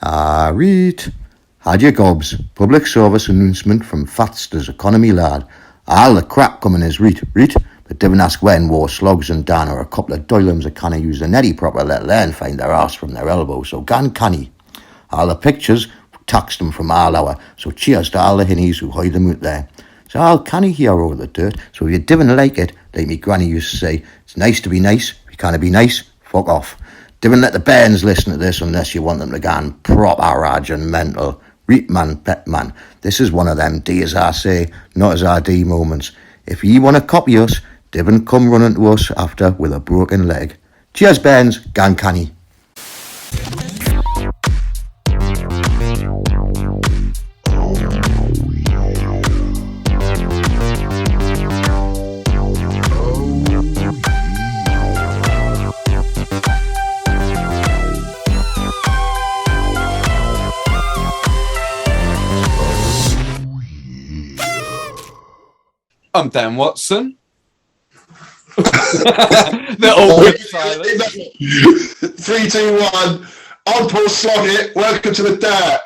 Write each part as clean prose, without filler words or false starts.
Read. Had your gobs. Public service announcement from Fatster's economy lad. All the crap coming is read. But didn't ask when war slugs and Dan or a couple of doylums that can't use the netty proper, let alone find their arse from their elbow. So gan canny. All the pictures taxed them from all hour. So cheers to all the hinnies who hide them out there. So all canny here over the dirt. So if you didn't like it, like me granny used to say, it's nice to be nice. If you can't be nice, fuck off. Didn't let the bairns listen to this unless you want them to go and proper rage and mental. Reet man, pet man. This is one of them D as I say, not as I D moments. If ye want to copy us, Dibben come running to us after with a broken leg. Cheers, bairns, gan canny. I'm Dan Watson. They're all silent. 3, 2, 1. I'm Paul Sloggett. Welcome to the Dirt.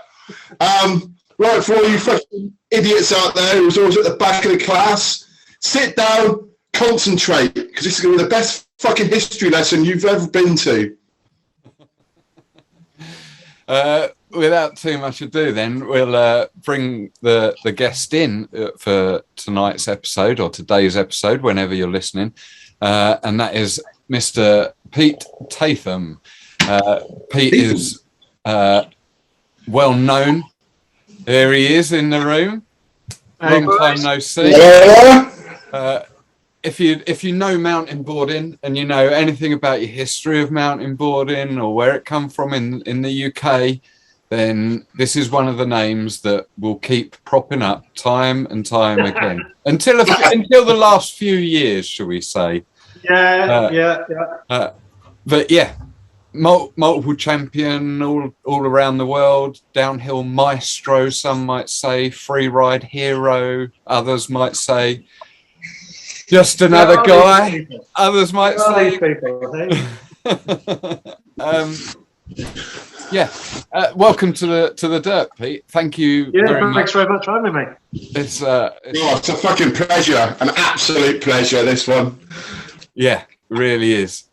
Right, for all you fucking idiots out there who's always at the back of the class, sit down, concentrate, because this is going to be the best fucking history lesson you've ever been to. Without too much ado, then we'll bring the guest in for tonight's episode or today's episode, whenever you're listening, and that is Mr. Pete Tatham. Pete is well known. There he is in the room. Long time no see. If you know mountainboarding and you know anything about your history of mountainboarding or where it come from in the UK, then this is one of the names that will keep propping up time and time again until the last few years, shall we say? But yeah, multiple champion all around the world, downhill maestro, some might say, free ride hero, others might say just another guy. Others might say. Welcome to the Dirt, Pete. Thank you. Thanks very much for having me. It's a fucking pleasure, an absolute pleasure. This one. Yeah, really is.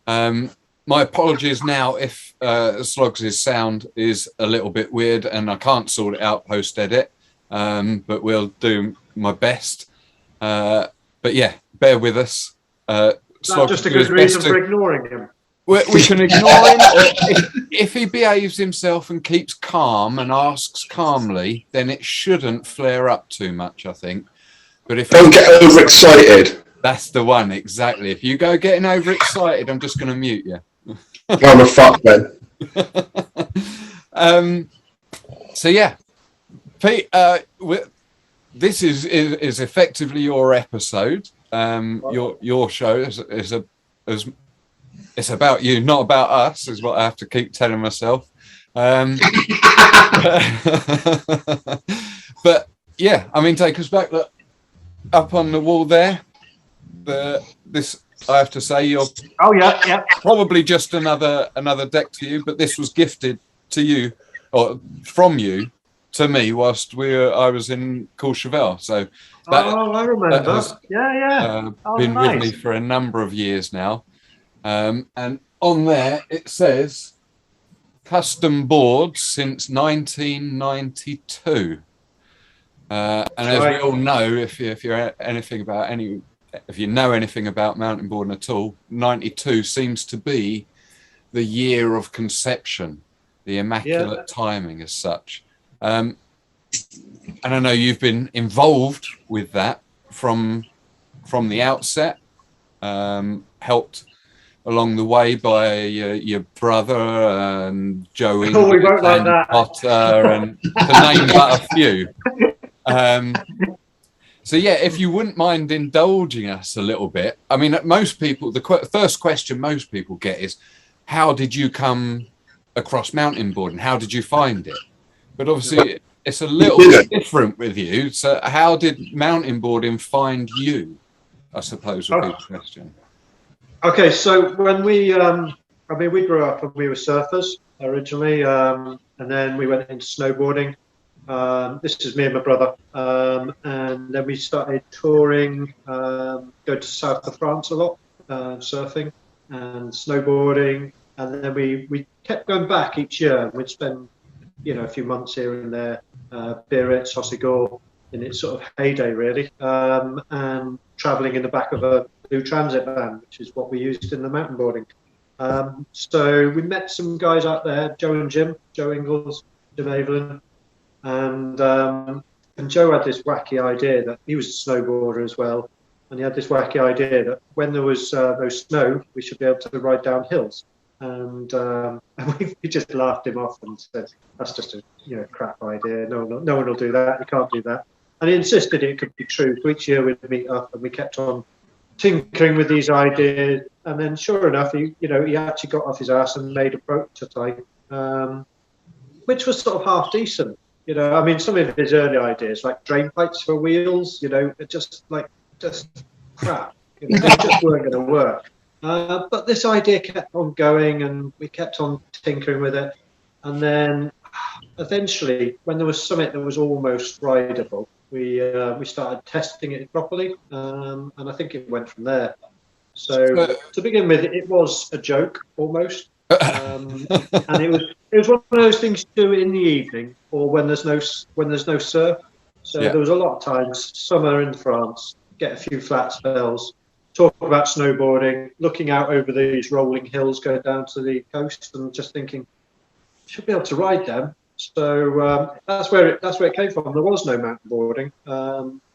My apologies now if Slogs' sound is a little bit weird and I can't sort it out post edit, but we'll do my best. But yeah, bear with us. That's just a good reason for ignoring him. We can ignore him. If he behaves himself and keeps calm and asks calmly, then it shouldn't flare up too much, I think. But if don't get overexcited. That's the one, exactly. If you go getting overexcited, I'm just going to mute you. I'm a fuck then. So yeah, Pete, this is effectively your episode. Your show is it's about you, not about us, is what I have to keep telling myself. But yeah, I mean, take us back. Look, up on the wall there. This, I have to say, you're probably just another deck to you, but this was gifted to you or from you to me whilst I was in Courchevel. So I remember. That has, been nice. with me for a number of years now. And on there it says custom boards since 1992. And as we all know, if you know anything about mountainboarding at all, 92 seems to be the year of conception, the immaculate timing as such. And I know you've been involved with that from the outset, helped along the way by your brother and Joe and Potter, and to name but a few. So yeah, if you wouldn't mind indulging us a little bit. I mean, most people, the first question most people get is, how did you come across mountainboarding? How did you find it? But obviously it's a little bit different with you. So how did mountainboarding find you, I suppose would be the question. Okay, so when we grew up and we were surfers, originally, and then we went into snowboarding. This is me and my brother, and then we started touring, go to south of France a lot, surfing and snowboarding, and then we kept going back each year. We'd spend, a few months here and there, Biarritz, Hossegor, in its sort of heyday, really, and travelling in the back of a blue transit van, which is what we used in the mountainboarding. So we met some guys out there, Joe Ingles, Jim Evelyn, and Joe had this wacky idea that he was a snowboarder as well, and he had this wacky idea that when there was no snow, we should be able to ride down hills. And we just laughed him off and said, "That's just a crap idea. No one will do that. You can't do that." And he insisted it could be true. So each year we'd meet up and we kept on tinkering with these ideas. And then, sure enough, he actually got off his ass and made a prototype, which was sort of half decent. Some of his early ideas, like drain pipes for wheels, just crap. They just weren't going to work. But this idea kept on going, and we kept on tinkering with it. And then, eventually, when there was something that was almost rideable, we started testing it properly, and I think it went from there. So to begin with, it was a joke almost, and it was one of those things to do in the evening or when there's no surf. So there was a lot of times, summer in France, get a few flat spells, talk about snowboarding, looking out over these rolling hills going down to the coast, and just thinking, should be able to ride them. So that's where it came from. There was no mountain boarding.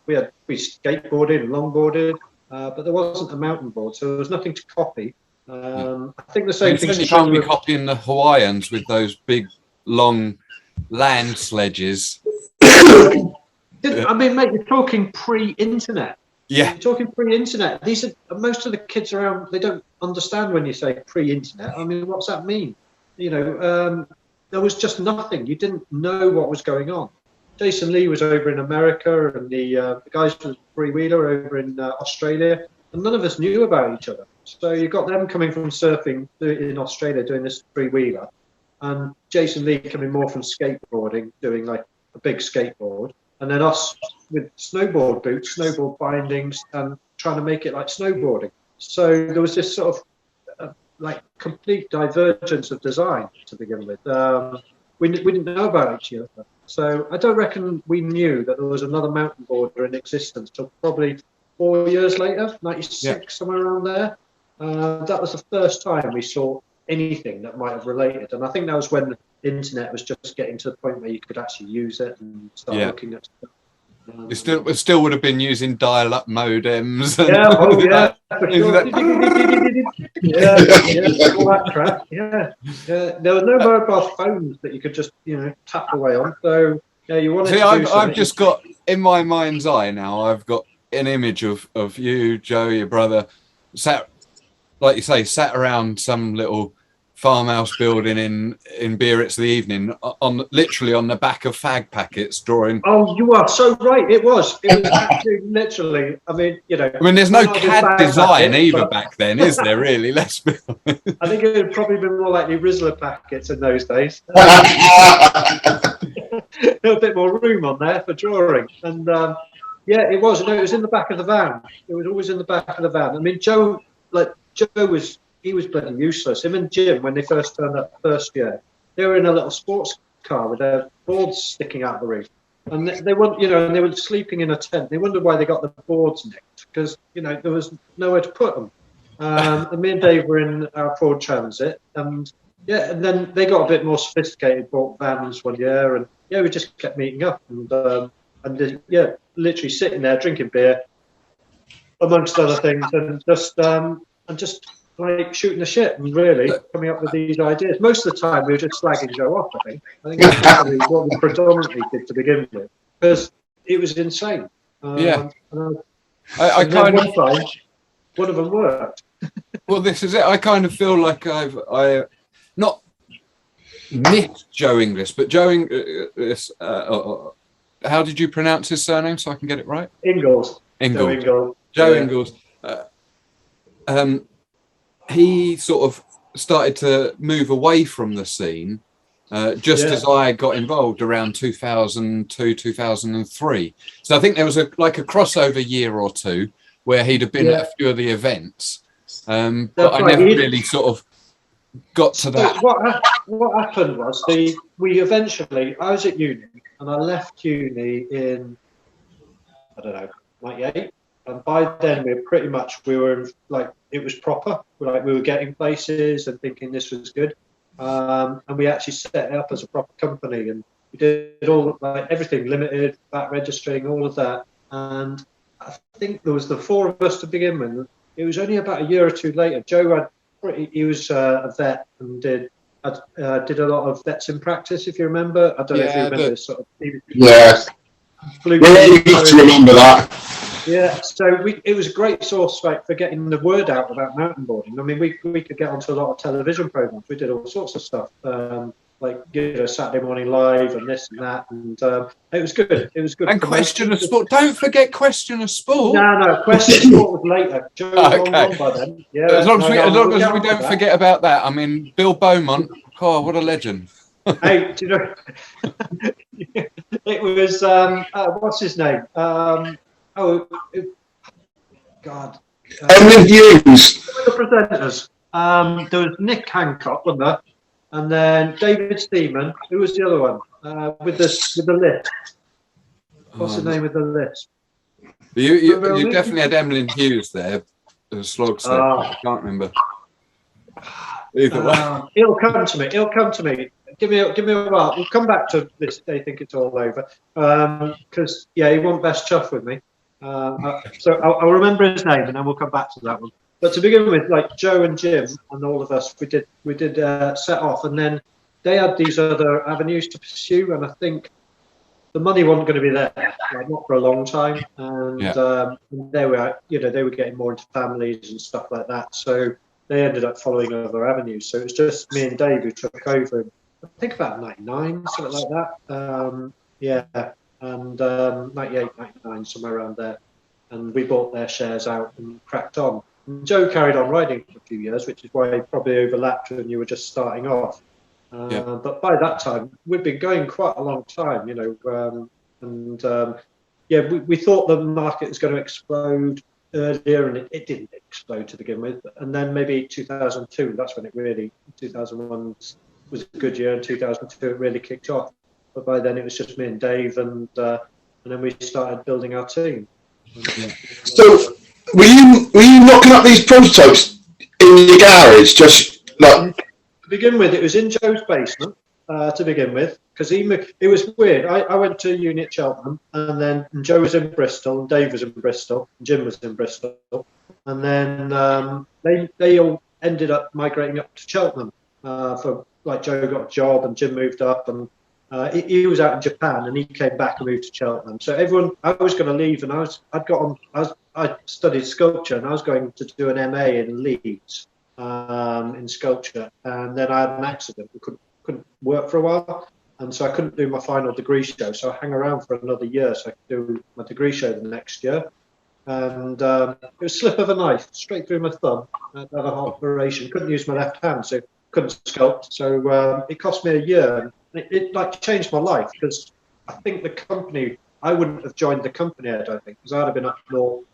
We skateboarded and longboarded, but there wasn't a mountain board, so there was nothing to copy. I think the same thing. You can't be copying the Hawaiians with those big, long land sledges. Mate, you're talking pre-internet. Yeah, you're talking pre-internet. These are most of the kids around. They don't understand when you say pre-internet. What's that mean? There was just nothing. You didn't know what was going on. Jason Lee was over in America, and the guys from Freewheeler over in Australia, and none of us knew about each other. So you got them coming from surfing in Australia doing this three-wheeler, and Jason Lee coming more from skateboarding, doing like a big skateboard, and then us with snowboard boots, snowboard bindings, and trying to make it like snowboarding. So there was this sort of complete divergence of design to begin with. We didn't know about each other. So I don't reckon we knew that there was another mountain boarder in existence until probably 4 years later, 96, somewhere around there. That was the first time we saw anything that might have related. And I think that was when the internet was just getting to the point where you could actually use it and start looking at stuff. It still would have been using dial-up modems. For sure. All that crap. Yeah. There was no mobile phones that you could just tap away on. So you wanted to. I've just got in my mind's eye now. I've got an image of you, Joe, your brother, sat around some little farmhouse building in Biarritz the evening, literally on the back of fag packets, drawing. Oh, you are so right. It was actually literally. There's no CAD design either back then, is there? Really? Let's be honest. I think it would probably be more likely Rizzler packets in those days. There was a bit more room on there for drawing, and it was. It was in the back of the van. It was always in the back of the van. Joe was. He was bloody useless. Him and Jim, when they first turned up first year, they were in a little sports car with their boards sticking out the roof, and they weren't, and they were sleeping in a tent. They wondered why they got the boards nicked because there was nowhere to put them. And me and Dave were in our Ford Transit, and then they got a bit more sophisticated, bought vans one year, and we just kept meeting up and literally sitting there drinking beer, amongst other things, and just like shooting the shit and really coming up with these ideas. Most of the time we were just slagging Joe off, I think that's probably what we predominantly did to begin with, because it was insane. I kind of one of them worked. Well, this is it. I kind of feel like I not missed Joe Inglis, but Joe Inglis, how did you pronounce his surname so I can get it right? Ingles. Joe Ingles. He sort of started to move away from the scene just as I got involved around 2002, 2003. So I think there was a crossover year or two where he'd have been at a few of the events. But I never really sort of got to that. What happened was I was at uni and I left uni in, I don't know, 98. And by then it was proper. We were getting places and thinking this was good. And we actually set it up as a proper company, and we did all everything, limited, VAT registering, all of that. And I think there was the four of us to begin with. It was only about a year or two later. Joe he was a vet and did a lot of vets in practice, if you remember. I don't know if you remember this sort of. Yeah. You got to remember that. Yeah, so it was a great source for getting the word out about mountain boarding. I mean, we could get onto a lot of television programs. We did all sorts of stuff, Saturday Morning Live and this and that, and it was good. It was good. And Question of Sport. Don't forget Question of Sport. No, Question of Sport was later. Joe was long gone by then. Yeah, as long as we don't forget about that. I mean, Bill Beaumont. Oh, what a legend. Hey, do you know? It was what's his name? God. Emily Hughes. The presenters. There was Nick Hancock, wasn't there? And then David Steeman. Who was the other one? With the list. What's the name of the list? You definitely had Emily Hughes there. The slogs there. I can't remember. Either way. It'll come to me. Give me a while. We'll come back to this. They think it's all over. Because he won best chuff with me. So I'll remember his name and then we'll come back to that one. But to begin with, Joe and Jim and all of us, we did set off, and then they had these other avenues to pursue, and I think the money wasn't going to be there, not for a long time, and they were getting more into families and stuff like that, so they ended up following other avenues. So it was just me and Dave who took over. I think about 99, something like that. And 98, 99, somewhere around there. And we bought their shares out and cracked on. And Joe carried on riding for a few years, which is why he probably overlapped when you were just starting off. But by that time, we'd been going quite a long time, we thought the market was going to explode earlier, and it didn't explode to begin with. And then maybe 2002, that's when 2001 was a good year, and 2002 it really kicked off. But by then it was just me and Dave, and then we started building our team. So were you knocking up these prototypes in your garage, just like? To begin with, it was in Joe's basement. To begin with, because it was weird. I went to uni at Cheltenham, and then Joe was in Bristol, and Dave was in Bristol, and Jim was in Bristol, and then they all ended up migrating up to Cheltenham. For Joe got a job, and Jim moved up, and he was out in Japan, and he came back and moved to Cheltenham. So I was going to leave, and I studied sculpture, and I was going to do an MA in Leeds in sculpture, and then I had an accident. We couldn't work for a while, and so I couldn't do my final degree show. So I hung around for another year so I could do my degree show the next year. And it was a slip of a knife straight through my thumb. I had a operation. Couldn't use my left hand, so couldn't sculpt. So it cost me a year. It changed my life, because I think the company, I wouldn't have joined the company, I don't think, because I'd have been up north.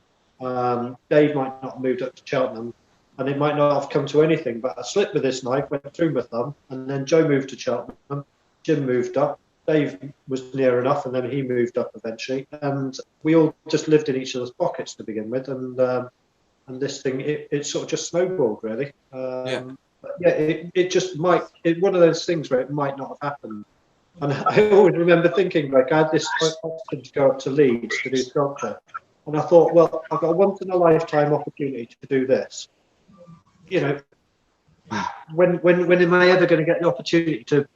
Dave might not have moved up to Cheltenham, and it might not have come to anything, but I slipped with this knife, went through my thumb, and then Joe moved to Cheltenham, Jim moved up, Dave was near enough, and then he moved up eventually, and we all just lived in each other's pockets to begin with, and this thing, it sort of just snowballed, really. It just might, one of those things where it might not have happened. And I always remember thinking, I had this option to go up to Leeds to do sculpture, and I thought, well, I've got a once-in-a-lifetime opportunity to do this. When am I ever going to get the opportunity to,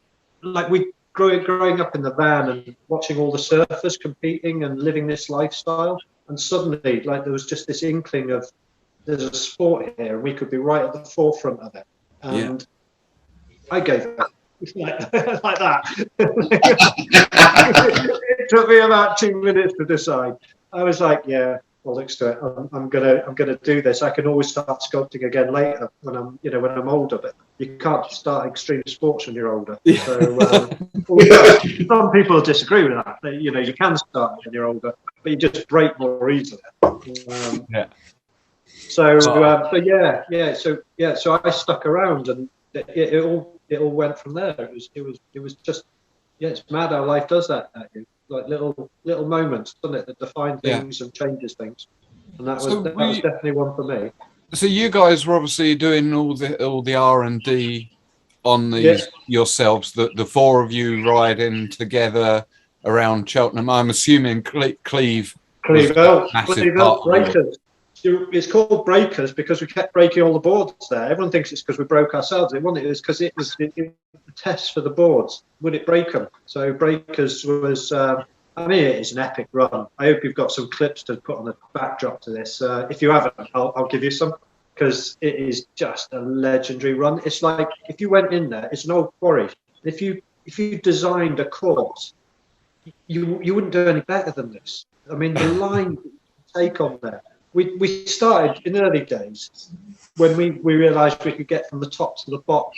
growing up in the van and watching all the surfers competing and living this lifestyle, and suddenly, there was just this inkling of there's a sport here, and we could be right at the forefront of it. And I gave it like that. It took me about 2 minutes to decide. I was like, bollocks to it. I'm gonna do this. I can always start sculpting again later when I'm older. But you can't start extreme sports when you're older. Yeah. So some people disagree with that. You know, you can start when you're older, but you just break more easily. Yeah. So I stuck around, and it all went from there. It was just, it's mad how life does that at you. Like little moments, doesn't it, that define things and changes things. And that was definitely one for me. So you guys were obviously doing all the R&D on these yourselves. The four of you riding together around Cheltenham. I'm assuming Cleve Breakers. It's called Breakers because we kept breaking all the boards there. Everyone thinks it's because we broke ourselves. It wasn't. It was because it was a test for the boards. Would it break them? So Breakers was. I mean, it is an epic run. I hope you've got some clips to put on the backdrop to this. If you haven't, I'll give you some, because it is just a legendary run. It's like if you went in there, it's an old quarry. If you designed a course, you wouldn't do any better than this. I mean, the line you take on there. We started in early days when we realised we could get from the top to the bottom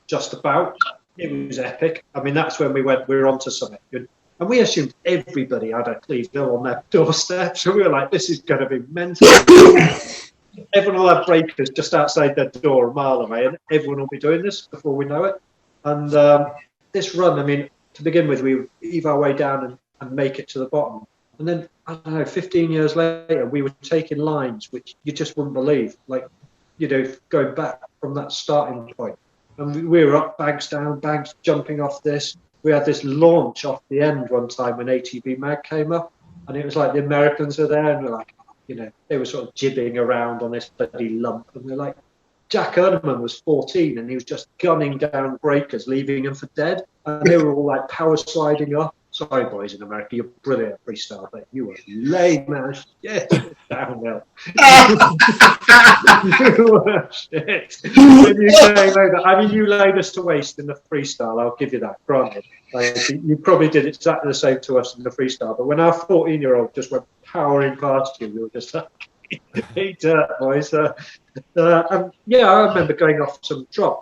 just about. It was epic. I mean, that's when we were onto something. And we assumed everybody had a Cleve Hill on their doorstep. So we were like, this is going to be mental. Everyone will have breakers just outside their door a mile away, and everyone will be doing this before we know it. And this run, I mean, to begin with, we heave our way down and make it to the bottom. And then, I don't know, 15 years later, we were taking lines which you just wouldn't believe, like, you know, going back from that starting point. And we were up, banks down, banks jumping off this. We had this launch off the end one time when ATV Mag came up, and it was like the Americans were there, and we're like, you know, they were sort of jibbing around on this bloody lump, and we're like, Jack Erneman was 14, and he was just gunning down breakers, leaving them for dead, and they were all like power sliding up. Sorry, boys in America, you're brilliant at freestyle, but you were lame as shit downhill. You were shit. I mean, you laid us to waste in the freestyle, I'll give you that, granted. Like, you probably did exactly the same to us in the freestyle, but when our 14-year-old just went powering past you, we were just like, hey, dirt, boys. And yeah, I remember going off some drop.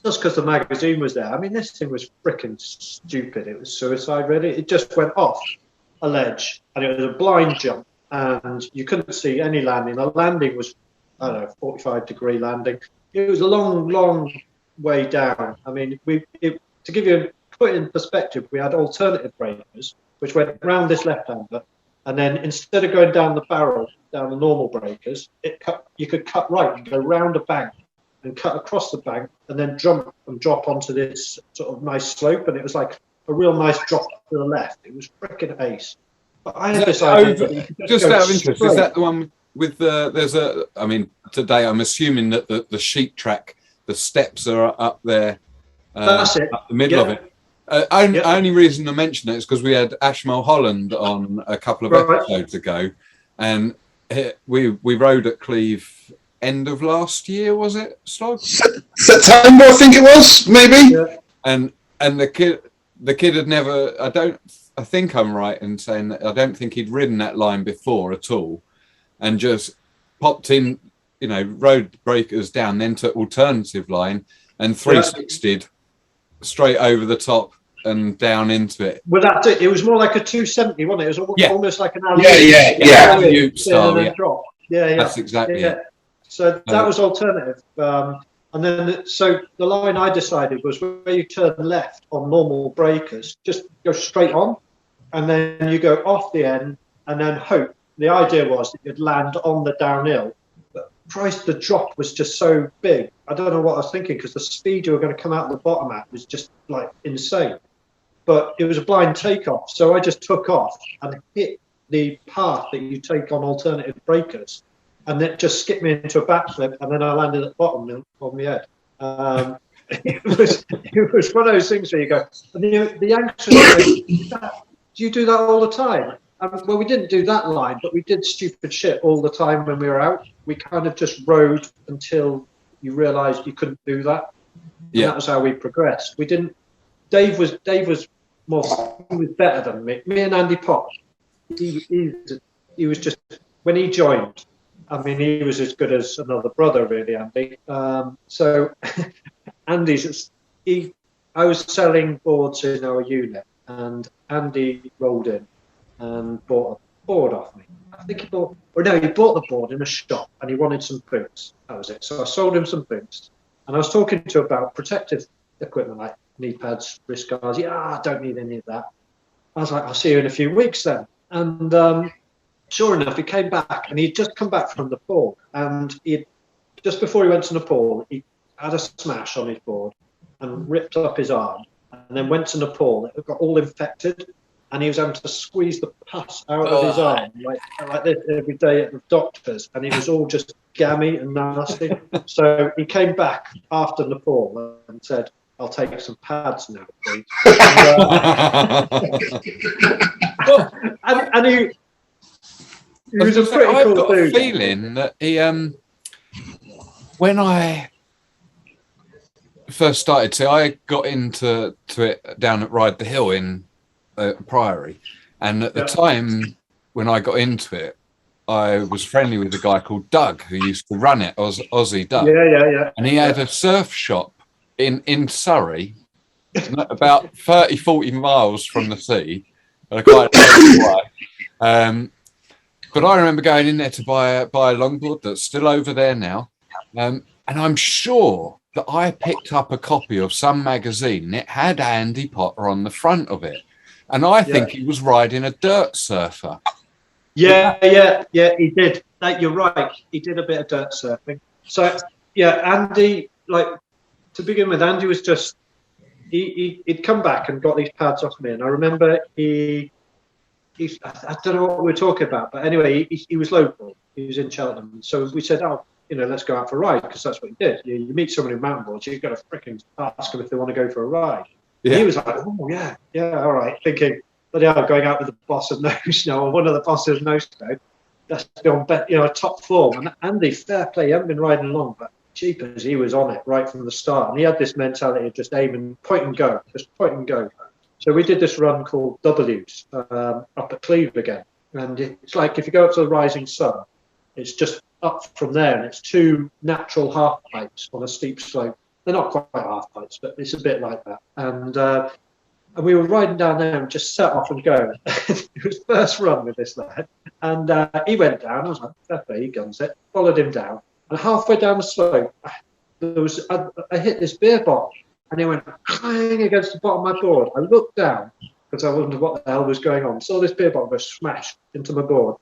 Just because the magazine was there. I mean, this thing was freaking stupid. It was suicide, really. It just went off a ledge, and it was a blind jump, and you couldn't see any landing. The landing was, I don't know, 45-degree landing. It was a long, long way down. I mean, to give you put it in perspective, we had alternative breakers, which went round this left-hander, and then instead of going down the barrel, down the normal breakers, you could cut right and go round a bank and cut across the bank, and then jump and drop onto this sort of nice slope, and it was like a real nice drop to the left. It was freaking ace. But I had this idea. Just out of interest, is that the one with the? I mean, today I'm assuming that the sheep track, the steps are up there. That's it. Up the middle of it. Only reason I mention it is because we had Ash Mulholland on a couple of episodes ago, and we rode at Cleve. End of last year, was it, Slog? September, I think it was, maybe. Yeah. And the kid had never. I think I'm right in saying that I don't think he'd ridden that line before at all, and just popped in, you know, rode breakers down, then took alternative line and 360'd straight over the top and down into it. Well, that's it. It was more like a 270, wasn't it? It was almost like an drop. Yeah. That's exactly it. So that was alternative. And then, so the line I decided was where you turn left on normal breakers, just go straight on, and then you go off the end, and then hope. The idea was that you'd land on the downhill. But Christ, the drop was just so big. I don't know what I was thinking, because the speed you were going to come out of the bottom at was just like insane. But it was a blind takeoff, so I just took off and hit the path that you take on alternative breakers. And it just skipped me into a backflip, and then I landed at the bottom on my head. It was one of those things where you go, and the anxious go, do you do that all the time? Well, we didn't do that line, but we did stupid shit all the time when we were out. We kind of just rode until you realised you couldn't do that. Yeah, that was how we progressed. We didn't. Dave was better than me. Me and Andy Pott. He was just, when he joined, I mean, he was as good as another brother, really, Andy. So Andy's, I was selling boards in our unit, and Andy rolled in and bought a board off me. I think he bought the board in a shop, and he wanted some boots. That was it. So I sold him some boots, and I was talking to him about protective equipment like knee pads, wrist guards. I don't need any of that. I was like, I'll see you in a few weeks then. And sure enough, he came back, and he'd just come back from Nepal, and just before he went to Nepal, he had a smash on his board and ripped up his arm, and then went to Nepal. It got all infected, and he was having to squeeze the pus out of his arm like this every day at the doctor's, and it was all just gammy and nasty. So he came back after Nepal and said, I'll take some pads now, please. And he was a pretty I've cool got dude. a feeling that he, when I first started, I got into it down at Ride the Hill in Priory, and at the time when I got into it, I was friendly with a guy called Doug who used to run it, Aussie Doug. Yeah. And he had a surf shop in Surrey, about 30-40 miles from the sea. I quite know why. But I remember going in there to buy a longboard that's still over there now. And I'm sure that I picked up a copy of some magazine, and it had Andy Potter on the front of it. And I think he was riding a dirt surfer. Yeah, he did. You're right. He did a bit of dirt surfing. So, Andy, to begin with, Andy was just, he'd come back and got these pads off me. And I remember I don't know what we were talking about, but anyway, he was local. He was in Cheltenham. So we said, let's go out for a ride, because that's what you did. You meet someone who mountain boards, you've got to freaking ask them if they want to go for a ride. Yeah. He was like, oh, yeah, all right. Thinking, but going out with the boss of No Sno, or one of the bosses of No Sno, that's been on top form. And Andy, fair play, he hadn't been riding along, but jeepers, he was on it right from the start. And he had this mentality of just aim and point and go, just point and go. So we did this run called W's up at Cleve again. And it's like if you go up to the rising sun, it's just up from there, and it's two natural half pipes on a steep slope. They're not quite half pipes, but it's a bit like that. And we were riding down there and just set off and go. It was first run with this lad. And he went down. I was like, fair play, he guns it. Followed him down. And halfway down the slope, I hit this beer bottle, and it went clang against the bottom of my board. I looked down because I wondered what the hell was going on. Saw this beer bottle go smash into my board.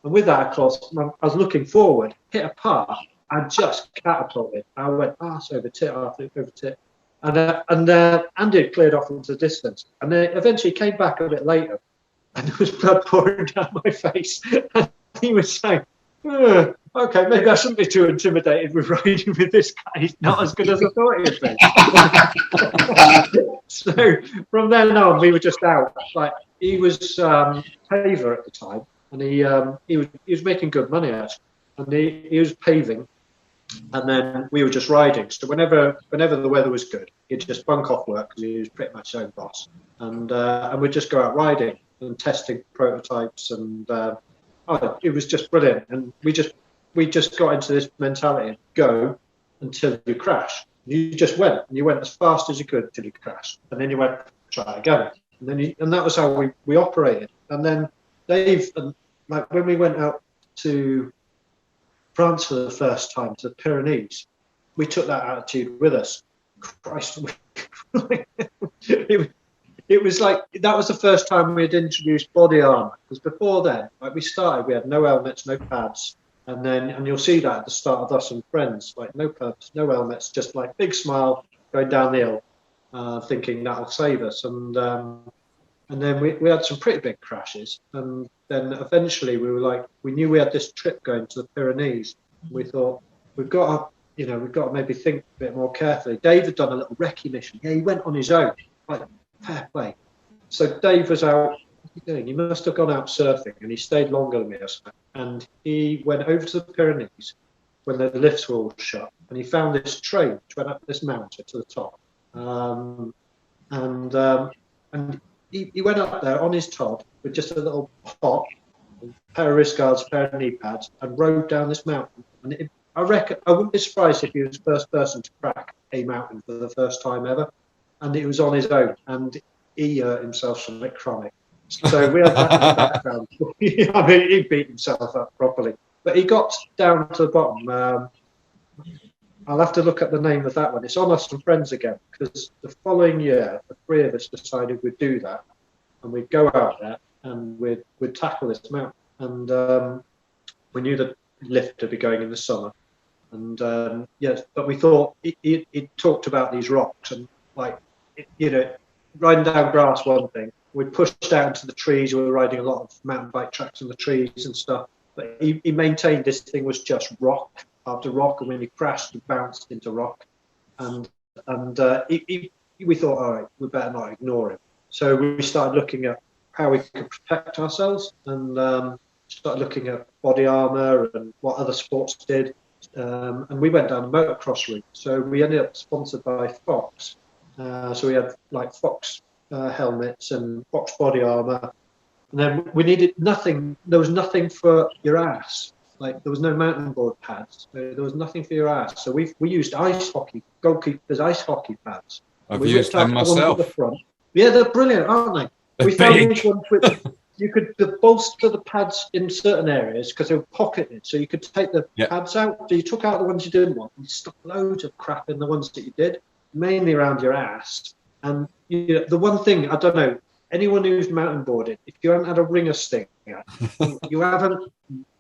And with that, of course, I was looking forward, hit a par, and just catapulted. I went arse over tit, over tit. And Andy cleared off into the distance. And then eventually came back a bit later, and there was blood pouring down my face. And he was saying, okay, maybe I shouldn't be too intimidated with riding with this guy. He's not as good as I thought he'd be. So from then on, we were just out. He was paver at the time, and he was making good money actually, and he was paving. And then we were just riding. So whenever the weather was good, he'd just bunk off work because he was pretty much his own boss. And we'd just go out riding and testing prototypes. And it was just brilliant. And we just got into this mentality of go until you crash. You just went, and you went as fast as you could until you crashed. And then you went, try again. And that was how we operated. And then Dave, when we went out to France for the first time, to the Pyrenees, we took that attitude with us. Christ, it was like that was the first time we had introduced body armor, because before then, we started, we had no helmets, no pads, and you'll see that at the start of Us and Friends, no pads, no helmets, just big smile going down the hill, thinking that'll save us, and then we had some pretty big crashes, and then eventually we knew we had this trip going to the Pyrenees. We thought we've got to maybe think a bit more carefully. Dave had done a little recce mission. Yeah, he went on his own. Fair play. So Dave was out. What are you doing? He must have gone out surfing, and he stayed longer than me. And he went over to the Pyrenees when the lifts were all shut, and he found this train which went up this mountain to the top. And he went up there on his top with just a little pot, a pair of wrist guards, a pair of knee pads, and rode down this mountain. And I reckon I wouldn't be surprised if he was the first person to crack a mountain for the first time ever, and it was on his own, and he hurt himself something chronic. So we had that in the background. I mean, he beat himself up properly, but he got down to the bottom. I'll have to look at the name of that one. It's on Us and Friends again, because the following year, the three of us decided we'd do that, and we'd go out there and we'd tackle this mountain. And we knew the lift would be going in the summer. And yes, but we thought it talked about these rocks and like, you know, riding down grass, one thing. We'd pushed out into the trees. We were riding a lot of mountain bike tracks in the trees and stuff. But he maintained this thing was just rock after rock, and when he crashed, he bounced into rock. And we thought, all right, we better not ignore him. So we started looking at how we could protect ourselves, and started looking at body armour and what other sports did. And we went down a motocross route. So we ended up sponsored by Fox. So we had like Fox helmets and Fox body armour. And then we needed nothing. There was nothing for your ass. Like there was no mountain board pads. There was nothing for your ass. So we used ice hockey, goalkeepers ice hockey pads. I've used them myself. The front. Yeah, they're brilliant, aren't they? We found these ones with you could bolster the pads in certain areas because they were pocketed, so you could take the pads out. So you took out the ones you didn't want. You stuck loads of crap in the ones that you did, mainly around your ass. And you know, the one thing I don't know. Anyone who's mountain boarded, if you haven't had a ringer stinger, you haven't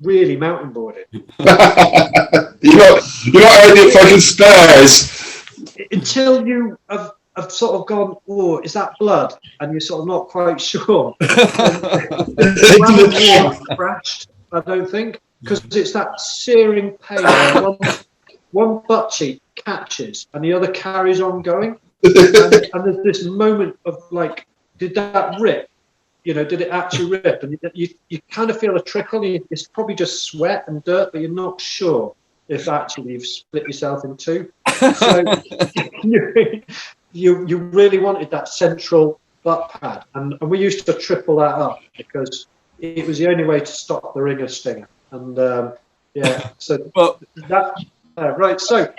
really mountain boarded. you're not earning fucking spares. Until you have sort of gone, oh, is that blood? And you're sort of not quite sure. You haven't really crashed, I don't think, because it's that searing pain. One butt cheek catches and the other carries on going. And there's this moment of like, did that rip? You know, did it actually rip? And you kind of feel a trickle. It's probably just sweat and dirt, but you're not sure if actually you've split yourself in two. So you really wanted that central butt pad, and we used to triple that up because it was the only way to stop the ringer stinger. And so well, that right. So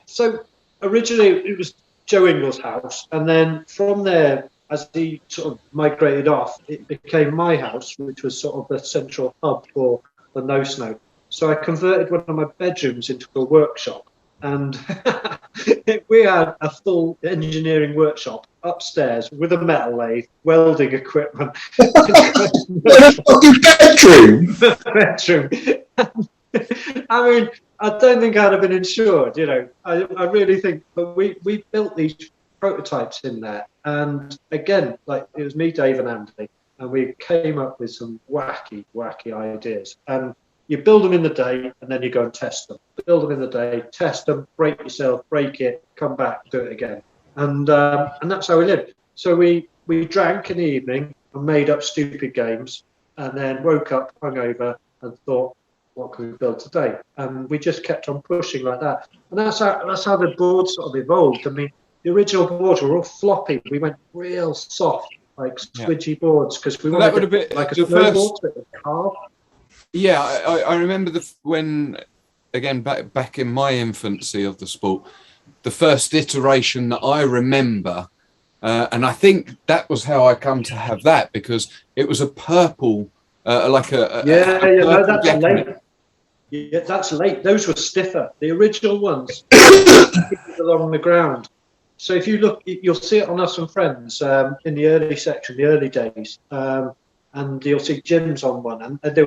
so originally it was Joe Ingall's house, and then from there, as he sort of migrated off, it became my house, which was sort of the central hub for the No Sno. So I converted one of my bedrooms into a workshop, and we had a full engineering workshop upstairs with a metal lathe, welding equipment. Fucking bedroom. I mean, I don't think I'd have been insured, you know. I really think, but we built these prototypes in there, and again, like it was me, Dave and Andy, and we came up with some wacky ideas. And you build them in the day and then you go and test them. Build them in the day, test them, break yourself, break it, come back, do it again. And that's how we lived. So we drank in the evening and made up stupid games, and then woke up hungover and thought, what can we build today? And we just kept on pushing like that. And that's how the board sort of evolved. I mean, the original boards were all floppy. We went real soft, like squidgy boards, because we wanted to be like a snowboard that was carved. Yeah, I remember when, again, back in my infancy of the sport, the first iteration that I remember, and I think that was how I come to have that, because it was a purple, like a no, that's late. Yeah, that's late. Those were stiffer. The original ones along the ground. So if you look, you'll see it on Us and Friends in the early section, the early days, and you'll see Jim's on one, and they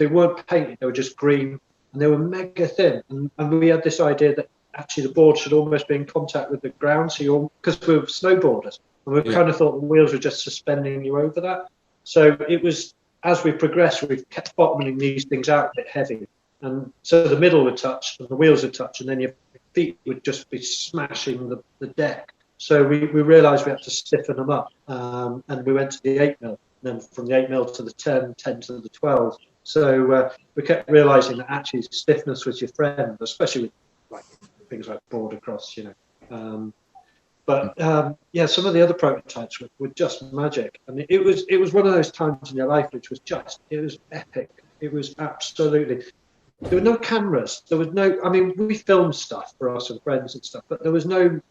weren't painted, they were just green, and they were mega thin. And we had this idea that actually the board should almost be in contact with the ground, so because we were snowboarders, and we kind of thought the wheels were just suspending you over that. So it was, as we progressed, we kept bottoming these things out a bit heavy, and so the middle would touch and the wheels would touch, and then your feet would just be smashing the deck. So we realised we had to stiffen them up, and we went to the 8mm, and then from the 8mm to the 10 to the 12. So we kept realising that actually stiffness was your friend, especially with like things like border cross, you know. Some of the other prototypes were just magic. I mean, it was one of those times in your life which was it was epic. It was absolutely. there were no cameras. There was no. I mean, we filmed stuff for us and friends and stuff, but there was no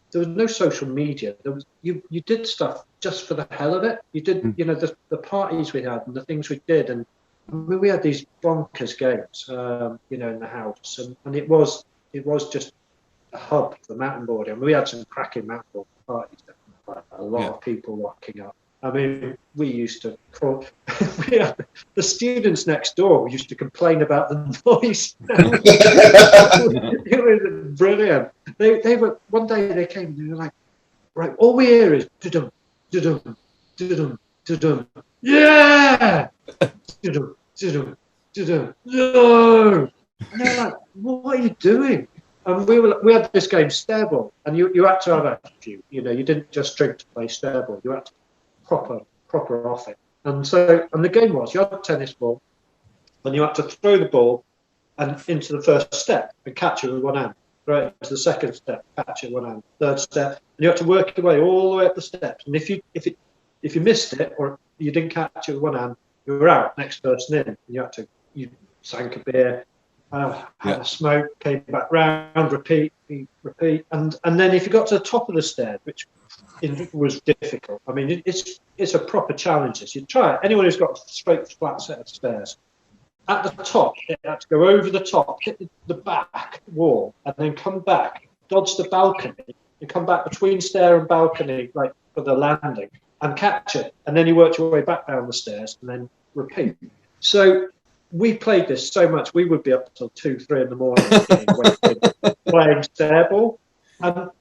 social media. There was you did stuff just for the hell of it. You did, you know, the parties we had and the things we did, and I mean, we had these bonkers games, you know, in the house, and it was just a hub for mountain boarding. I mean, we had some cracking mountain boarding parties. Like a lot of people rocking up. I mean, we used to call, we had the students next door used to complain about the noise. It was brilliant. They were, one day they came and they were like, right, all we hear is dudum, dudum, dudum, dudum. Yeah! Dudum, dudum, dudum. No! And they're like, what are you doing? And we had this game, Stairball, and you had to have a few. You know, you didn't just drink to play Stairball. You had to proper off it. And the game was, you had a tennis ball, and you had to throw the ball and into the first step and catch it with one hand. Right into the second step, catch it with one hand. Third step, and you had to work your way all the way up the steps. And if you missed it or you didn't catch it with one hand, you were out. Next person in. And you sank a beer. Had a smoke, came back round, repeat, and then if you got to the top of the stairs, which was difficult. I mean, it's a proper challenge. You try it. Anyone who's got a straight, flat set of stairs, at the top, it had to go over the top, hit the back wall, and then come back, dodge the balcony, and come back between stair and balcony, like for the landing, and catch it. And then you worked your way back down the stairs, and then repeat. So we played this so much, we would be up till 2-3 in the morning playing Stairball, and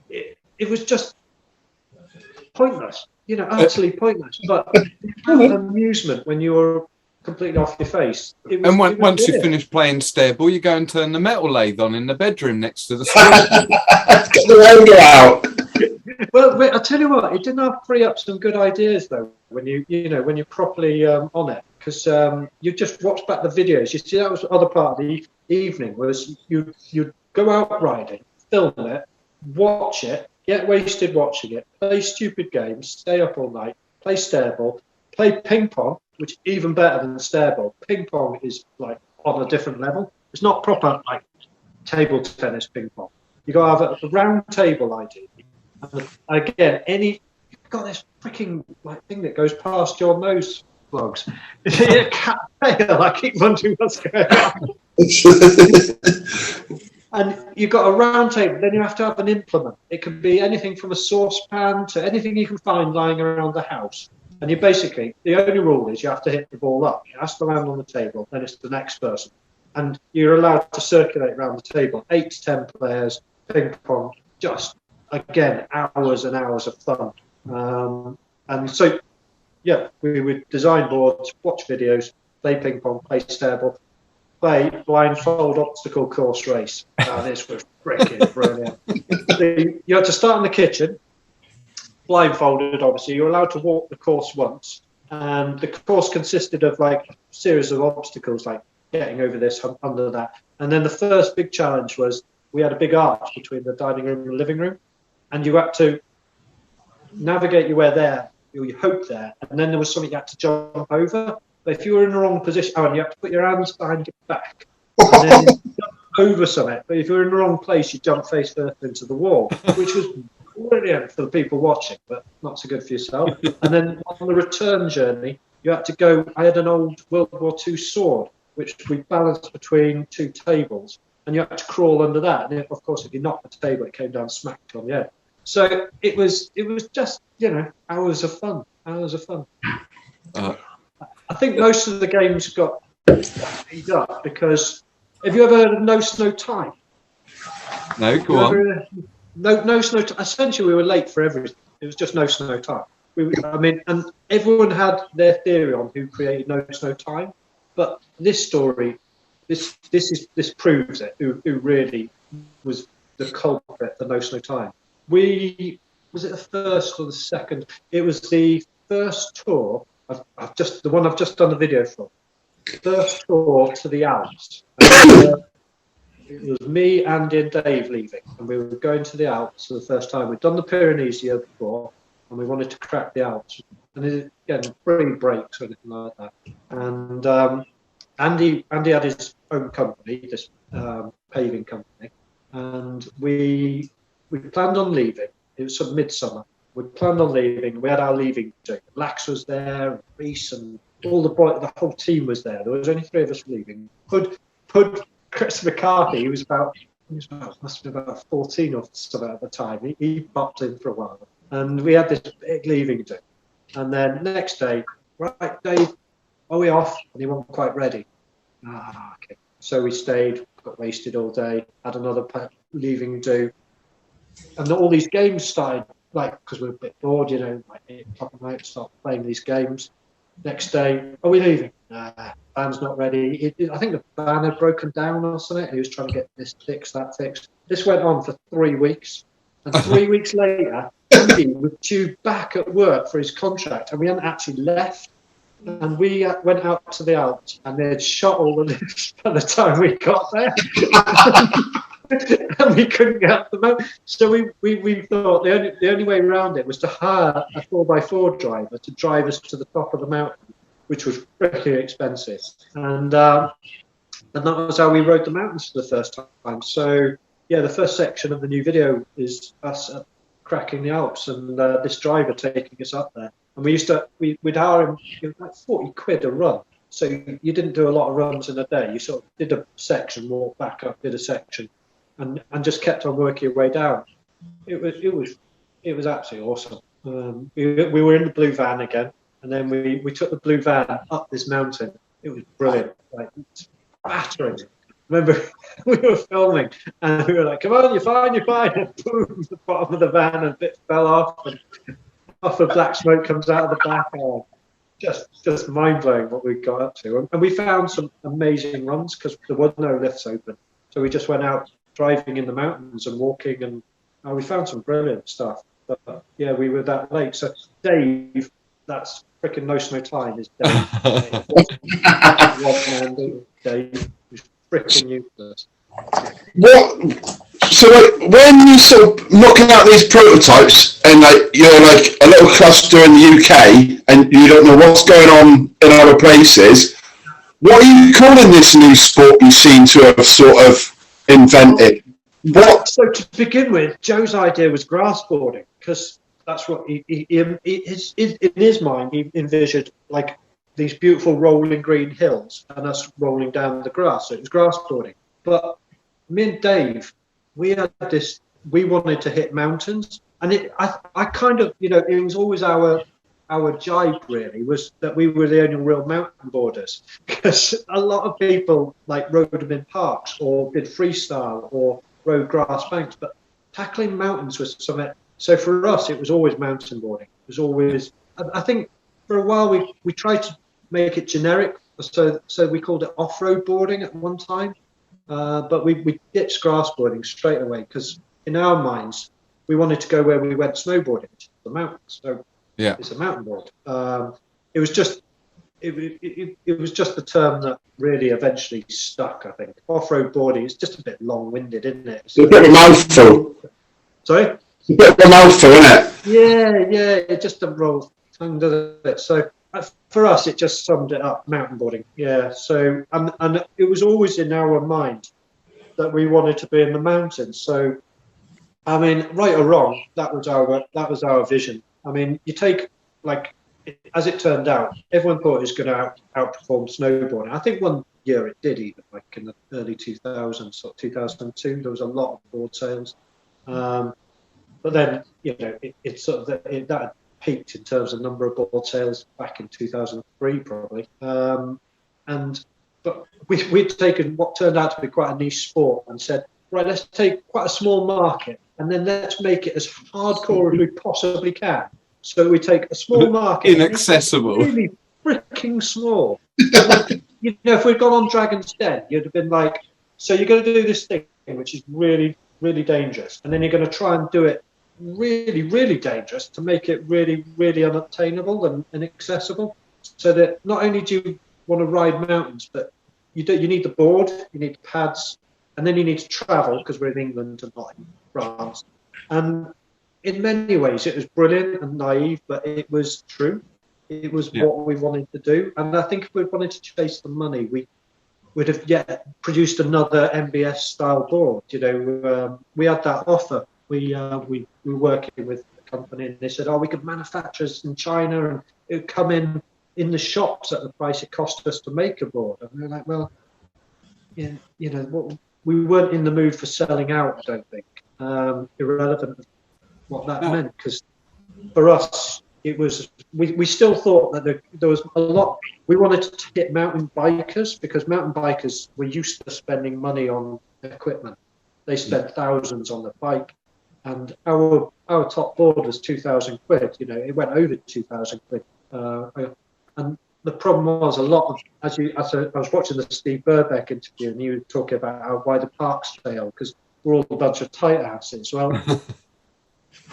it was just pointless, you know, utterly pointless. But amusement when you were completely off your face. Once you finish playing Stairball, you go and turn the metal lathe on in the bedroom next to the stairs. Get the roller out. Well, I tell you what, it did not free up some good ideas though when you're properly on it, because you just watch back the videos. You see, that was the other part of the evening was you'd go out riding, film it, watch it, get wasted watching it, play stupid games, stay up all night, play Stairball, play ping pong, which is even better than Stairball. Ping pong is like on a different level. It's not proper like table tennis ping pong. You got to have a round table idea. And again, you've got this freaking like thing that goes past your nose plugs. Is it a cat tail? I keep wondering what's going on. And you've got a round table, then you have to have an implement. It could be anything from a saucepan to anything you can find lying around the house. And you basically, the only rule is you have to hit the ball up. It has to land on the table, then it's the next person. And you're allowed to circulate around the table. 8 to 10 players, ping pong, just, again, hours and hours of fun. And so, yeah, we would design boards, watch videos, play ping pong, play Stairball, play blindfold obstacle course race. This was freaking brilliant. You had to start in the kitchen, blindfolded, obviously. You're allowed to walk the course once. And the course consisted of like a series of obstacles, like getting over this, under that. And then the first big challenge was we had a big arch between the dining room and the living room. And you had to navigate your way there, you hope there. And then there was something you had to jump over. But if you were in the wrong position, you have to put your hands behind your back. And then you jump over something. But if you were in the wrong place, you jump face first into the wall, which was brilliant for the people watching, but not so good for yourself. And then on the return journey, you had to go. I had an old World War II sword, which we balanced between 2 tables, and you had to crawl under that. And of course, if you knocked the table, it came down smacked on the head. So it was just, hours of fun. I think most of the games got speed up because, have you ever heard of No Sno time? No, go on. No Sno. Essentially, we were late for everything. It was just No Sno time. And everyone had their theory on who created No Sno time, but this story, this proves it. Who really was the culprit for No Sno time? Was it the first or the second? It was the first tour. The one I've just done the video for. First tour to the Alps. It was me, Andy, and Dave leaving, and we were going to the Alps for the first time. We'd done the Pyrenees the year before, and we wanted to crack the Alps. And again, free breaks or anything like that. And Andy had his own company, this paving company, and we planned on leaving. It was some midsummer. We planned on leaving. We had our leaving day. Lax was there, and Reese, and the whole team was there. There was only 3 of us leaving. Put Chris McCarthy, he was must have been about 14 or something at the time. He popped in for a while, and we had this big leaving day. And then next day, right, Dave, are we off? And he wasn't quite ready. Okay. So we stayed, got wasted all day, had another leaving do, and all these games started. Because we were a bit bored, like 8 o'clock at night, start playing these games. Next day, are we leaving? Van's not ready. I think the van had broken down or something. He was trying to get this fixed, that fixed. This went on for 3 weeks. And 3 weeks later, Andy was due back at work for his contract, and we hadn't actually left. And we went out to the Alps, and they had shot all the lifts by the time we got there. And we couldn't get up the mountain. So we thought the only way around it was to hire a 4x4 driver to drive us to the top of the mountain, which was pretty expensive. And that was how we rode the mountains for the first time. So, yeah, the first section of the new video is us cracking the Alps and this driver taking us up there. And we'd hire him, it was like 40 quid a run. So you didn't do a lot of runs in a day. You sort of did a section, walked back up, did a section, and just kept on working your way down. It was absolutely awesome. We were in the blue van again, and then we took the blue van up this mountain. It was brilliant, like battering. Remember, we were filming, and we were like, "Come on, you're fine." And boom, the bottom of the van, and a bit fell off, and puff of black smoke comes out of the back. Just mind blowing what we got up to, and we found some amazing runs because there were no lifts open. So we just went out driving in the mountains and walking, and we found some brilliant stuff. But yeah, we were that late. So Dave, that's freaking No Sno time, is Dave. Dave was freaking useless. What? So when you sort of knocking out these prototypes and you're like a little cluster in the UK and you don't know what's going on in other places, what are you calling this new sport you seem to have sort of invented? What? So to begin with, Joe's idea was grassboarding because that's what in his mind he envisioned, like these beautiful rolling green hills and us rolling down the grass. So it was grassboarding. But me and Dave, we wanted to hit mountains, and I kind of, it was always our jibe really, was that we were the only real mountain boarders, because a lot of people like rode them in parks or did freestyle or rode grass banks, but tackling mountains was something. So for us, it was always mountain boarding. It was always, I think for a while we tried to make it generic, so we called it off-road boarding at one time. But we ditched grassboarding straight away because in our minds we wanted to go where we went snowboarding, which is the mountains. So yeah, it's a mountain board. It was just the term that really eventually stuck. I think off-road boarding is just a bit long-winded, isn't it? It's a bit of a mouthful. Sorry? It's a bit of a mouthful, isn't it? Yeah. It just doesn't roll tongue, does it? So for us, it just summed it up, mountain boarding. Yeah. So and it was always in our mind that we wanted to be in the mountains. So, I mean, right or wrong, that was our vision. I mean, you take, like, as it turned out, everyone thought it was going to outperform snowboarding. I think one year it did, even like in the early 2000s, or 2002, there was a lot of board sales. But then, it sort of that peaked in terms of number of board sales back in 2003, probably. But we'd taken what turned out to be quite a niche sport and said, right, let's take quite a small market and then let's make it as hardcore as we possibly can. So we take a small market, inaccessible, really freaking small. If we'd gone on Dragon's Den, you'd have been like, so you're going to do this thing which is really, really dangerous, and then you're going to try and do it really, really dangerous to make it really, really unobtainable and inaccessible. So that not only do you want to ride mountains, but you need the board, you need the pads, and then you need to travel because we're in England and not in France. And in many ways, it was brilliant and naive, but it was true. It was what we wanted to do. And I think if we wanted to chase the money, we'd have yet produced another MBS style board. You know, we had that offer. We were working with a company, and they said, "Oh, we could manufacture this in China, and it would come in the shops at the price it cost us to make a board." And we're like, "Well, you know, we weren't in the mood for selling out. I don't think, irrelevant of what that meant, because for us, it was we still thought that there was a lot. We wanted to hit mountain bikers, because mountain bikers were used to spending money on equipment. They spent thousands on the bike, and our top board was 2,000 quid. You know, it went over 2,000 quid. And the problem was, a lot of, as I was watching the Steve Burbeck interview, and he was talking about why the parks fail, because we're all a bunch of tight asses. Well,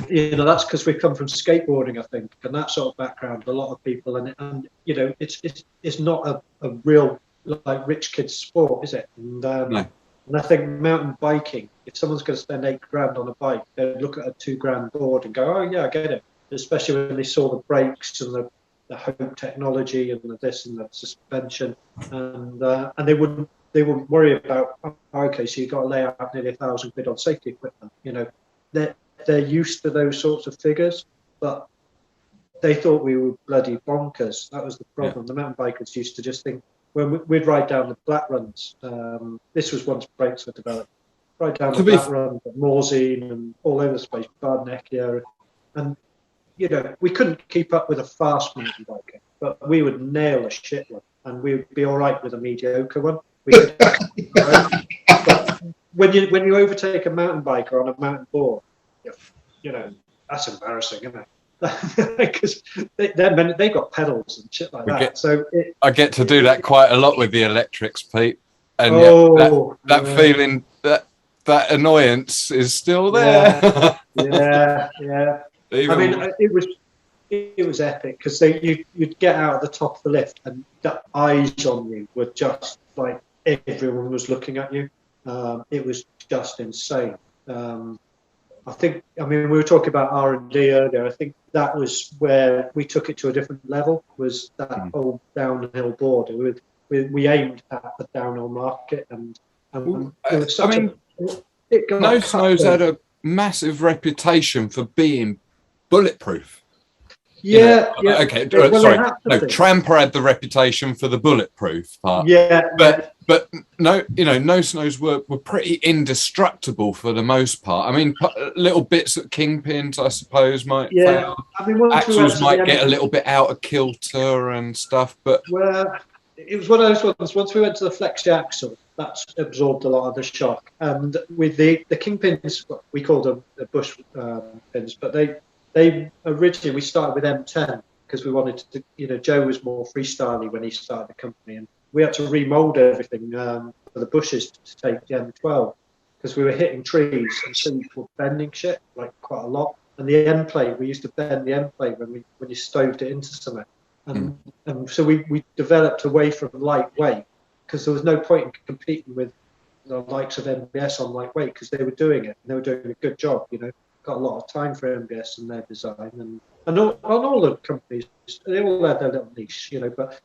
you know, that's because we come from skateboarding, I think, and that sort of background. A lot of people, and you know, it's not a real like rich kids sport, is it? And, No. And I think mountain biking, if someone's going to spend $8,000 on a bike, they'd look at a $2,000 board and go, "Oh yeah, I get it." Especially when they saw the brakes and the Hope technology and the this and the suspension, and they wouldn't worry about, "Oh, okay, so you've got to lay out nearly 1,000 quid on safety equipment." You know, they're used to those sorts of figures, but they thought we were bloody bonkers. That was the problem. The mountain bikers used to just think, when we'd ride down the black runs, this was once brakes were developed, ride down the black runs at Morzine and all over the place, Bardnecchia, and you know, we couldn't keep up with a fast mountain biker, but we would nail a shit one, and we'd be all right with a mediocre one. We could, but when you overtake a mountain biker on a mountain board, you know, that's embarrassing, isn't it? Because they've got pedals and shit like that. I get to do that quite a lot with the electrics, Pete, and that feeling, that annoyance is still there. Yeah. I mean, it was epic, because you'd get out at the top of the lift, and the eyes on you were just like everyone was looking at you. It was just insane. I mean, we were talking about R&D earlier. I think that was where we took it to a different level, was that whole downhill board. We aimed at the downhill market, and it was such No Sno's had a massive reputation for being bulletproof. Yeah. Okay, sorry. No, Tramper had the reputation for the bulletproof part. Yeah. But no, you know, No Sno's were pretty indestructible for the most part. I mean, little bits at kingpins, I suppose, might fail. I mean, axles might get a little bit out of kilter and stuff, but it was one of those ones. Once we went to the flexi axle, that's absorbed a lot of the shock. And with the kingpins, we called them the bush pins, but they originally, we started with M10 because we wanted to, you know, Joe was more freestyly when he started the company, and we had to remold everything for the bushes to take the M12, because we were hitting trees and trees were bending shit like quite a lot. And the end plate, we used to bend the end plate when you stoved it into something. And so we developed away from lightweight, because there was no point in competing with the likes of MBS on lightweight, because they were doing it and they were doing a good job, you know. Got a lot of time for MBS and their design, and all the companies, they all had their little niche, you know, but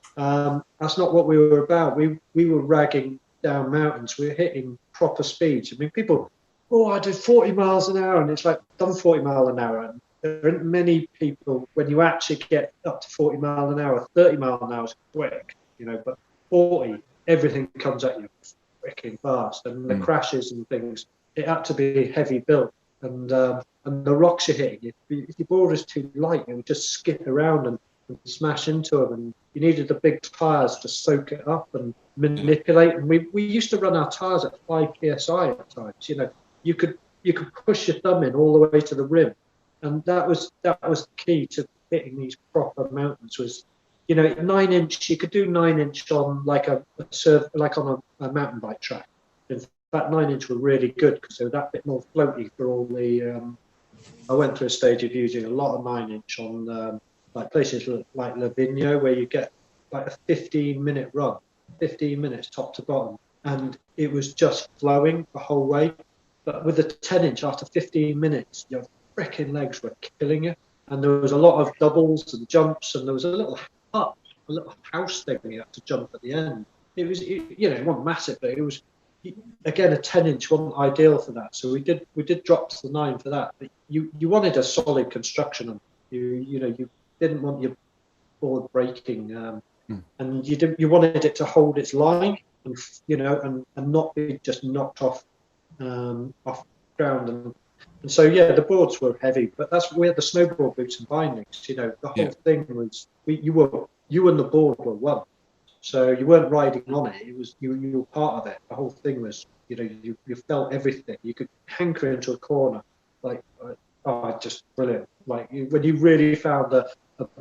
that's not what we were about. We were ragging down mountains. We were hitting proper speeds. I mean, people, I did 40 miles an hour, and it's like, done 40 miles an hour, and there aren't many people, when you actually get up to 40 miles an hour, 30 miles an hour is quick, you know, but 40, everything comes at you freaking fast, and the crashes and things, it had to be heavy built. And the rocks you're hitting, if your board is too light, it would just skip around and smash into them. And you needed the big tyres to soak it up and manipulate. And we used to run our tyres at 5 psi at times. You know, you could push your thumb in all the way to the rim, and that was the key to hitting these proper mountains. Was, you know, 9-inch. You could do 9-inch on like on a mountain bike track. That 9-inch were really good because they were that bit more floaty for all the. I went through a stage of using a lot of 9-inch on like places like Livigno, where you get like a 15-minute run, 15 minutes top to bottom, and it was just flowing the whole way. But with the 10-inch, after 15 minutes, your freaking legs were killing you, and there was a lot of doubles and jumps, and there was a little house thing you had to jump at the end. it wasn't massive, but it was, again, a 10-inch wasn't ideal for that. So we did drop to the 9 for that. But you wanted a solid construction, and you didn't want your board breaking, and you wanted it to hold its line, and and not be just knocked off ground. And so the boards were heavy, but that's where the snowboard boots and bindings. The whole thing was you and the board were one. So you weren't riding on it; it was you were part of it. The whole thing was, you felt everything. You could hanker into a corner, just brilliant. Like when you really found a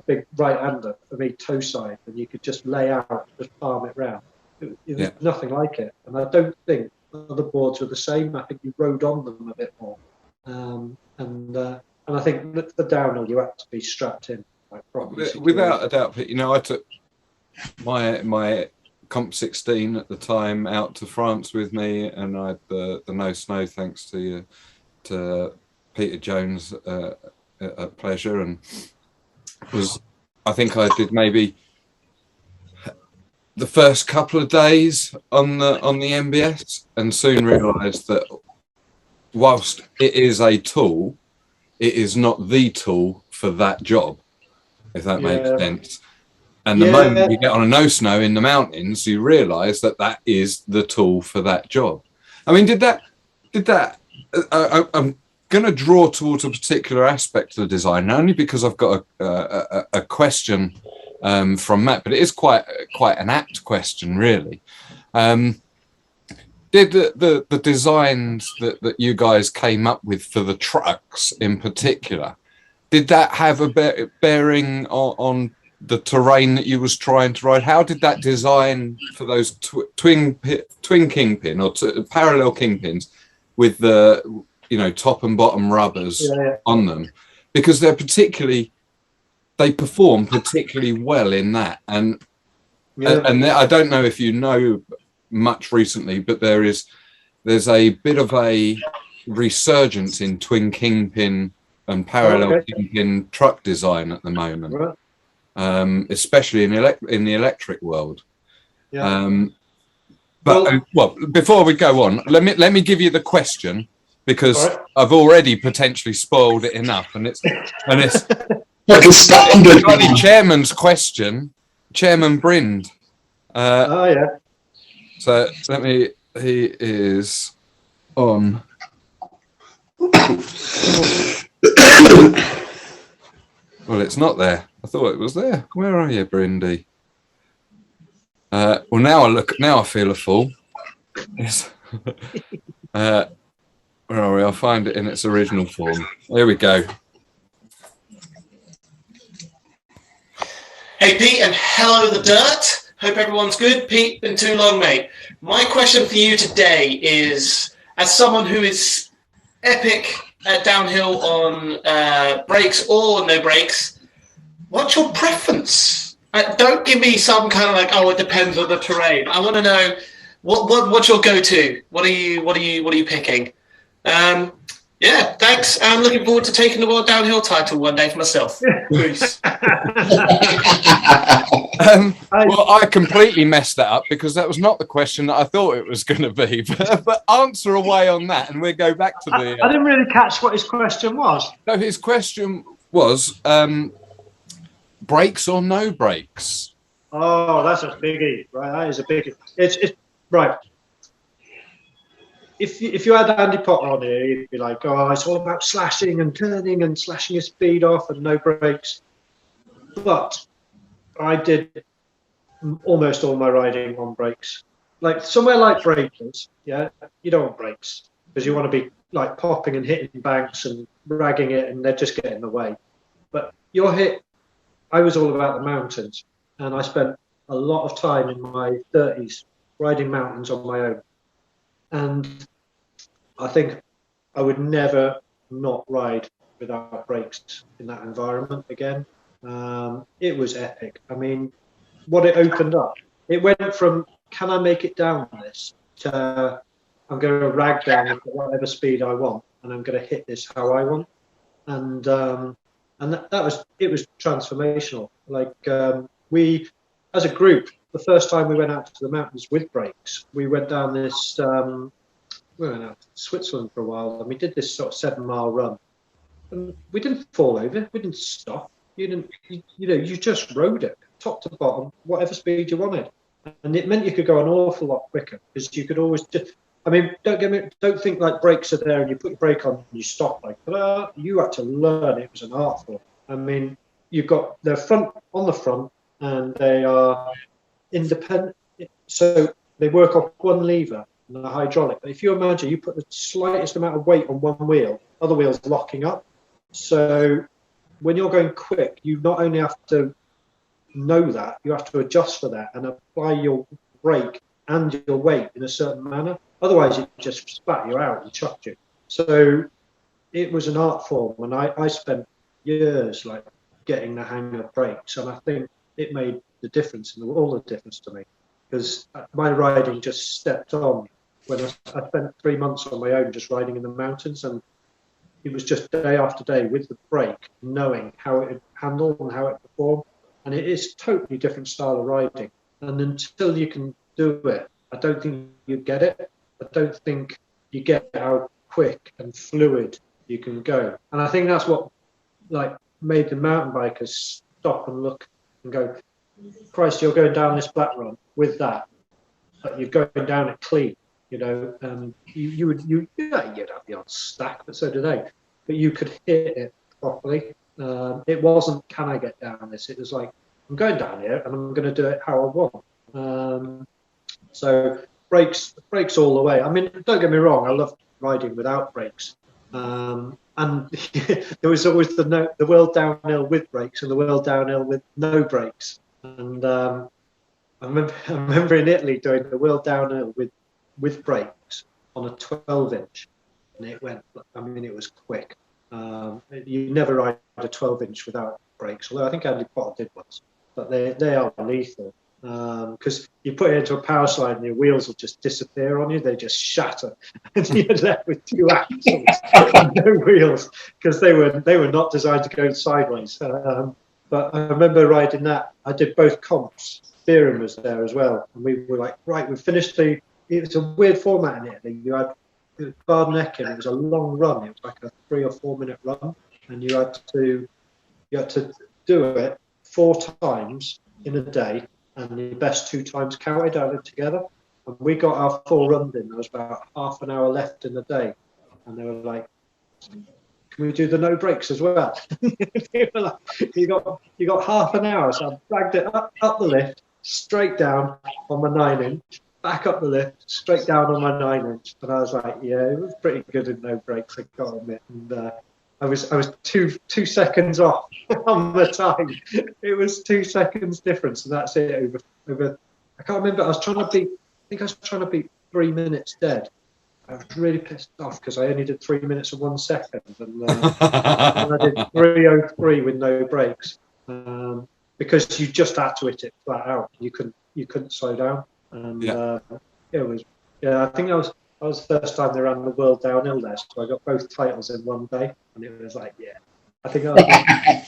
big right-hander, for me, toe side, and you could just lay out, just palm it round. It was nothing like it. And I don't think other boards were the same. I think you rode on them a bit more, and I think the downhill you had to be strapped in. Without a doubt, I took my Comp 16 at the time out to France with me, and I had the No Sno, thanks to Peter Jones at Pleasure, and I think I did maybe the first couple of days on the MBS, and soon realised that whilst it is a tool, it is not the tool for that job, if that makes sense. And the moment you get on a No Sno in the mountains, you realise that is the tool for that job. I mean, did that? I'm going to draw towards a particular aspect of the design, only because I've got a question from Matt, but it is quite an apt question, really. Did the designs that you guys came up with for the trucks in particular, did that have a bearing on the terrain that you was trying to ride? How did that design for those twin kingpin or parallel kingpins with the top and bottom rubbers on them, because they perform particularly well in that, and I don't know if you know much recently, but there's a bit of a resurgence in twin kingpin and parallel kingpin truck design at the moment. Right. Especially in the electric world. Well, before we go on, let me give you the question, because I've already potentially spoiled it enough, and it's like a standard. The chairman's question, Chairman Brind. So he is on. Well, it's not there. I thought it was there. Where are you, Brindy? Well, now I feel a fool. Yes. Where are we? I'll find it in its original form. Here we go. Hey, Pete, and hello, the dirt. Hope everyone's good. Pete, been too long, mate. My question for you today is, as someone who is epic at downhill on brakes or no brakes, what's your preference? Don't give me some kind of it depends on the terrain. I want to know what's your go-to. What are you picking? Thanks. I'm looking forward to taking the World Downhill title one day for myself. Peace. Well, I completely messed that up, because that was not the question that I thought it was going to be. But answer away on that, and we'll go back to the. I didn't really catch what his question was. No, his question was brakes or no brakes. Oh, that's a biggie, right? That is a biggie. It's right. If you had Andy Potter on here, he'd be like, "Oh, it's all about slashing and turning and slashing your speed off and no brakes." But I did almost all my riding on brakes. Like somewhere like Breakers, you don't want brakes, because you want to be like popping and hitting banks and ragging it, and they're just getting in the way. But I was all about the mountains, and I spent a lot of time in my 30s riding mountains on my own. And I think I would never not ride without brakes in that environment again. It was epic. I mean, what it opened up, it went from, can I make it down this, to I'm going to rag down at whatever speed I want, and I'm going to hit this how I want. And it was transformational. Like we, as a group, the first time we went out to the mountains with brakes, we went down this. We went out to Switzerland for a while, and we did this sort of 7-mile run. And we didn't fall over. We didn't stop. You just rode it top to bottom, whatever speed you wanted, and it meant you could go an awful lot quicker because you could always just. I mean, don't think like brakes are there and you put your brake on and you stop like that. You had to learn. It was an art form. I mean, you've got the front on the front, and they are independent, so they work off one lever. And the hydraulic. But if you imagine you put the slightest amount of weight on one wheel, other wheel's locking up. So when you're going quick, you not only have to know that, you have to adjust for that and apply your brake and your weight in a certain manner. Otherwise, it just spat you out and chucked you. So it was an art form, and I spent years like getting the hang of brakes, and I think it made the difference, all the difference to me, because my riding just stepped on. When I spent 3 months on my own just riding in the mountains, and it was just day after day with the brake, knowing how it would handle and how it performed. And it is totally different style of riding. And until you can do it, I don't think you get it. I don't think you get how quick and fluid you can go. And I think that's what like made the mountain bikers stop and look and go, Christ, you're going down this black run with that, but you're going down it clean. You'd have the odd stack, but so do they. But you could hit it properly. It wasn't, can I get down this? It was like, I'm going down here and I'm going to do it how I want. So brakes all the way. I mean, don't get me wrong, I love riding without brakes. And there was always the world downhill with brakes and the world downhill with no brakes. And I remember in Italy doing the world downhill with brakes on a 12-inch, and it went. I mean, it was quick. You never ride a 12-inch without brakes, although I think Andy Potter did once. But they are lethal because you put it into a power slide and your wheels will just disappear on you. They just shatter, and you're left with 2 axles and no wheels because they were not designed to go sideways. But I remember riding that. I did both comps. Theron was there as well, and we were like, right, we finished the. It was a weird format in it. You had Bardenecking. It was a long run. It was like a 3 or 4 minute run, and you had to do it 4 times in a day, and the best 2 times counted added together. And we got our 4 runs in. There was about half an hour left in the day, and they were like, "Can we do the no brakes as well?" They were like, "You got half an hour." So I dragged it up the lift, straight down on my 9-inch. Back up the lift, straight down on my 9-inch, and I was like, "Yeah, it was pretty good in no brakes, I gotta admit." And I was 2 seconds off on the time. It was 2 seconds difference, and that's it. Over. I can't remember. I think I was trying to beat 3 minutes dead. I was really pissed off because I only did 3 minutes and 1 second, and I did 3:03 with no brakes because you just had to hit it flat out. You couldn't slow down. And it was, I think that was the first time they ran the world downhill there, so I got both titles in one day, and it was like, I think that was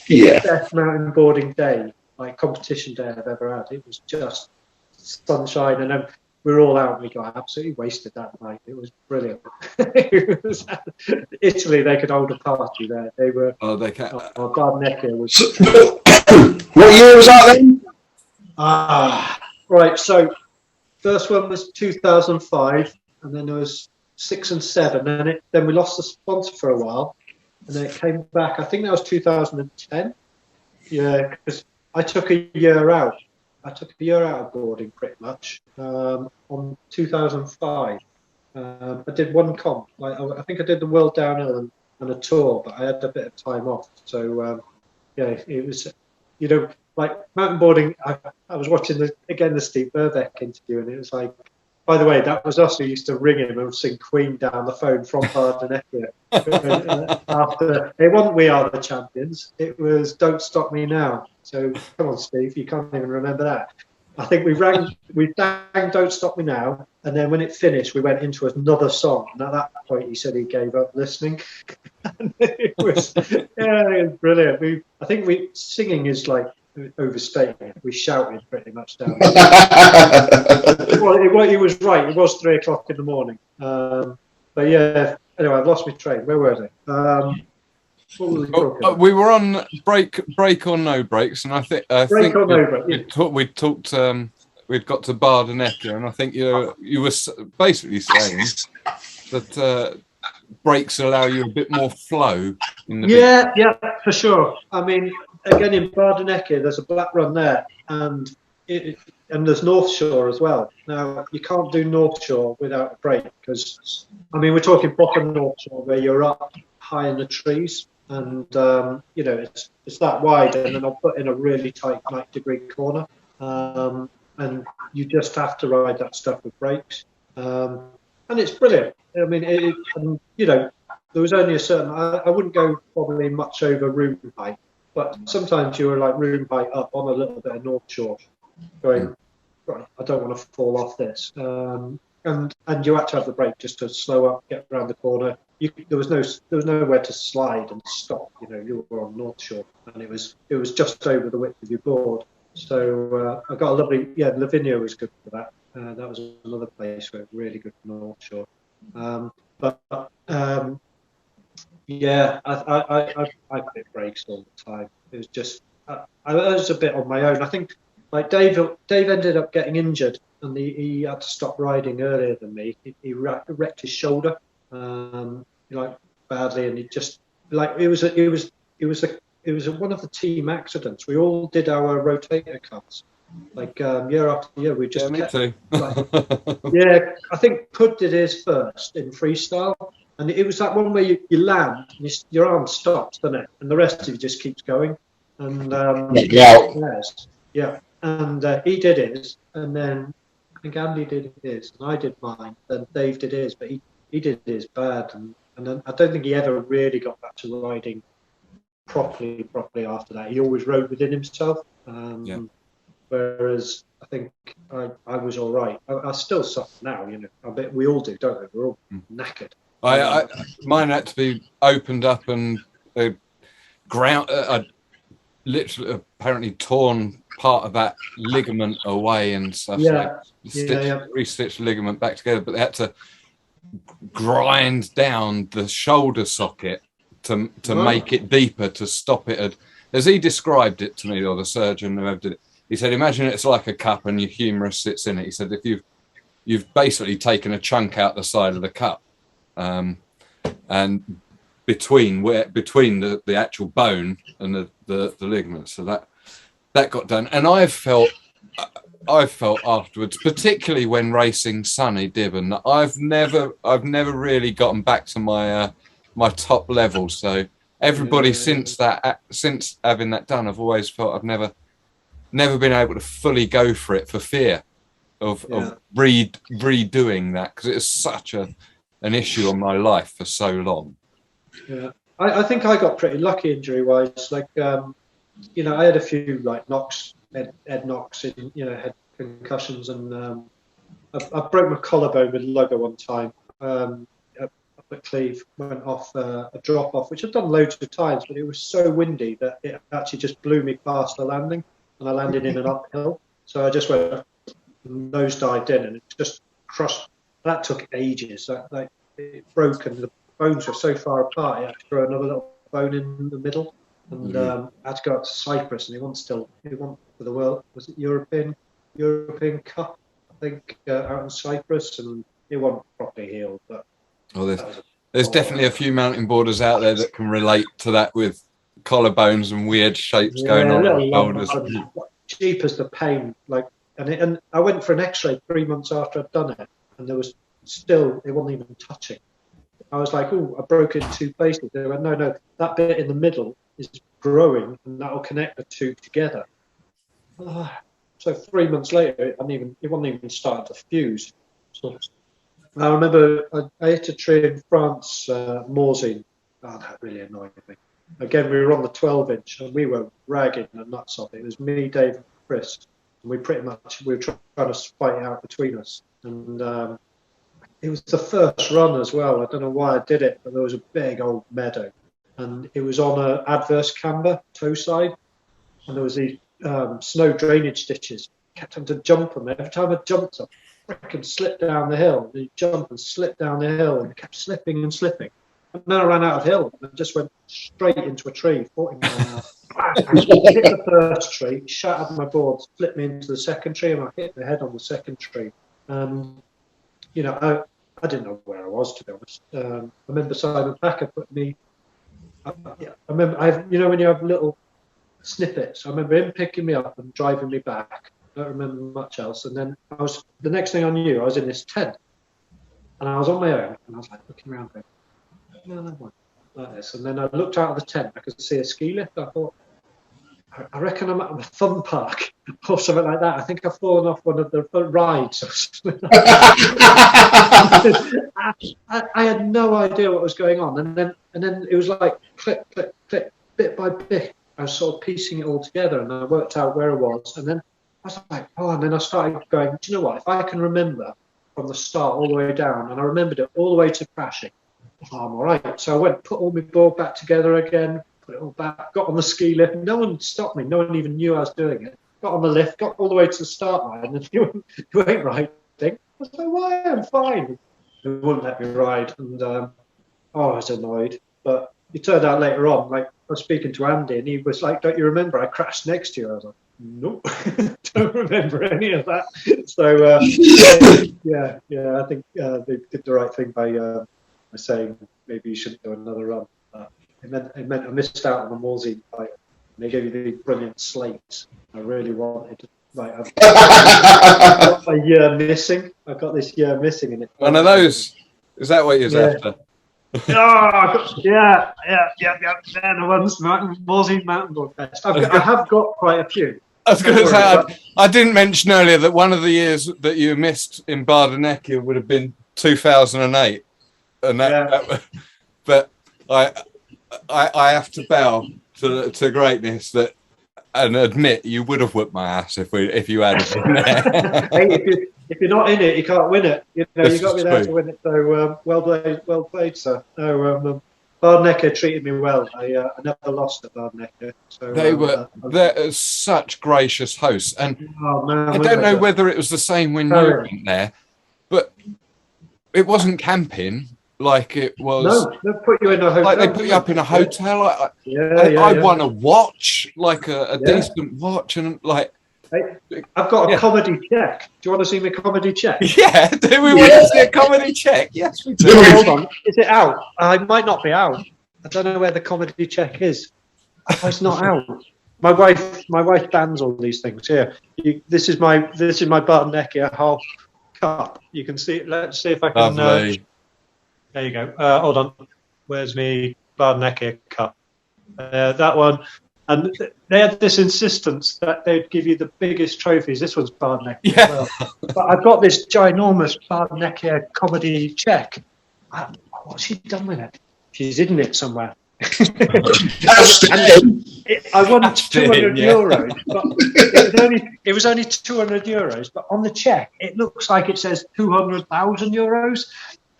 the best mountainboarding day, like competition day I've ever had. It was just sunshine, and then we were all out, and we got absolutely wasted that night. It was brilliant. Italy, they could hold a party there. They were. Oh, they can. Bardenecking was. What year was that then? Right. So. First one was 2005, and then there was 6 and 7, and then we lost the sponsor for a while, and then it came back. I think that was 2010. Yeah, because I took a year out. I took a year out of boarding pretty much on 2005. I did 1 comp. I think I did the World Downhill and a tour, but I had a bit of time off. So it was, like mountainboarding. I was watching the Steve Burbeck interview, and it was like, by the way, that was us who used to ring him and sing Queen down the phone from Bardenecking. After it wasn't "We Are the Champions," it was "Don't Stop Me Now." So come on, Steve, you can't even remember that. I think we sang "Don't Stop Me Now," and then when it finished, we went into another song. And at that point, he said he gave up listening. It was brilliant. I think singing is like overstating it. We shouted pretty much down there. Well, it was right. It was 3 o'clock in the morning. But yeah, anyway, I've lost my train. Where were they? What were we talking about? We were on break or no breaks, and I think Break or no break. we talked. We'd got to Bardonecchia, and I think you were basically saying that breaks allow you a bit more flow in the Yeah, for sure. I mean, again, in Bardonecchia, there's a black run there, and there's North Shore as well. Now, you can't do North Shore without a break because, I mean, we're talking proper North Shore where you're up high in the trees, and it's that wide, and then I'll put in a really tight 90-degree corner, and you just have to ride that stuff with brakes, and it's brilliant. I mean, there was only a certain. I wouldn't go probably much over room height, but sometimes you were like room height up on a little bit of North Shore, going, right, I don't want to fall off this, and you had to have the brake just to slow up, get around the corner. There was nowhere to slide and stop. You were on North Shore, and it was just over the width of your board. So I got a lovely, Lavinia was good for that. That was another place where it was really good for North Shore. I put brakes all the time. It was just I was a bit on my own. I think like Dave ended up getting injured, and he had to stop riding earlier than me. He wrecked his shoulder, badly, and he just it was one of the team accidents. We all did our rotator cuffs. Year after year, we just me too. I think Pud did his first in freestyle, and it was that one where you land, and your arm stops, doesn't it? And the rest of you just keeps going. And and he did his, and then I think Andy did his, and I did mine. Then Dave did his, but he did his bad, and then I don't think he ever really got back to riding properly after that. He always rode within himself. Whereas I think I was all right. I still suffer now, I bet we all do, don't we? We're all knackered. Mine had to be opened up and ground. Literally, apparently torn part of that ligament away and stuff. Restitched ligament back together, but they had to grind down the shoulder socket to make it deeper to stop it. As he described it to me, or the surgeon whoever did it, he said, imagine it's like a cup and your humerus sits in it. He said, if you've basically taken a chunk out the side of the cup, and between the actual bone and the ligament, so that got done. And I felt afterwards, particularly when racing Sunny Dibben, that I've never really gotten back to my top level. So everybody since having that done, I've always felt I've never been able to fully go for it for fear of redoing that, because it is such an issue on my life for so long. Yeah, I think I got pretty lucky injury wise. I had a few knocks, head knocks, head concussions, and I broke my collarbone with Lugger one time. Up at Cleve, went off a drop off, which I've done loads of times, but it was so windy that it actually just blew me past the landing, and I landed in an uphill. So I just went nosedived in, and it just crushed. That took ages. It broke, and the bones were so far apart. I had to throw another little bone in the middle, and I had to go up to Cyprus, and he won for the world. Was it European Cup? I think out in Cyprus, and he wasn't properly healed. But there's definitely a few mountain boarders out there that can relate to that with collarbones and weird shapes going on the shoulders. Cheap as the pain, and I went for an X-ray 3 months after I'd done it, and it wasn't even touching. I was like, oh, I broke it in two places. They went, no, that bit in the middle is growing, and that will connect the two together. So 3 months later, it wasn't even starting to fuse. So I remember I hit a tree in France, Morzine. Oh, that really annoyed me. Again, we were on the 12-inch, and we were ragging the nuts off it. It was me, Dave, and Chris. And we were trying to fight it out between us. And it was the first run as well. I don't know why I did it, but there was a big old meadow. And it was on an adverse camber, toe side. And there was these snow drainage ditches. Kept having to jump them. Every time I jumped up, I could slip down the hill. You jump and slip down the hill, and it kept slipping and slipping. And then I ran out of hill and just went straight into a tree, 40 miles an hour. Hit the first tree, shut up my board, flipped me into the second tree, and I hit the head on the second tree. You know, I didn't know where I was, to be honest. I remember Simon Packer put me. I remember, you know, when you have little snippets. I remember him picking me up and driving me back. I don't remember much else. And then the next thing I knew, I was in this tent, and I was on my own, and I was like looking around, going, no, like this. And then I looked out of the tent. I could see a ski lift. I thought, I reckon I'm at a fun park or something like that. I think I've fallen off one of the rides or something like that. I had no idea what was going on. And then it was like click, click, click, bit by bit. I was sort of piecing it all together, and I worked out where I was. And then I was like, oh, and then I started going, do you know what? If I can remember from the start all the way down, and I remembered it all the way to crashing, oh, I'm all right. So I went, put all my board back together again, put it all back, got on the ski lift. No one stopped me. No one even knew I was doing it. Got on the lift, got all the way to the start line, and you ain't riding. I was like, why? I'm fine. They wouldn't let me ride, and I was annoyed. But it turned out later on, like, I was speaking to Andy, and he was like, don't you remember I crashed next to you? I was like, nope, don't remember any of that. So, I think they did the right thing by saying maybe you shouldn't do another run. It meant I missed out on the Morsey fight. They gave you the brilliant slates. I really wanted, like, I've got a year missing. I've got this year missing in it. One of those. Is that what you're after? Yeah. They're the ones, Morsey Mountainboard Fest. I have got quite a few. I was going to say, I didn't mention earlier that one of the years that you missed in Bardonecchia would have been 2008. And but I have to bow to greatness and admit you would have whipped my ass if you had been there. Hey, if you're not in it, you can't win it. You know, you've got to be there to win it. So well played, sir. No, Bardonecchia treated me well. I never lost at Bardonecchia. So they're such gracious hosts, and I don't know whether it was the same when you went there, but it wasn't camping. Like it was. No, they put you in a hotel. Like they put you up in a hotel. I won a watch, like a decent watch, and like. Hey, I've got a comedy check. Do you want to see my comedy check? Yeah, do we want to see a comedy check? Yes, we do. Hold on, is it out? I might not be out. I don't know where the comedy check is. Oh, it's not out. My wife bans all these things. Here, this is my Bardonecchia half cup. You can see it. Let's see if I can. Lovely. There you go. Hold on. Where's me Bardonecchia cup? That one. And they had this insistence that they'd give you the biggest trophies. This one's Bardonecchia as well. But I've got this ginormous Bardonecchia comedy check. What's she done with it? She's hidden it somewhere. I won 200 euros, but it was only 200 euros. But on the check, it looks like it says 200,000 euros.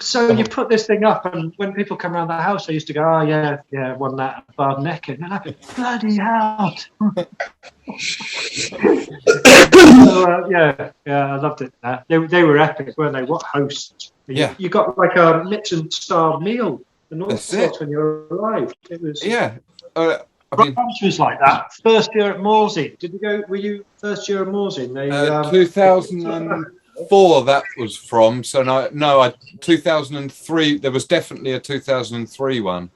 So you put this thing up, and when people come around the house, I used to go, "Oh yeah, won that at Bardonecchia," and I'm like, "Bloody hell!" So, I loved it. They were epic, weren't they? What hosts! You got like a Michelin-star meal and all sorts when you arrived. It was Branch was like that. First year at Morsey. Did you go? Were you first year at Morsey? 2004 that was from. So no, 2003. There was definitely a 2003 one.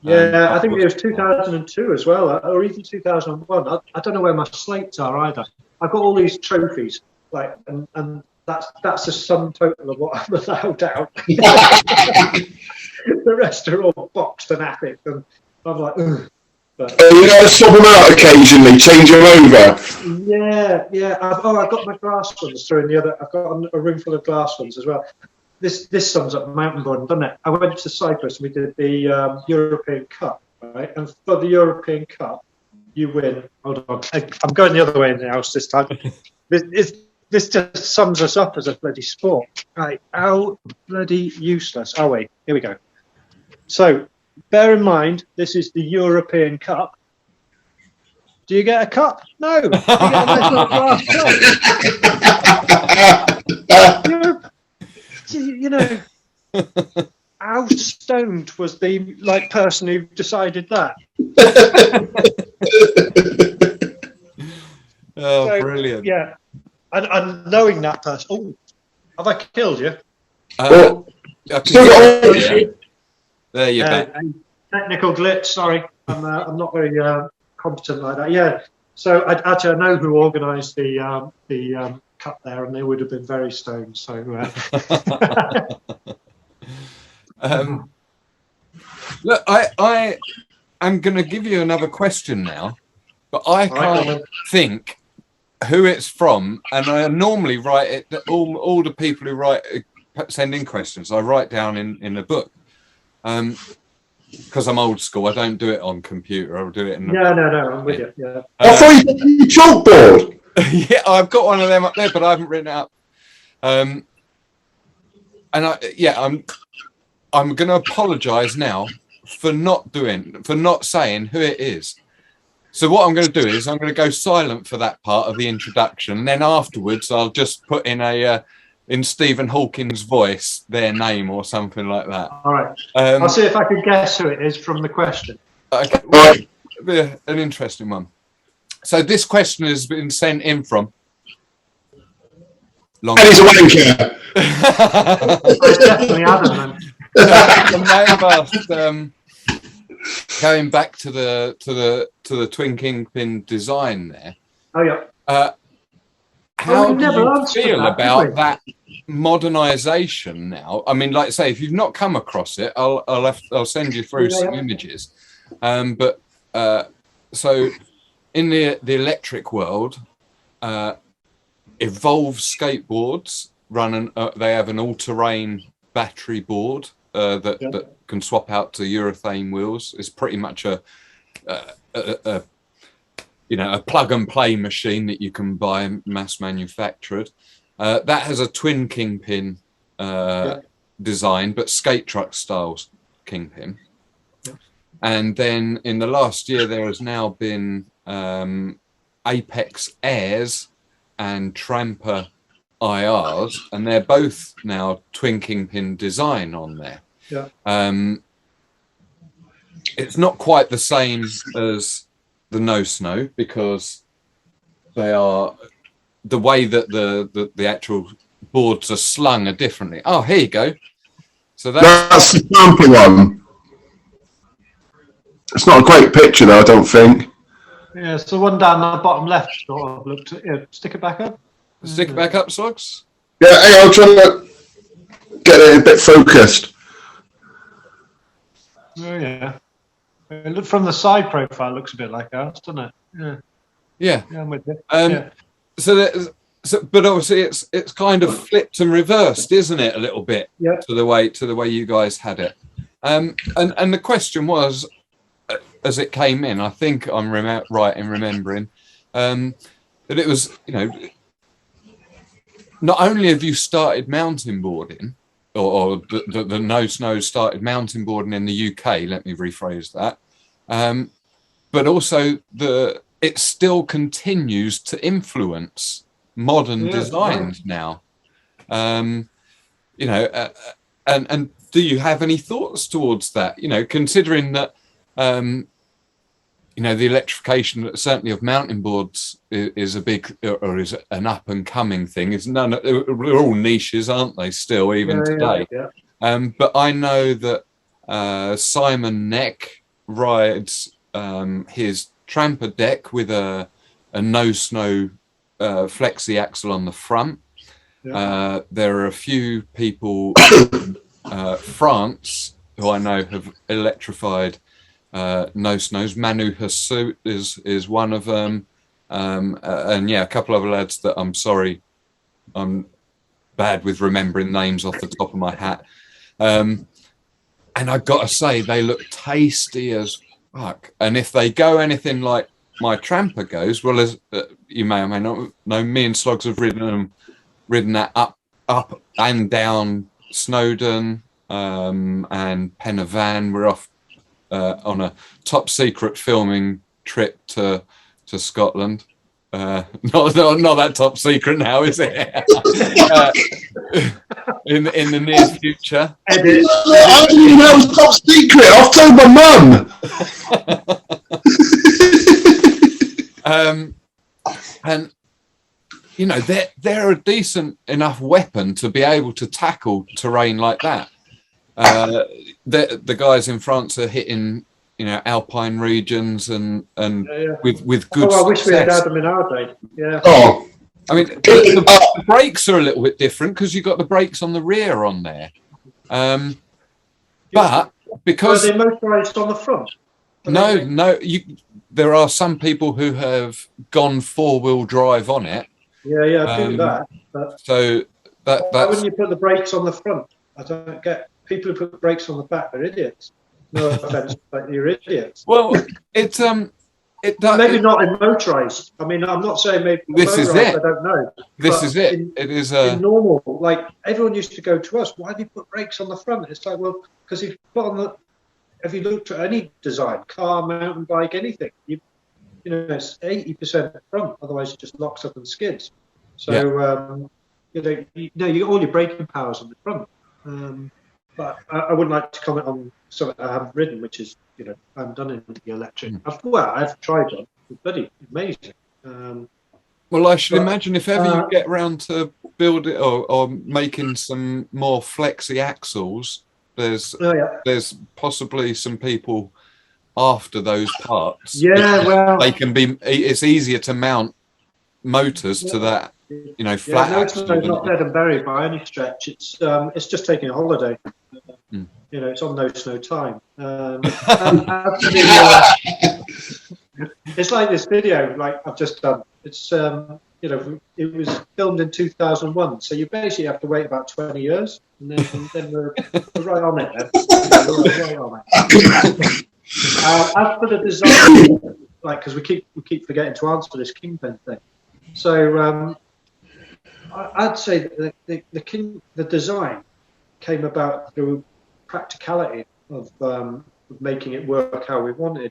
Yeah, I think it was 2002 as well, or even 2001. I don't know where my slates are either. I've got all these trophies, like, and that's the sum total of what I'm allowed out. The rest are all boxed and epic, and I'm like, ugh. But, you got to swap them out occasionally, change them over. Yeah. I've got my glass ones through in the other. I've got a room full of glass ones as well. This sums up mountainboarding, doesn't it? I went to Cyprus and we did the European Cup, right? And for the European Cup, you win. Hold on, I'm going the other way in the house this time. This just sums us up as a bloody sport. Right? How bloody useless are we? Here we go. So, bear in mind, this is the European Cup. Do you get a cup? No. Do you get a nice little glass cup? You know, how stoned was the person who decided that? Oh, brilliant! Yeah, and knowing that person. Oh, have I killed you? Well, there you're back. Technical glitch. Sorry, I'm not very competent like that. Yeah. So I know who organised the cut there, and they would have been very stoned. So. Look, I am going to give you another question now, but I can't think who it's from, and I normally write it. All the people who send in questions, I write down in the book. Because I'm old school, I don't do it on computer. I'll do it in. No, I'm with you. Yeah. I thought you had a chalkboard. Yeah, I've got one of them up there, but I haven't written it up. And I'm going to apologise now for not saying who it is. So what I'm going to do is I'm going to go silent for that part of the introduction, and then afterwards I'll just put in in Stephen Hawking's voice their name or something like that. All right. I'll see if I can guess who it is from the question. Okay, well, it'll be an interesting one. So this question has been sent in from. And he's a wanker. It's definitely Adam. Going back to the Twin Kingpin design there. Oh yeah. How do you feel about that modernisation now? I mean, like I say, if you've not come across it, I'll send you through some images. So in the electric world, Evolve skateboards they have an all-terrain battery board that can swap out to urethane wheels. It's pretty much a plug and play machine that you can buy mass manufactured. That has a twin kingpin design, but skate truck styles kingpin. Yeah. And then in the last year, there has now been Apex Airs and Tramper IRs, and they're both now twin kingpin design on there. Yeah. It's not quite the same as the No Sno, because they are the way that the actual boards are slung are differently. Oh, here you go. So that's the Tramper one. It's not a great picture though, I don't think. Yeah, it's the one down the bottom left. Sort of looked. Stick it back up. Stick it back up, Suggs. Yeah, hey, I'll try to get it a bit focused. Oh yeah. From the side profile, looks a bit like ours, doesn't it? Yeah. Yeah, I'm with you. But obviously it's kind of flipped and reversed, isn't it, a little bit? Yeah. To the way you guys had it. And the question was, as it came in, I think I'm right in remembering that it was, not only have you started mountain boarding, or the No Sno started mountain boarding in the UK, let me rephrase that, but also it still continues to influence modern designs now. And do you have any thoughts towards that? Considering that, the electrification, certainly of mountain boards, is a big, or is an up and coming thing. They're all niches, aren't they? Still, even today. Yeah. But I know that Simon Neck rides his Tramper deck with a No Sno flexi axle on the front. Yeah. There are a few people in France who I know have electrified No Snos. Manu Hassout is one of them, and a couple of other lads that I'm sorry, I'm bad with remembering names off the top of my hat. And I've got to say, they look tasty as fuck. And if they go anything like my Tramper goes, well, as you may or may not know, me and Slogs have ridden that up and down Snowdon and Pen y Fan. We're off on a top secret filming trip to to Scotland. Not that top secret now, is it? In the near future. I didn't even know it was top secret. I've told my mum. And you know, they're a decent enough weapon to be able to tackle terrain like that. The guys in France are hitting, you know, alpine regions and with good. Oh, I wish we had success. had them in our day. Yeah. Oh, I mean, the brakes are a little bit different because you've got the brakes on the rear on there. But because are they motorised on the front? no, there are some people who have gone 4-wheel drive on it. Yeah, I do that. But So why that's wouldn't you put the brakes on the front? I don't get people who put brakes on the back. They're idiots. No offence, but you're idiots. well, it's Maybe not in motorised. I mean, I'm not saying maybe This is motorised, it. I don't know. This But is it. In, It is in normal, like everyone used to go to us, why do you put brakes on the front? It's like, well, because if you put on the, have you looked at any design, car, mountain bike, anything, you know, it's 80% front, otherwise it just locks up and skids. So, you know, you all your braking powers on the front. But I wouldn't like to comment on something I haven't ridden, which is, you know, I haven't done anything electric. I've tried it. It's bloody amazing. well, I should imagine if ever you get around to build it or making some more flexi axles, there's possibly some people after those parts. Yeah, well, they can be. It's easier to mount motors to that, you know, flat axle. No, it's not dead and buried by any stretch. It's just taking a holiday. You know, it's on No Sno time. It's like this video, like I've just done. It's you know, it was filmed in 2001, so you basically have to wait about 20 years, and then we're right on it. Then. We're right on it. As for the design, like, because we keep forgetting to answer this kingpin thing. So I'd say that the design came about through practicality of making it work how we wanted.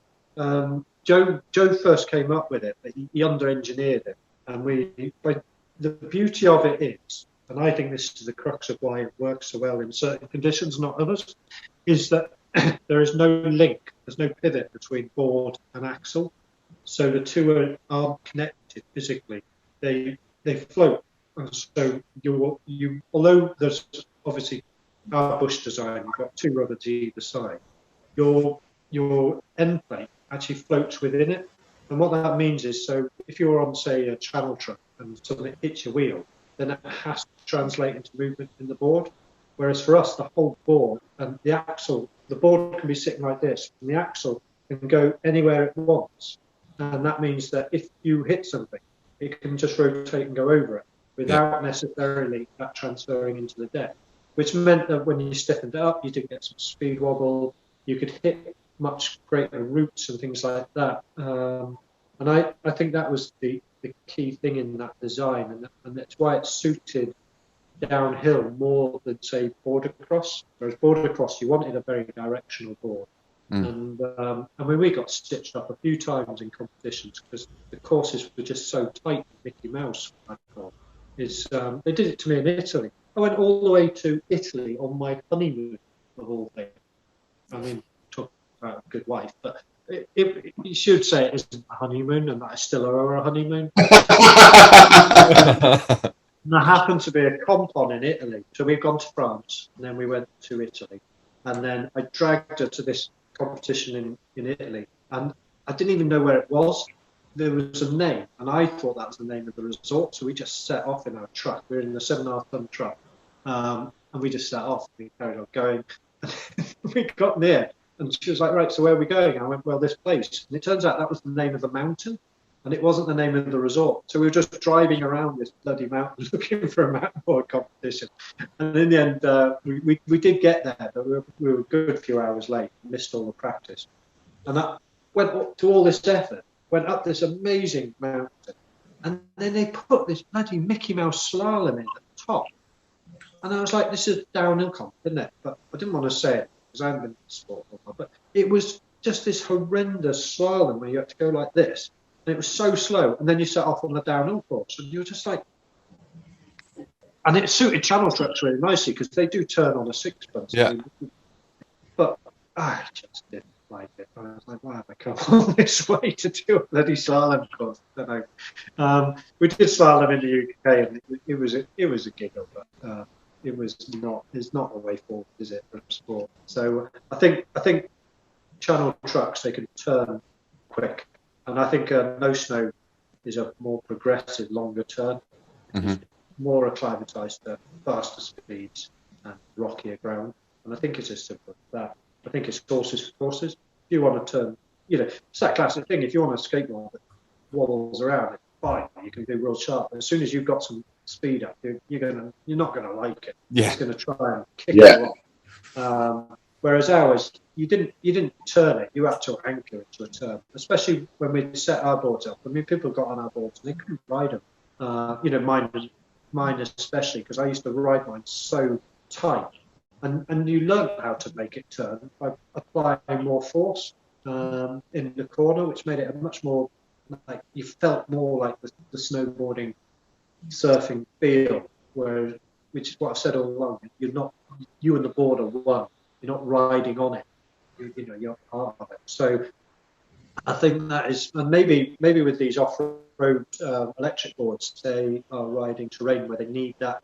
Joe first came up with it, but he under-engineered it, and the beauty of it is, and I think this is the crux of why it works so well in certain conditions, not others, is that there is no link, there's no pivot between board and axle, so the two aren't connected physically. They float, and so you although there's obviously our bush design, you've got two rubbers either side. Your end plate actually floats within it, and what that means is, so if you're on, say, a channel truck and something hits your wheel, then it has to translate into movement in the board. Whereas for us, the whole board and the axle, the board can be sitting like this, and the axle can go anywhere it wants, and that means that if you hit something, it can just rotate and go over it without necessarily that transferring into the deck, which meant that when you stiffened it up, you did get some speed wobble, you could hit much greater roots and things like that. And I think that was the key thing in that design, and that's why it's suited downhill more than, say, border cross. Whereas border cross, you wanted a very directional board. And I mean, we got stitched up a few times in competitions because the courses were just so tight. Mickey Mouse, I thought, they did it to me in Italy. I went all the way to Italy on my honeymoon, of all things. I mean, talk about a good wife, but you should say it isn't a honeymoon, and that I still owe her a honeymoon. And there happened to be a comp on in Italy, so we'd gone to France, and then we went to Italy, and then I dragged her to this competition in Italy, and I didn't even know where it was. There was a name, and I thought that was the name of the resort, so we just set off in our truck. We were in the 7.5-ton truck, and we just set off. We carried on going. We got near, and she was like, right, so where are we going? And I went, well, this place. And it turns out that was the name of the mountain, and it wasn't the name of the resort. So we were just driving around this bloody mountain looking for a mountainboard competition. And in the end, we did get there, but we were a good few hours late, missed all the practice. And that went up to all this effort, went up this amazing mountain, and then they put this bloody Mickey Mouse slalom in at the top. And I was like, this is downhill comp, isn't it? But I didn't want to say it because I haven't been in sport before. But it was just this horrendous slalom where you have to go like this and it was so slow. And then you set off on the downhill course, and you were just like, and it suited channel trucks really nicely because they do turn on a sixpence. Yeah. But I just didn't like it. I was like, why have I come all this way to do a bloody slalom course? I don't know. We did slalom in the UK, and it was a giggle, but it's not a way forward, is it, for sport? So I think channel trucks, they can turn quick, and I think No Sno is a more progressive, longer turn. Mm-hmm. More acclimatized to faster speeds and rockier ground. And I think it's as simple as that. I think it's courses for courses. If you want to turn, it's that classic thing. If you want to skateboard that wobbles around, it's fine. You can do real sharp. But as soon as you've got some speed up, you're not going to like it. Yeah. It's going to try and kick you off. Whereas ours, you didn't turn it. You had to anchor it to a turn. Especially when we set our boards up. I mean, people got on our boards and they couldn't ride them. Mine especially, because I used to ride mine so tight, and you learn how to make it turn by applying more force in the corner, which made it a much more like, you felt more like the snowboarding, surfing feel, which is what I've said all along. You and the board are one. You're not riding on it. You're part of it. So I think that is, and maybe with these off-road electric boards, they are riding terrain where they need that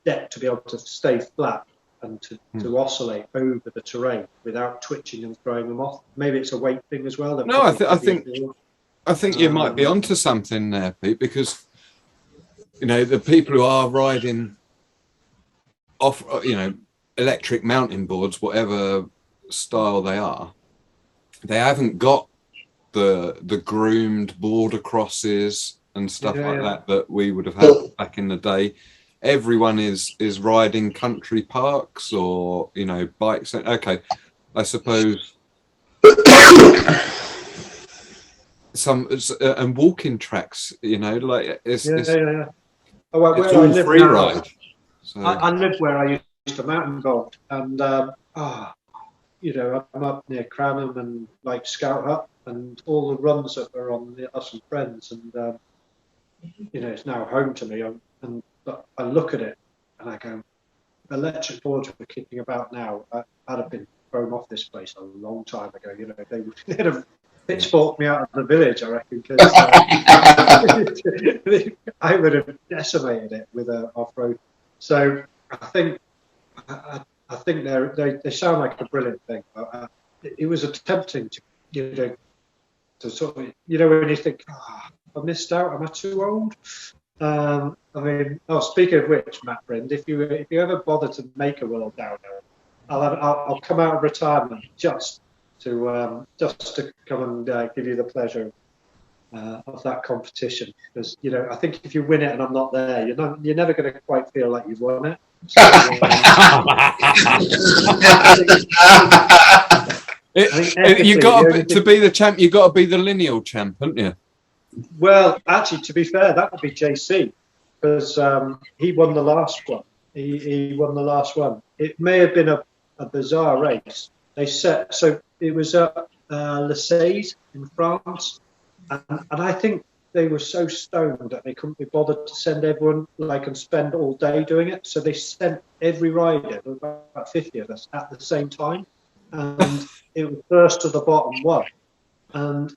deck to be able to stay flat and to oscillate over the terrain without twitching and throwing them off. Maybe it's a weight thing as well. No, I think you might be onto something there, Pete, because the people who are riding off, electric mountain boards, whatever style they are, they haven't got the groomed border crosses and stuff that we would have had back in the day. Everyone is riding country parks or bikes. Okay, I suppose some and walking tracks. Like it's Oh, well, it's all free ride. So. I live where I used to mountainboard, and I'm up near Cranham and like Scout Hut and all the runs that were on us and friends, and it's now home to me. But I look at it and I go, electric boards were kicking about now. I'd have been thrown off this place a long time ago. They'd have pitchforked me out of the village, I reckon, because I would have decimated it with an off-road. So I think they sound like a brilliant thing. It was attempting to sort of, when you think, I missed out, am I too old? Speaking of which, Matt Friend, if you ever bother to make a world downhill, I'll come out of retirement just to come and give you the pleasure of that competition, because I think if you win it and I'm not there, you're never going to quite feel like you've won it. So, you got to be the champ. You got to be the lineal champ, haven't you? Well, actually, to be fair, that would be JC, because he won the last one. He won the last one. It may have been a bizarre race. So it was at Lessees in France, and I think they were so stoned that they couldn't be bothered to send everyone and spend all day doing it. So they sent every rider, about 50 of us, at the same time, and it was first to the bottom one, and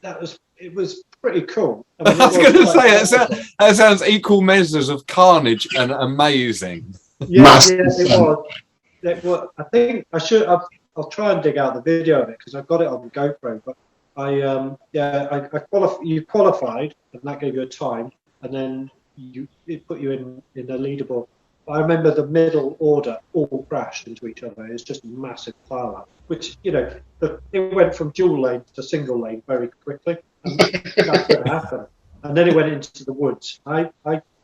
it was pretty cool. I was going to say that sounds equal measures of carnage and amazing. Yeah, it was. I think I should. I'll try and dig out the video of it because I've got it on GoPro. But you qualified, and that gave you a time, and then it put you in the leaderboard. I remember the middle order all crashed into each other. It's just a massive pile-up, which it went from dual lane to single lane very quickly. And that's going to happen. And then it went into the woods. I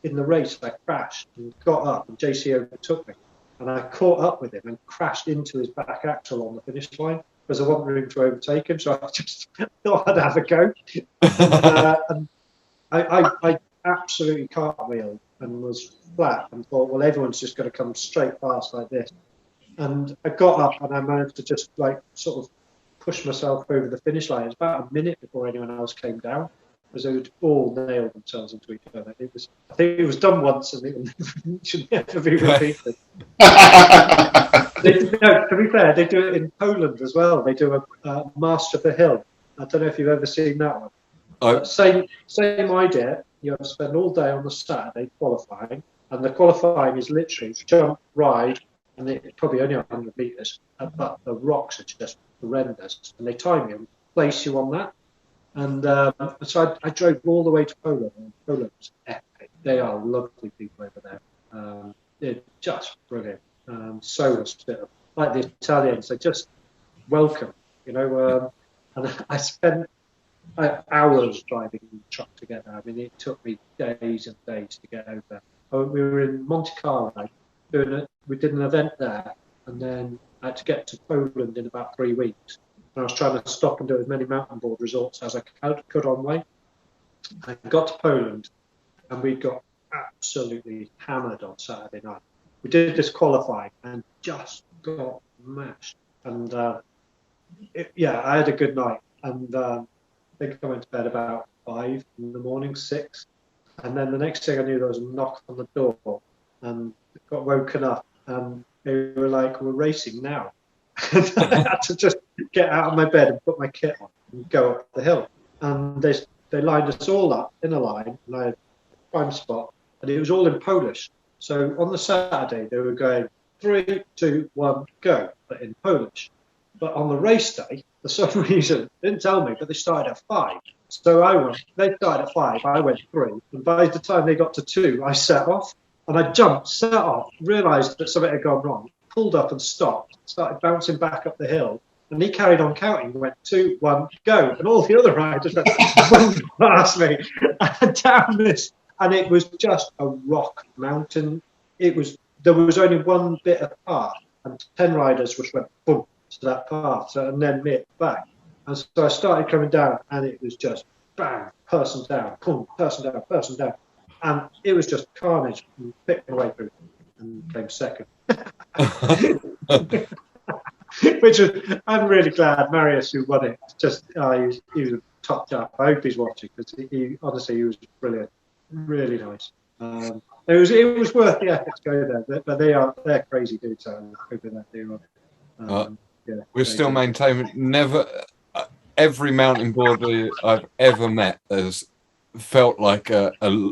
in the race, I crashed and got up, and JC overtook me, and I caught up with him and crashed into his back axle on the finish line because I wasn't room to overtake him. So I just thought I'd have a go. And I absolutely cartwheeled and was flat and thought, well, everyone's just going to come straight past like this. And I got up and I managed to just sort of pushed myself over the finish line. It was about a minute before anyone else came down, because they would all nail themselves into each other. I think it was done once, and it should never be repeated. To be fair, they do it in Poland as well. They do a Master of the Hill. I don't know if you've ever seen that one. Same idea. You have to spend all day on the Saturday qualifying, and the qualifying is literally jump, ride, and it's probably only 100 metres, but the rocks are just horrendous, and they time you and place you on that. And so I drove all the way to Poland, and Poland was epic. They are lovely people over there. They're just brilliant. So hospitable. Like the Italians, they just welcome, and I spent hours driving in the truck to get there. I mean, it took me days and days to get over. We were in Monte Carlo we did an event there, and then I had to get to Poland in about 3 weeks. And I was trying to stop and do as many mountain board resorts as I could on way. I got to Poland, and we got absolutely hammered on Saturday night. We did this qualifying and just got mashed. And I had a good night. And I think I went to bed about 5 in the morning, 6. And then the next thing I knew, there was a knock on the door, and got woken up. And they were like, "We're racing now." And I had to just get out of my bed and put my kit on and go up the hill. And they lined us all up in a line, and I had a prime spot, and it was all in Polish. So on the Saturday, they were going 3, 2, 1, go, but in Polish. But on the race day, for some reason, they didn't tell me, but they started at 5. So they started at 5, I went 3. And by the time they got to 2, I set off. And I jumped, set off, realised that something had gone wrong, pulled up and stopped, started bouncing back up the hill. And he carried on counting, went 2, 1, go. And all the other riders went past me and down this. And it was just a rock mountain. There was only one bit of path, and 10 riders just went boom to that path, and then me back. And so I started coming down, and it was just bang, person down, boom, person down, person down. And it was just carnage, and picked my way through and came second. Which I'm really glad Marius, who won it, he was a top chap. I hope he's watching, because he was brilliant, really nice. It was worth the effort to go there, but they're crazy dudes over there. We're still maintaining. Never every mountain boarder I've ever met has felt like a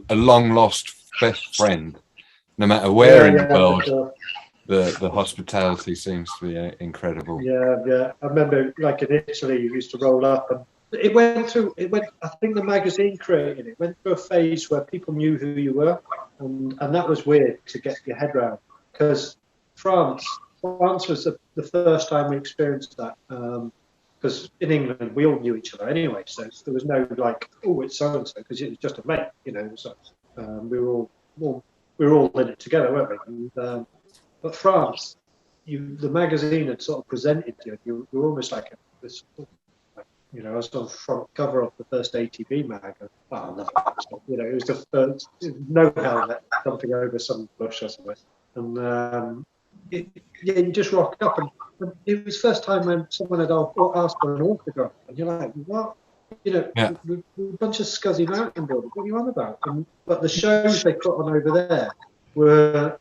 long lost best friend, no matter where in the world. Sure. The hospitality seems to be incredible. Yeah. I remember, like in Italy, you used to roll up, and it went. I think the magazine created it. Went through a phase where people knew who you were, and that was weird to get your head around, because France was the first time we experienced that. Because in England we all knew each other anyway, so there was no like, oh, it's so and so, because it was just a mate, So we were all in it together, weren't we? And, but France, the magazine had sort of presented you. You were almost like this. I was on the front cover of the first ATV mag. I love it. It was the first, no helmet, jumping over some bush or something. And you just rock up, and it was the first time when someone had asked for an autograph, and you're like, what? We're a bunch of scuzzy mountain boarders. What are you on about? But the shows they put on over there were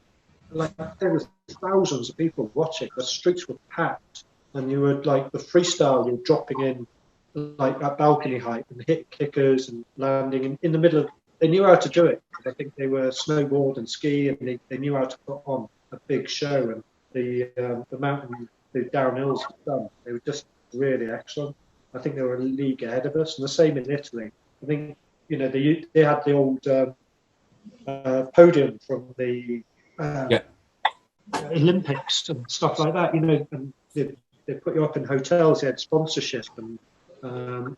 like, there was thousands of people watching. The streets were packed, and you were like the freestyle. You were dropping in like at balcony height and hit kickers and landing in the middle of. They knew how to do it. I think they were snowboard and ski, and they knew how to put on a big show. And the mountain, the downhills done. They were just really excellent. I think they were a league ahead of us, and the same in Italy. I think they had the old podium from the Olympics and stuff like that. And they put you up in hotels. They had sponsorship, and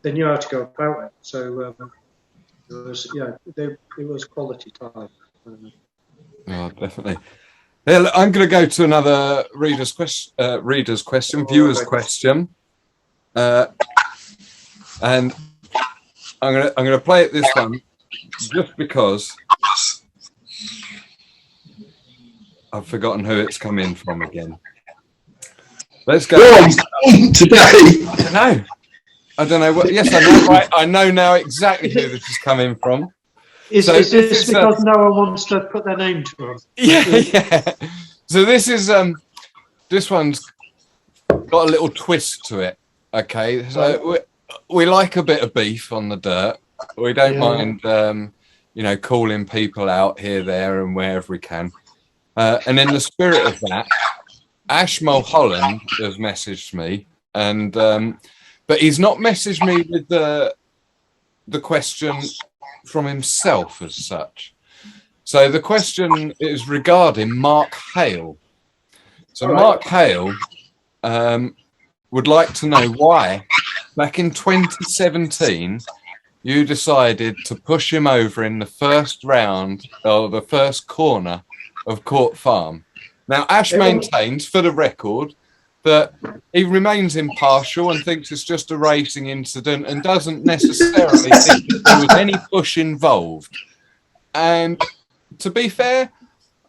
they knew how to go about it. So it was quality time. Oh, definitely. Yeah, I'm going to go to another reader's question, viewer's question, and I'm going to play it this one just because I've forgotten who it's come in from again. Let's go. You're on point today. I don't know what. Yes, I know. Right, I know now exactly who this is coming from. Is this because no one wants to put their name to it? Yeah. So this is this one's got a little twist to it. Okay, so we like a bit of beef on the dirt. We don't mind, calling people out here, there, and wherever we can. And in the spirit of that, Ash Mulholland has messaged me, and but he's not messaged me with the question from himself as such. So the question is regarding Mark Hale. So Mark Hale would like to know why, back in 2017, you decided to push him over in the first round, or the first corner of Court Farm. Now, Ash maintains, for the record, that he remains impartial and thinks it's just a racing incident and doesn't necessarily think that there was any push involved. And to be fair,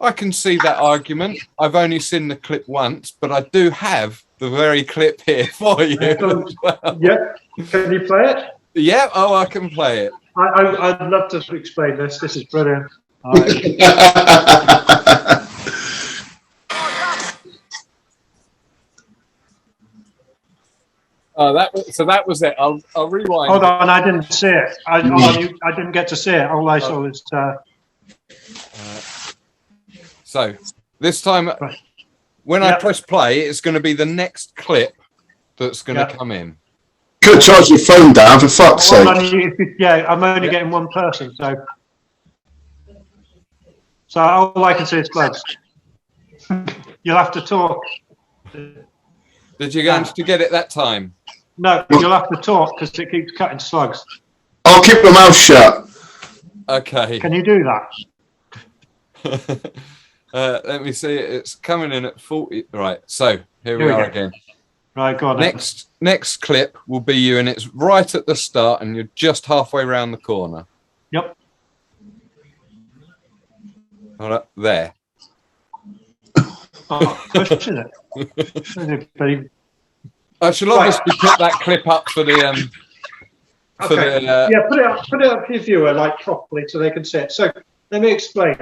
I can see that argument. I've only seen the clip once, but I do have the very clip here for you as well. Yeah, can you play it? Yeah, I can play it. I'd love to explain this. This is brilliant. That was it. I'll rewind. Hold on, I didn't see it. I didn't get to see it. All I saw was. So this time, when I press play, it's going to be the next clip that's going to come in. Could charge your phone down, for fuck's sake. I'm only getting one person, so all I can see is plugs. You'll have to talk. Did you manage to get it that time? No, you'll have to talk because it keeps cutting slugs. I'll keep my mouth shut. Okay. Can you do that? Let me see. It's coming in at 40. Right. So here we are again. Right, go on. Next clip will be you, and it's right at the start, and you're just halfway around the corner. Yep. Hold up there. Pushing it. I shall obviously put that clip up for the put it up for your viewer like properly so they can see it. So let me explain.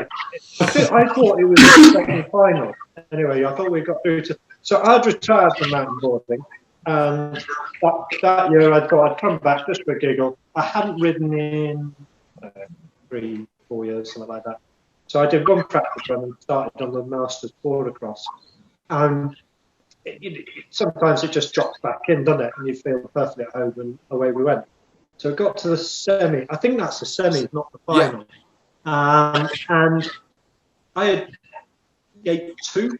I thought it was the second final. Anyway, I thought we got through to. So I'd retired from mountainboarding, and that year I'd come back just for a giggle. I hadn't ridden in 3-4 years, something like that. So I did one practice run and started on the Masters Border Cross. And sometimes it just drops back in, doesn't it? And you feel perfectly at home, and away we went. So it got to the semi. I think that's the semi, not the final. Yeah. And I had gate 2.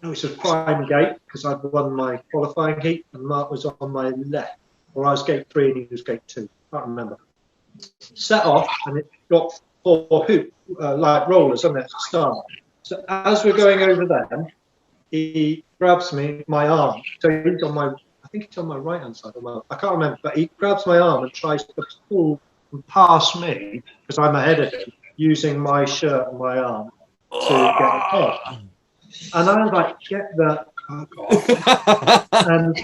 Which was prime gate because I'd won my qualifying heat, and Mark was on my left, or I was gate 3 and he was gate 2. Can't remember. Set off, and it got 4 hoop like rollers on it to start. So as we're going over them, he grabs my arm. So he's on I think it's on my right hand side. I can't remember, but he grabs my arm and tries to pull and pass me because I'm ahead of him, using my shirt and my arm to get ahead. And I was like, get the and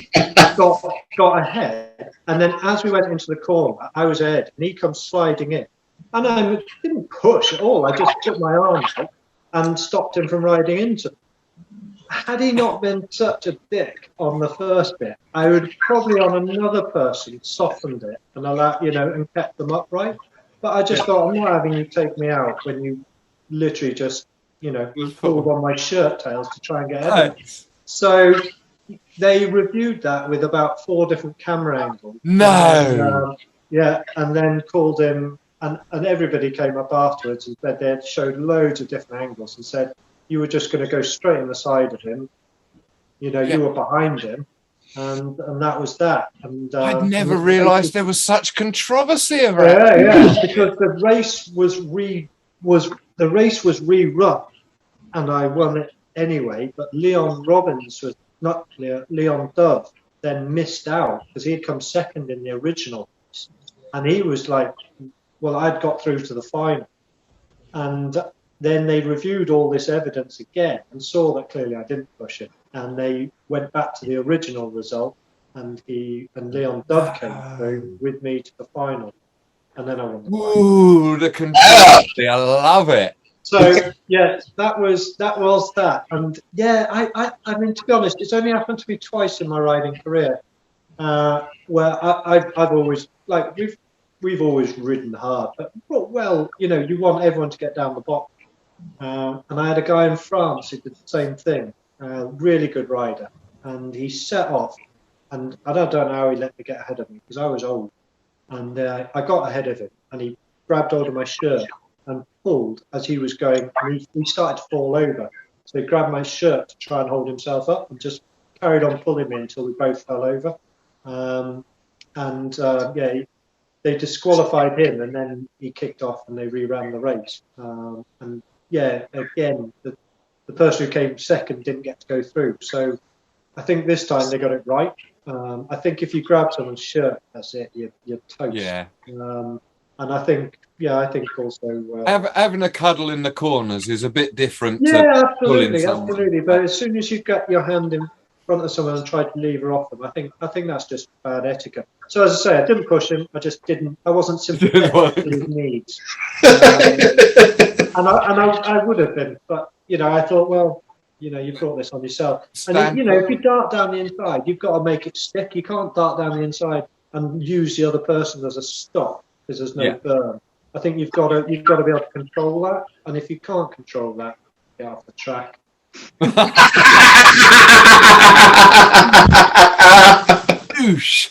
got ahead. And then as we went into the corner, I was ahead, and he comes sliding in. And I didn't push at all. I just put my arm out and stopped him from riding into them. Had he not been such a dick on the first bit, I would probably on another person softened it and allowed, and kept them upright. But I just thought, I'm not having you take me out when you literally just, pulled on my shirt tails to try and get ahead. So they reviewed that with about 4 different camera angles. No. And then called him, and everybody came up afterwards and said they had showed loads of different angles and said you were just going to go straight in the side of him. You were behind him, and that was that. And I'd never realised there was such controversy around. Yeah, because the race was rerun, and I won it anyway. But Leon Dove then missed out because he had come second in the original, and he was like, well, I'd got through to the final, and then they reviewed all this evidence again and saw that clearly I didn't push it. and they went back to the original result, and Leon Dove came through with me to the final, and then I won the final. Ooh, the consistency! I love it. So yeah, that was that, and yeah, I mean, to be honest, it's only happened to me twice in my riding career, where I've always, like, we've always ridden hard, but well, you know, you want everyone to get down the bottom, and I had a guy in France who did the same thing, really good rider, and he set off, and I don't know how he let me get ahead of me because I was old, and I got ahead of him, and he grabbed hold of my shirt and pulled as he was going. He started to fall over, so he grabbed my shirt to try and hold himself up, and just carried on pulling me until we both fell over. They disqualified him, and then he kicked off, and they reran the race. And yeah, again, the person who came second didn't get to go through. So I think this time they got it right. I think if you grab someone's shirt, that's it. You're toast. Yeah. And I think also having a cuddle in the corners is a bit different. Yeah, absolutely. But as soon as you get your hand in front of someone and try to lever off them, I think that's just bad etiquette. So as I say, I didn't push him. I wasn't sympathetic to his needs. And I would have been, but you know, I thought, well, you know, you brought this on yourself. And you know, if you dart down the inside, you've got to make it stick. You can't dart down the inside and use the other person as a stop because there's no burn. I think you've got to be able to control that. And if you can't control that, get off the track. Douche.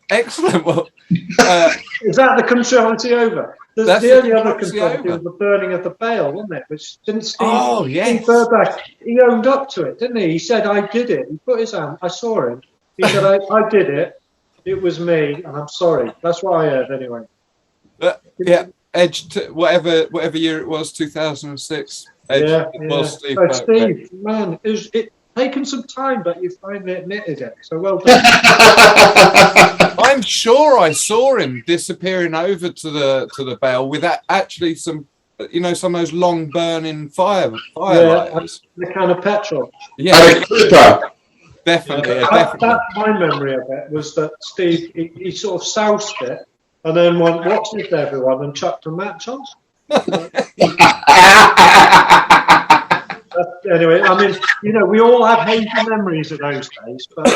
Excellent. Well, is that the controversy over? The only other controversy was the burning of the bale, wasn't it? Which didn't Steve? Oh yes. Steve Burback, he owned up to it, didn't he? He said, "I did it." He put his hand. I saw him. He said, "I did it. It was me, and I'm sorry." That's what I heard, anyway. Yeah, Edge. Whatever year it was, 2006. Edge was Steve. So Steve, man, it taken some time, but you finally admitted it. So well done. I'm sure I saw him disappearing over to the bale with actually some of those long burning firelighters. The can of petrol. Yeah, definitely. That's my memory of it, was that Steve he sort of soused it and then went, "Watch this, everyone," and chucked a match on. Anyway, I mean, you know, we all have hazy memories of those days, but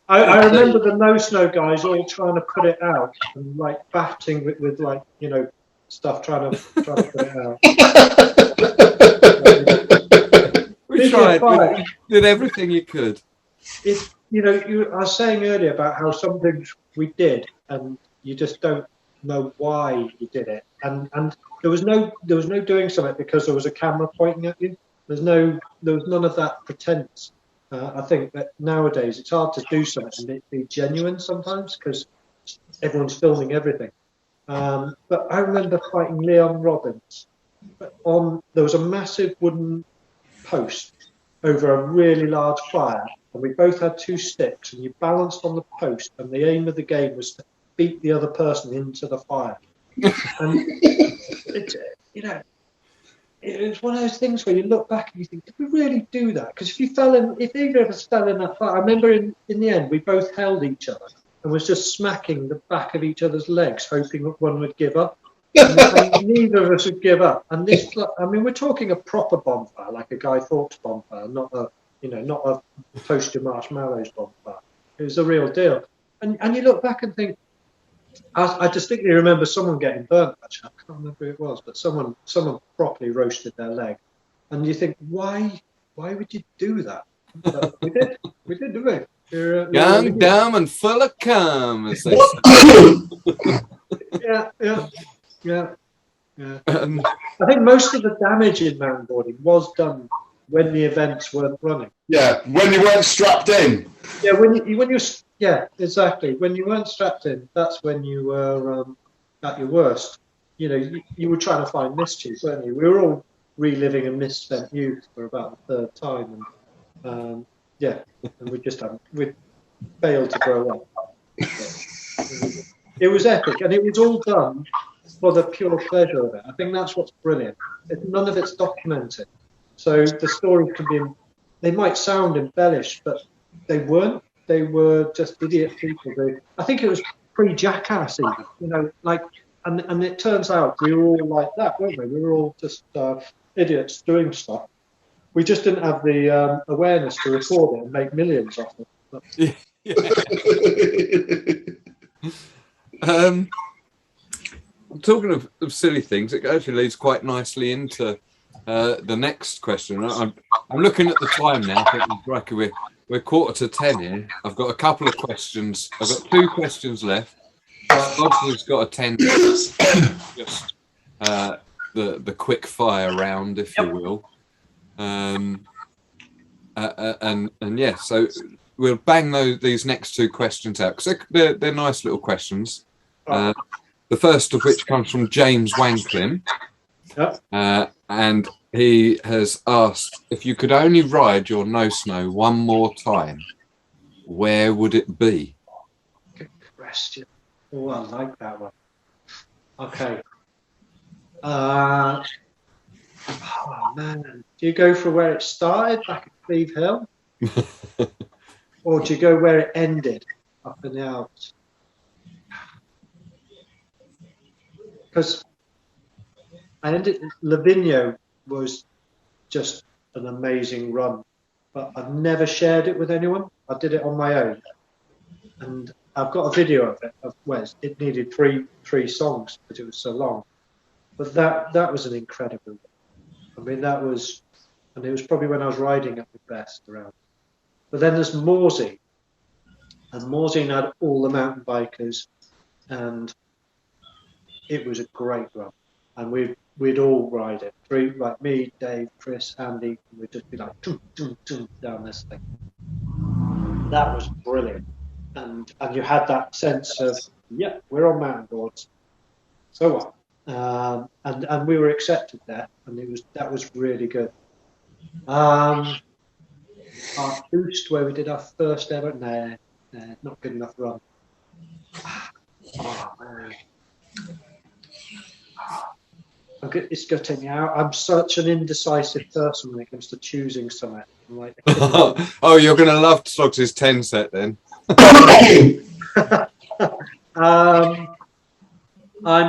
I remember the No Sno guys all trying to put it out and like batting with like, you know, stuff trying to put it out. We tried. We did everything you could. If you know, I was saying earlier about how some things we did and you just don't know why you did it, and there was no doing something because there was a camera pointing at you. There was none of that pretense. I think that nowadays it's hard to do something and it be genuine sometimes because everyone's filming everything. But I remember fighting Leon Robbins. There was a massive wooden post over a really large fire, and we both had two sticks, and you balanced on the post, and the aim of the game was to beat the other person into the fire. And it's one of those things where you look back and you think, did we really do that? Because if either of us fell in that fire, I remember in the end we both held each other and was just smacking the back of each other's legs, hoping that one would give up. And neither of us would give up. And this, I mean, we're talking a proper bonfire, like a Guy Fawkes bonfire, not a toast your marshmallows bonfire. It was the real deal. And you look back and think, I distinctly remember someone getting burnt. Actually, I can't remember who it was, but someone properly roasted their leg. And you think, why would you do that? But we did, didn't we? Young, dumb, and full of cum, as they say. Yeah. I think most of the damage in mountainboarding was done when the events weren't running. Yeah, when you weren't strapped in. Yeah, exactly. When you weren't strapped in, that's when you were at your worst. You know, you were trying to find mischief, weren't you? We were all reliving a misspent youth for about the third time, and and we failed to grow up. It was epic, and it was all done for the pure pleasure of it. I think that's what's brilliant. None of it's documented. So the stories can be, they might sound embellished, but they weren't. They were just idiot people. I think it was pre-Jackass even, you know, like, and it turns out we were all like that, weren't we? We were all just idiots doing stuff. We just didn't have the awareness to record it and make millions off it. But... Yeah. Talking of silly things, it actually leads quite nicely into the next question. I'm looking at the time now. I think we're 9:45 here. I've got a couple of questions. I've got 2 questions left. Godfrey's got a 10. Just the quick fire round, if you will. And yeah, so we'll bang these next 2 questions out because they're nice little questions. The first of which comes from James Wanklin. Yep. And he has asked, if you could only ride your No Sno one more time, where would it be? Good question. Oh, I like that one. Okay. Oh, man. Do you go for where it started, back at Cleve Hill? Or do you go where it ended, up in the Alps? Because Livigno was just an amazing run, but I've never shared it with anyone. I did it on my own, and I've got a video of it. Of where it needed three songs because it was so long. But that was an incredible one. I mean, that was, and it was probably when I was riding at the best around. But then there's Morsey, and Morsey had all the mountain bikers, and it was a great run. And we'd all ride it. Like me, Dave, Chris, Andy, we'd just be like doom, doom, doom, down this thing. That was brilliant. And you had that sense of, yeah, we're on mountain boards. So what? And we were accepted there, and that was really good. Our boost where we did our first ever, nah, not good enough run. Oh, man. It's going to take me out. I'm such an indecisive person when it comes to choosing something. I'm like, oh, you're going to love Slogs' 10 set then. I'm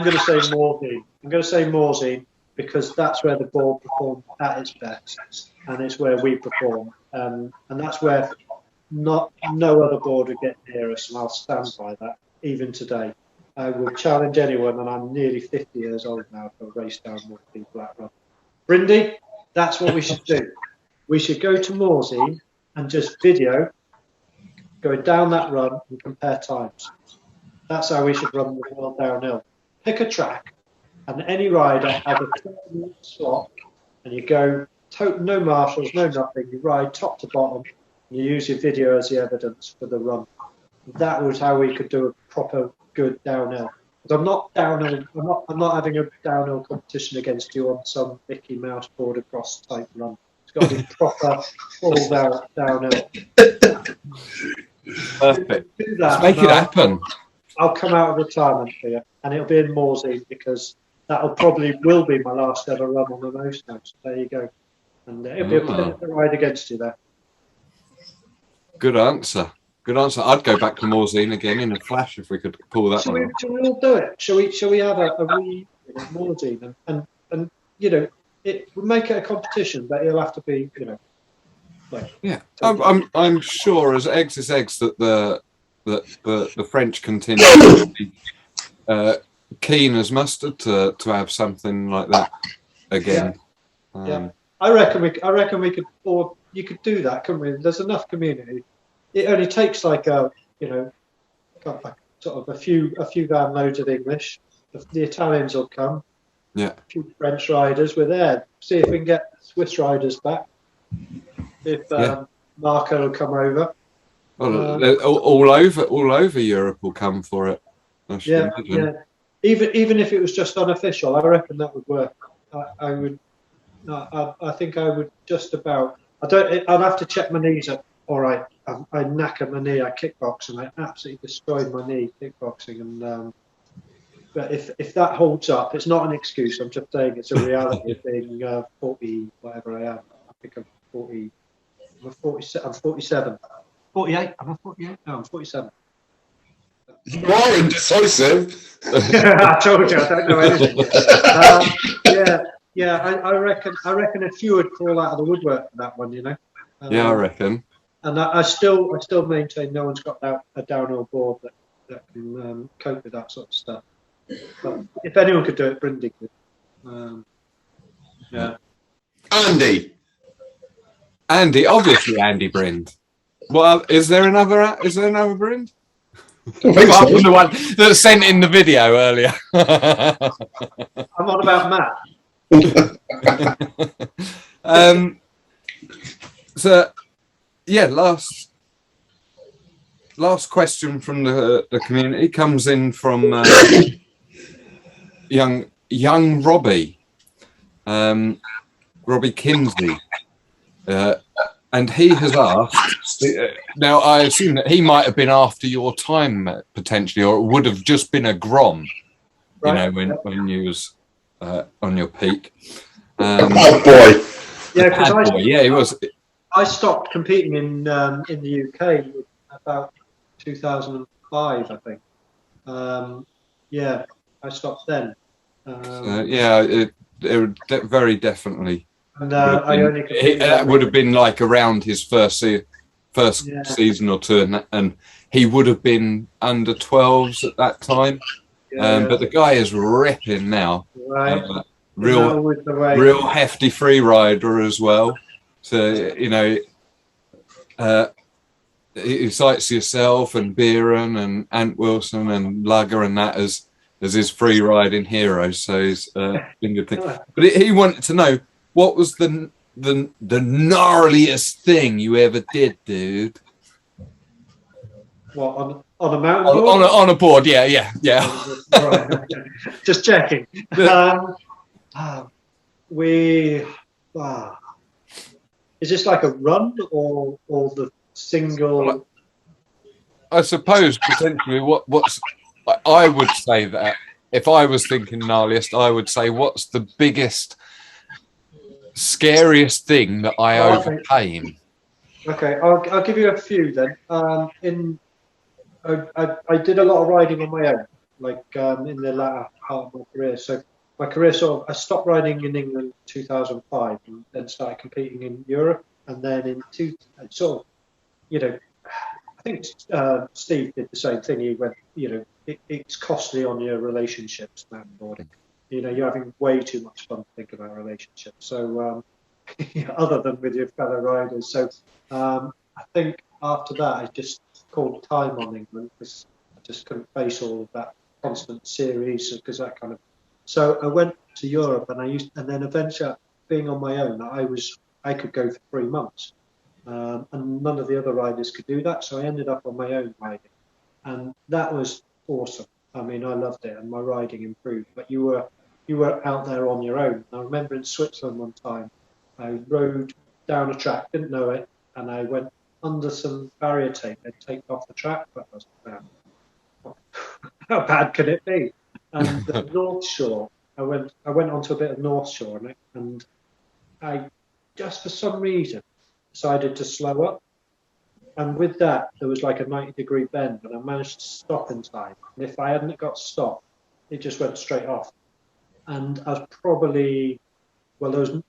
going to say Morsey. I'm going to say Morsey because that's where the board performed at its best, and it's where we perform, and that's where no other board would get near us, and I'll stand by that even today. I will challenge anyone, and I'm nearly 50 years old now, to race down Morsey Black Run. Brindy, that's what we should do. We should go to Morsey and just video going down that run and compare times. That's how we should run the world downhill. Pick a track, and any rider has a 30-minute slot, and you go, no marshals, no nothing. You ride top to bottom, and you use your video as the evidence for the run. That was how we could do a proper good downhill. But I'm not downhill. I'm not having a downhill competition against you on some Mickey Mouse board across type run. It's got to be proper full downhill. Perfect. Let's make it happen. I'll come out of retirement for you, and it'll be in Morsey because that'll will be my last ever run on the No Sno. So there you go, and it'll be a pleasure to ride against you there. Good answer. Good answer. I'd go back to Morsey again in a flash if we could pull that one off. Shall we all do it? Shall we have a wee Morsey and you know, we'll make it a competition, but it'll have to be, you know, like. Yeah, I'm sure as eggs is eggs that the French continue to be keen as mustard to have something like that again. Yeah. I reckon we could, or you could do that, couldn't we? There's enough community. It only takes like sort of a few van loads of English. The Italians will come. Yeah. A few French riders. We're there. See if we can get Swiss riders back. If Marco will come over. Well, all over Europe will come for it. Yeah. Even if it was just unofficial, I reckon that would work. I think I would just about. I'd have to check my knees up. All right, I knackered my knee. I kickboxed and I absolutely destroyed my knee kickboxing, and But if that holds up, it's not an excuse. I'm just saying it's a reality of being 40, whatever I am. I think I'm 40. I'm 47. 48? Am I 48? No, I'm 47. You are indecisive. I told you, I don't know anything. I reckon a few would crawl out of the woodwork for that one, you know. Yeah, I reckon. And I still maintain no one's got a downhill board that can cope with that sort of stuff. But if anyone could do it, Brindy could. Yeah. Andy, obviously Andy Brind. Well, is there another Brind? Apart from the one that sent in the video earlier. I'm on about Matt. So, yeah, last question from the community comes in from young Robbie, Robbie Kinsey. And he has asked, now I assume that he might have been after your time potentially, or it would have just been a Grom, right. You know, when you was on your peak. bad boy. Yeah, he was. I stopped competing in the UK about 2005, I think. I stopped then. It would very definitely. And that would have been like around his first season or two, and he would have been under 12s at that time. But the guy is ripping now. Right. Real hefty free rider as well. So, you know, he cites yourself and Beeren and Ant Wilson and Lugger and that as his free riding heroes. So he's been a good thing. But he wanted to know, what was the gnarliest thing you ever did, dude? What, on a mountain board? On a board, yeah. Right, okay. Just checking. Is this like a run or the single? I suppose potentially what's I would say that if I was thinking gnarliest, I would say what's the biggest, scariest thing that I overcame? Okay, I'll give you a few then. I did a lot of riding on my own, like in the latter part of my career. So my career I stopped riding in England in 2005 and then started competing in Europe. And then I think Steve did the same thing. He went, it's costly on your relationships, mountainboarding. You're having way too much fun to think about relationships. So other than with your fellow riders. So I think after that, I just called time on England because I just couldn't face all of that constant series because that kind of. So I went to Europe and then eventually being on my own, I could go for 3 months. And none of the other riders could do that, so I ended up on my own riding, and that was awesome. I mean, I loved it, and my riding improved. But you were out there on your own. I remember in Switzerland one time, I rode down a track, didn't know it, and I went under some barrier tape. They'd taped off the track, but I was how bad can it be? And the North Shore, I went onto a bit of North Shore, and I just for some reason decided to slow up, and with that there was like a 90-degree bend, and I managed to stop in time. And if I hadn't got stopped, it just went straight off. And I was probably there was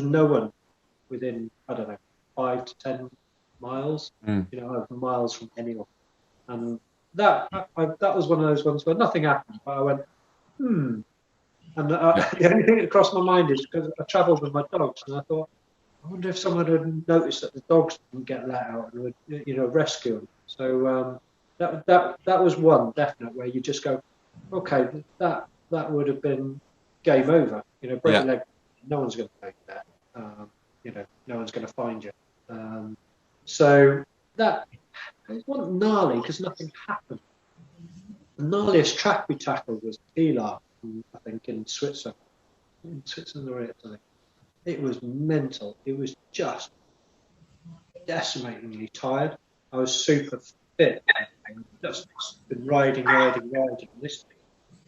no one within 5 to 10 miles. I was miles from anyone, and that was one of those ones where nothing happened, but I went and the only thing that crossed my mind is because I travelled with my dogs, and I thought, I wonder if someone had noticed that the dogs didn't get let out and would, rescue them. So that was one definite where you just go, okay, that would have been game over. Break your leg, no one's going to take that. No one's going to find you. So that it wasn't gnarly because nothing happened. The gnarliest track we tackled was Pilar, I think, in Switzerland. Or Italy. It was mental. It was just decimatingly tired. I was super fit. I just been riding. This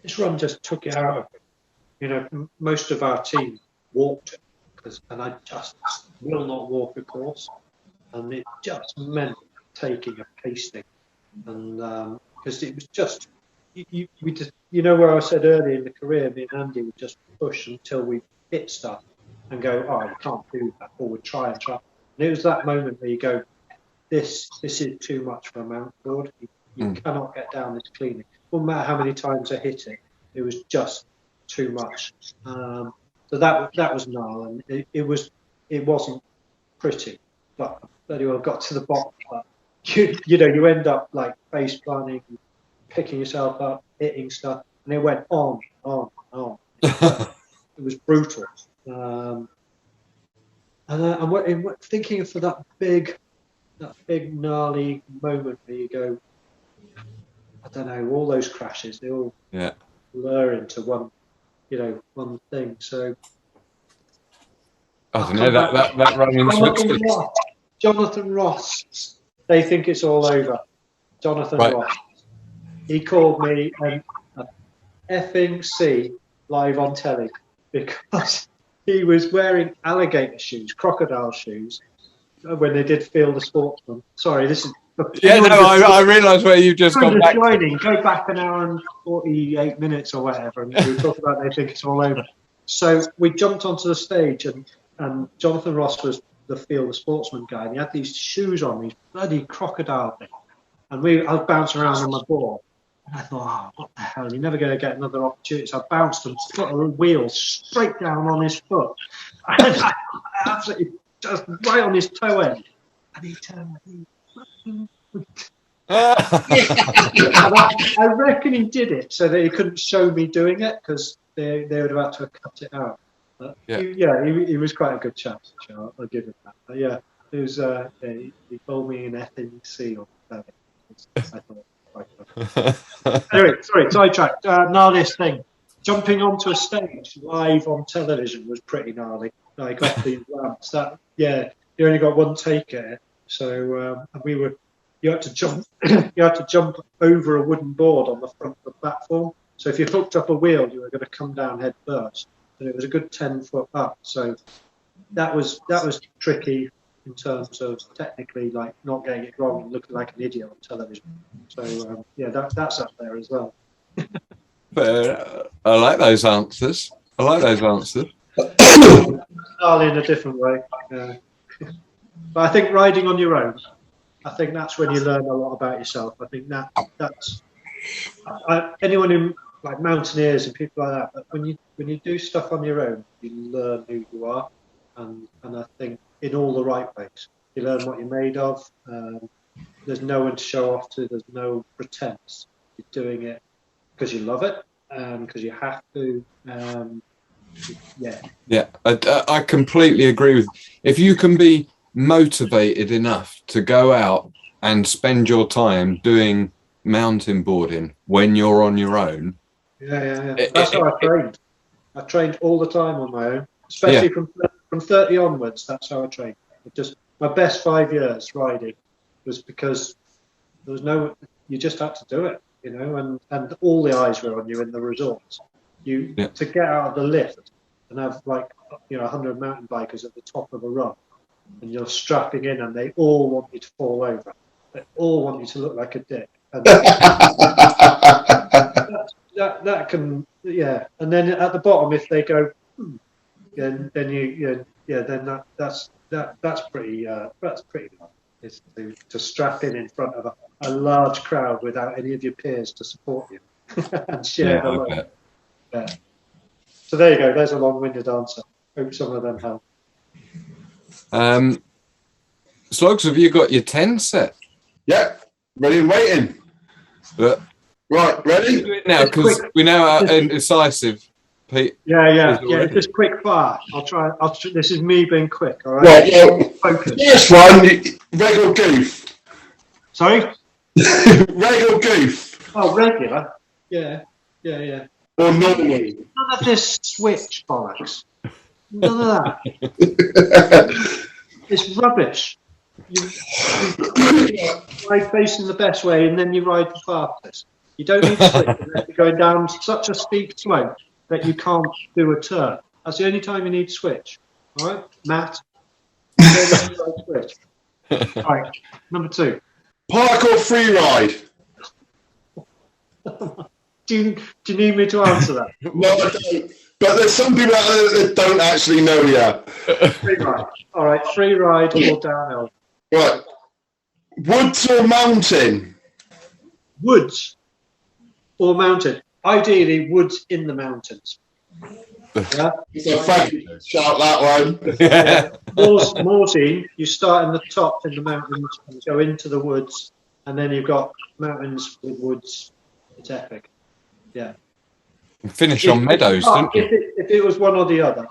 this run just took it out of me. You know, most of our team walked it, and I just will not walk a course, and it just meant taking a pasting, and because it was just we just, you know, where I said earlier in the career, me and Andy would just push until we hit stuff and go, oh, you can't do that, or we'd try and try. And it was that moment where you go, this is too much for a mountain board. You cannot get down this cleanly. No matter how many times I hit it, it was just too much. So that was gnarly, and it wasn't pretty, but very well got to the bottom. But you know, you end up like face planting, picking yourself up, hitting stuff, and it went on. It was brutal. And I'm thinking for that big gnarly moment where you go, I don't know, all those crashes, they all blur into one thing. So I don't know, that run in Switzerland. Jonathan Ross, they think it's all over. Jonathan Ross. He called me an effing C live on telly because he was wearing alligator shoes, crocodile shoes, when they did Field of Sportsman. Sorry, this is... I realise where you've just gone back. Go back an hour and 48 minutes or whatever, and we talk about they think it's all over. So we jumped onto the stage, and Jonathan Ross was the Field of Sportsman guy, and he had these shoes on, these bloody crocodile things. And I was bouncing around on my board, and I thought, oh, what the hell, you're never going to get another opportunity. So I bounced and put a wheel straight down on his foot. And I absolutely just right on his toe end. And he turned I reckon he did it so that he couldn't show me doing it, because they would have had to have cut it out. But he was quite a good chap. I'll give him that. But yeah, it was. He told me an FNC or something. I thought. Anyway, sorry, sidetracked. Gnarliest thing. Jumping onto a stage live on television was pretty gnarly. Like off these ramps. You only got one take at it. So and you had to jump. You had to jump over a wooden board on the front of the platform. So if you hooked up a wheel, you were going to come down head first. And it was a good 10 foot up. So that was tricky in terms of technically, like, not getting it wrong and looking like an idiot on television. So that's up there as well. But I like those answers. Gnarly in a different way. But I think riding on your own, I think that's when you learn a lot about yourself. I think that's anyone who, like, mountaineers and people like that. But when you do stuff on your own, you learn who you are, and I think in all the right ways. You learn what you're made of. There's no one to show off to. There's no pretense. You're doing it because you love it and because you have to. I completely agree with you. If you can be motivated enough to go out and spend your time doing mountain boarding when you're on your own. That's how I trained. I trained all the time on my own, especially from 30 onwards. That's how I trained. My best 5 years riding was because there was you just had to do it, you know, and all the eyes were on you in the resorts. To get out of the lift and have, like, 100 mountain bikers at the top of a run, and you're strapping in, and they all want you to fall over. They all want you to look like a dick. And that can, and then at the bottom, if they go, then that's pretty nice. To strap in front of a large crowd without any of your peers to support you and share the load. Yeah. So there you go. There's a long-winded answer. Hope some of them help. Slogs, have you got your 10 set? Yeah, ready and waiting. Right, ready? Now, because we now are indecisive, Pete. Yeah. Just quick fire. I'll try. This is me being quick. All right. Focus. This one, regular goof. Sorry. Regular goof. Oh, regular. Yeah. Or normal. None of this switch bollocks. None of that. It's rubbish. You ride facing the best way, and then you ride the fastest. You don't need to switch unless you're going down such a steep slope that you can't do a turn. That's the only time you need to switch. All right, Matt? Switch. All right, number 2. Park or free ride? Do you need me to answer that? No, I don't. But there's some people out there that don't actually know yet. Free ride. All right, free ride or downhill. Right. Woods or mountain? Woods or mountain. Ideally, woods in the mountains. Yeah. So thank you. Shout that one. Yeah. Morsine, you start in the top in the mountains and go into the woods, and then you've got mountains with woods. It's epic. Yeah. Finish on meadows, don't you? If it was one or the other,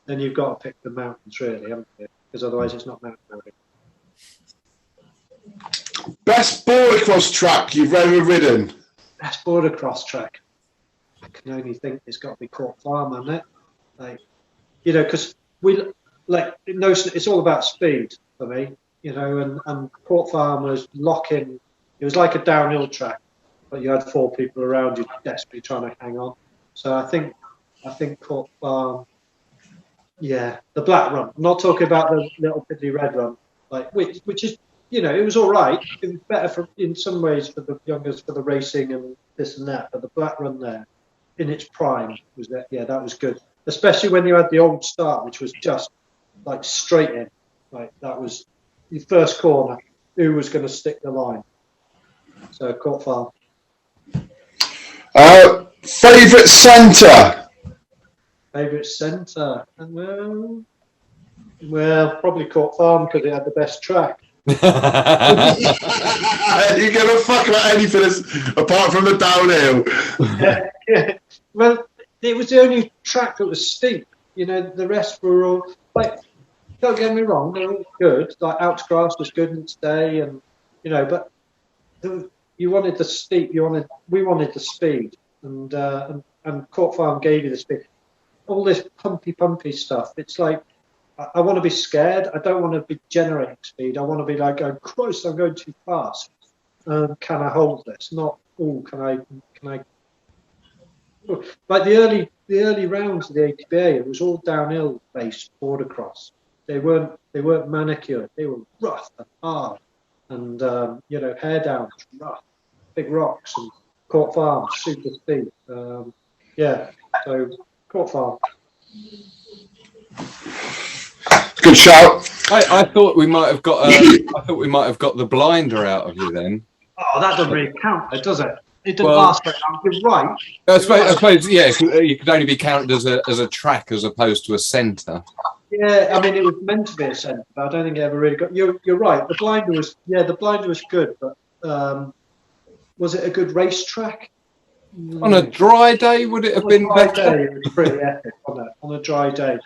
then you've got to pick the mountains, really, haven't you? Because otherwise it's not mountain boarding. Best board-across track you've ever ridden? Best border cross track. I can only think it's got to be Court Farm, hasn't it? Like, you know, because it's all about speed for me, you know, and Court Farm was locking. It was like a downhill track, but you had 4 people around you desperately trying to hang on. So I think Court Farm. Yeah, the black run. I'm not talking about the little piddly red run, like which is, you know, it was all right. It was better in some ways for the youngers for the racing and this and that. But the black run there, in its prime, was that. Yeah, that was good. Especially when you had the old start, which was just like straight in. Like that was your first corner. Who was going to stick the line? So Court Farm. Favourite centre? Favourite centre? Well, probably Court Farm because it had the best track. You give a fuck about anything apart from the downhill. Yeah. Well, it was the only track that was steep. You know, the rest were all like. Don't get me wrong, they were all good. Like Outgrass was good in its day, and you know, but you wanted the steep. We wanted the speed, and Court Farm gave you the speed. All this pumpy stuff. It's like I want to be scared. I don't want to be generating speed. I want to be like going, Christ, I'm going too fast. Can I hold this? Not, can I? Like the early rounds of the ATBA, it was all downhill based border cross. They weren't manicured. They were rough and hard, and you know, hair down, rough, big rocks, and Court Farm super steep. Yeah, so Court Farm. Good shout. I thought we might have got. I thought we might have got the blinder out of you then. Oh, that doesn't really count, does it? It didn't last very long. You're right. I suppose, yeah, you could only be counted as a track as opposed to a centre. Yeah, I mean, it was meant to be a centre, but I don't think it ever really got. You're right. The blinder was good, but was it a good racetrack? On a dry day, would it have been better? It was pretty epic, wasn't it? On a dry day.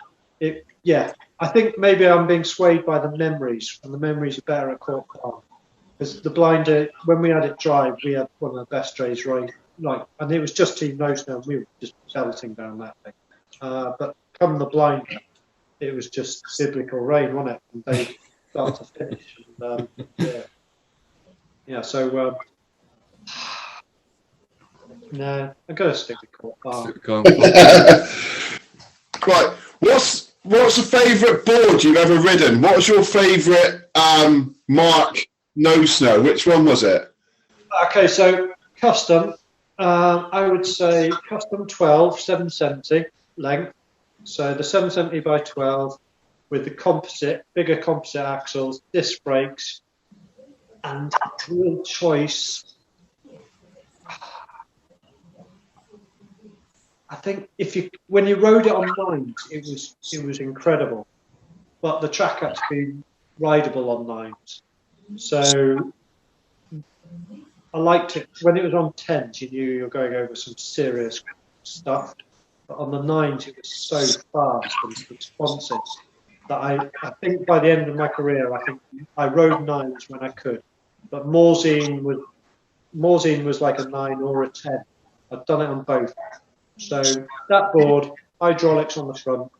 Yeah, I think maybe I'm being swayed by the memories, and the memories are better at Court Farm. Because the blinder, when we had it dry, we had one of the best days, right? Like, and it was just Team No Sno, we were just belting down that thing. But come the blinder, it was just biblical rain, wasn't it? From day start to finish. And, yeah. So no, I'm gonna stick with Court Farm. Right. What's the favourite board you've ever ridden? What was your favourite Mark No Sno? Which one was it? Okay, so custom. I would say custom 12 770 length. So the 770 by 12 with the bigger composite axles, disc brakes, and real choice. I think when you rode it on nines, it was incredible, but the track had to be rideable on nines. So I liked it when it was on tens. You knew you were going over some serious stuff, but on the nines it was so fast and responsive that I think by the end of my career, I think I rode nines when I could, but Morzine was like a 9 or a 10. I've done it on both. So that board, hydraulics on the front.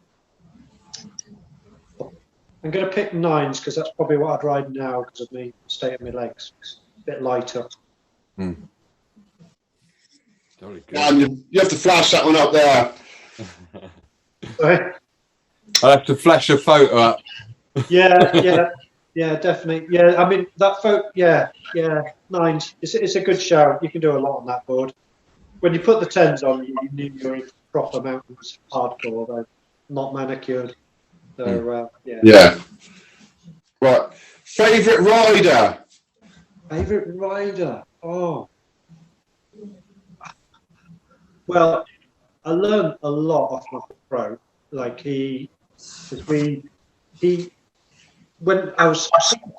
I'm going to pick nines because that's probably what I'd ride now because of the state of my legs. A bit lighter. Very good. And you have to flash that one up there. Sorry? I'll have to flash a photo up. Yeah, definitely. Yeah, I mean that photo. Yeah, nines. It's a good shout. You can do a lot on that board. When you put the 10s on, you knew you were in proper mountains, hardcore, though, not manicured. So Yeah. Right. Favorite rider. Favorite rider. Oh. Well, I learned a lot off my pro. Like when I was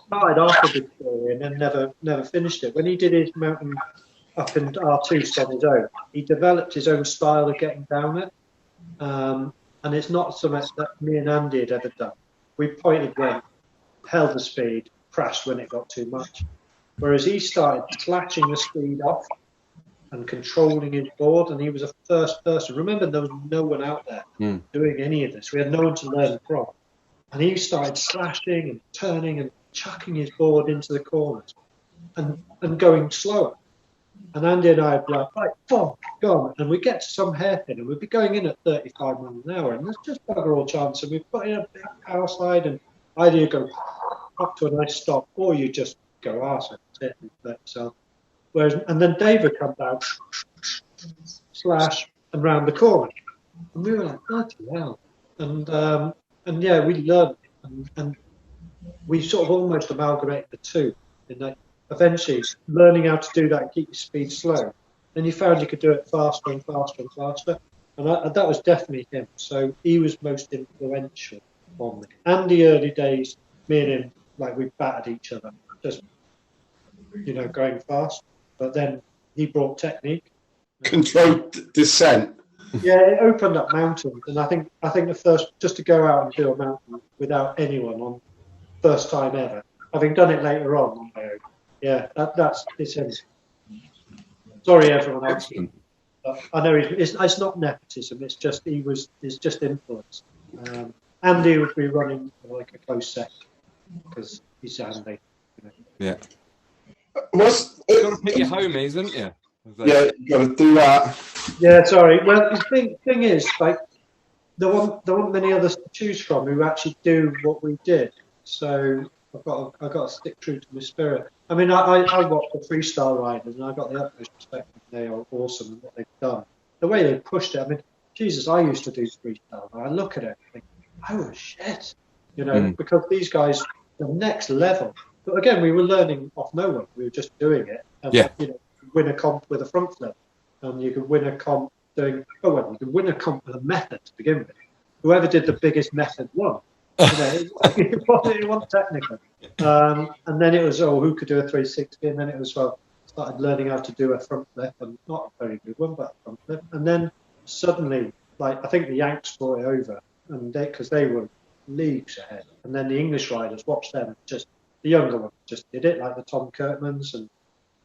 started after the story and then never finished it. When he did his mountain up in R2 on his own, he developed his own style of getting down it. And it's not so much that me and Andy had ever done. We pointed when, held the speed, crashed when it got too much. Whereas he started slashing the speed off and controlling his board, and he was a first person. Remember, there was no one out there doing any of this. We had no one to learn from. And he started slashing and turning and chucking his board into the corners and going slower. And Andy and I would be like, right, go on. And we get to some hairpin and we'd be going in at 35 miles an hour. And there's just bugger all chance. And we put in a big power slide and either you go up to a nice stop or you just go arse it. And then Dave would come down, slash, and round the corner. And we were like, bloody hell. And yeah, we learned. And we sort of almost amalgamated the two in that. Eventually, learning how to do that and keep your speed slow. Then you found you could do it faster and faster and faster. And that was definitely him. So he was most influential on me. And the early days, me and him, like we battered each other, just, going fast. But then he brought technique. Controlled descent. Yeah, it opened up mountains. And I think the first, just to go out and do a mountain without anyone on first time ever, having done it later on my own. Yeah, it's him. Sorry, everyone else. I know it's not nepotism. It's just just influence. Andy would be running like a close second because he's Andy. Yeah. You've got to pick your homies, haven't you? Yeah, you got to do that. Yeah, sorry. Well, the thing is, like, there weren't many others to choose from who actually do what we did. So I've got to stick true to my spirit. I mean, I watch the freestyle riders and I got the utmost respect. They are awesome and what they've done. The way they pushed it. I mean, Jesus, I used to do freestyle. And I look at it and think, oh shit, because these guys, the next level. But again, we were learning off no one. We were just doing it. And, win a comp with a front flip, and you could win a comp you could win a comp with a method to begin with. Whoever did the biggest method won. It wasn't technical. And then it was, who could do a 360? And then it was, started learning how to do a front flip, and not a very good one, but a front flip. And then suddenly, I think the Yanks brought it over, and because they were leagues ahead. And then the English riders watched them, just the younger ones just did it, like the Tom Kirkmans. And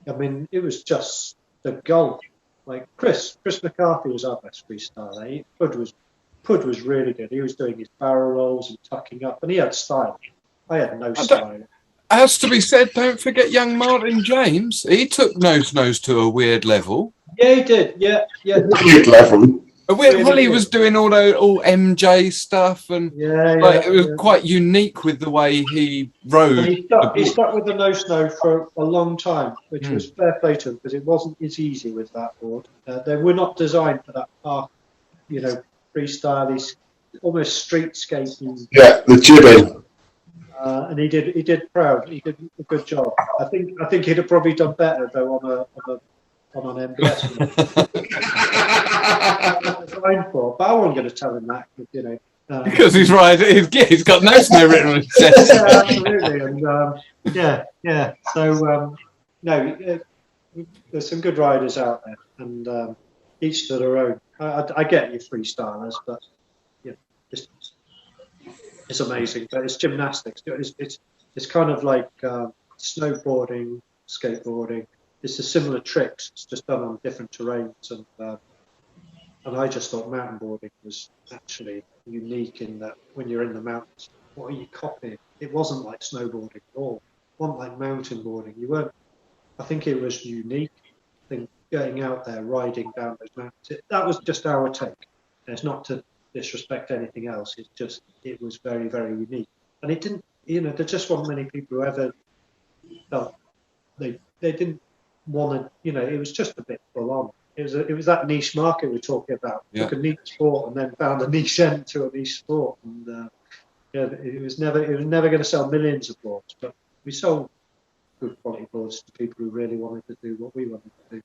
I mean, it was just the gold. Like Chris McCarthy was our best freestyler. Pud was really good. He was doing his barrel rolls and tucking up, and he had style. I had no style. Has to be said, don't forget young Martin James. He took No Snos to a weird level. Yeah, he did. Yeah. Weird level. He was doing all MJ stuff, and it was quite unique with the way he rode. He stuck with the No Sno for a long time, which was fair play to him because it wasn't as easy with that board. They were not designed for that park, freestyle, almost street skating. Yeah, the jibbing. And he did proud. He did a good job. I think he'd have probably done better though on an MBS. But I wasn't going to tell him that, because he's right. He's got No Sno written on his chest. Yeah, absolutely, and So there's some good riders out there, and each to their own. I get you freestylers, but it's amazing. But it's gymnastics. It's kind of like snowboarding, skateboarding. It's a similar tricks. It's just done on different terrains, and I just thought mountainboarding was actually unique in that when you're in the mountains, what are you copying? It wasn't like snowboarding at all. It wasn't like mountainboarding. You weren't. I think it was unique. I think getting out there, riding down those mountains. That was just our take. And it's not to disrespect anything else. It was very, very unique. And it didn't, there just weren't many people who ever felt they didn't want to, it was just a bit full on. It was that niche market we're talking about. Yeah. Took a niche sport and then found a niche end to a niche sport. And it was never going to sell millions of boards, but we sold good quality boards to people who really wanted to do what we wanted to do.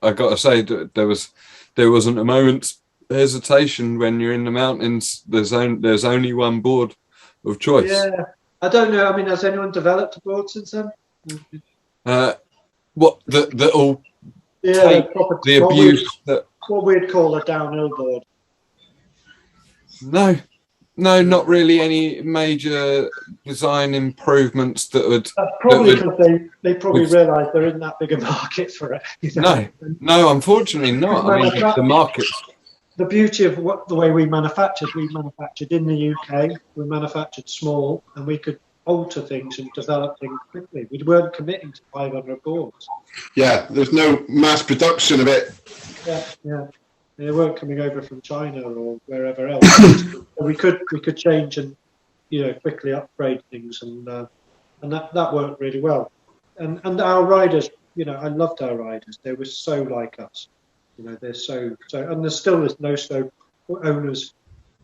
I got to say, there wasn't a moment's hesitation when you're in the mountains. There's only one board of choice. Yeah, I don't know. I mean, has anyone developed a board since then? What the all Yeah, the abuse that what we'd call a downhill board. no, not really any major design improvements that would. That's probably because they probably realise there isn't that big a market for it. No, unfortunately not. I mean, the markets. The beauty of the way we manufactured in the UK. We manufactured small, and we could alter things and develop things quickly. We weren't committing to 500 boards. Yeah, there's no mass production of it. Yeah. They weren't coming over from China or wherever else. we could change and quickly upgrade things, and that worked really well. And our riders, I loved our riders. They were so like us. They're so and there's still this No Sno owners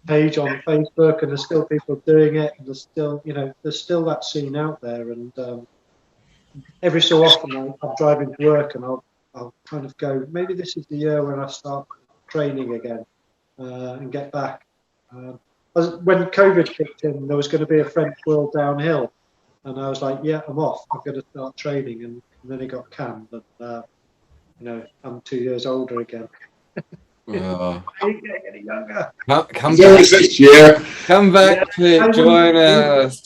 page on Facebook, and there's still people doing it, and there's still that scene out there. And every so often I'm driving to work and I'll kind of go, maybe this is the year when I start training again and get back. When COVID kicked in, there was going to be a French World Downhill, and I was like, yeah, I'm off. I'm going to start training, and then it got canned. And I'm 2 years older again. Getting any younger. Come back this year. Come back to join us.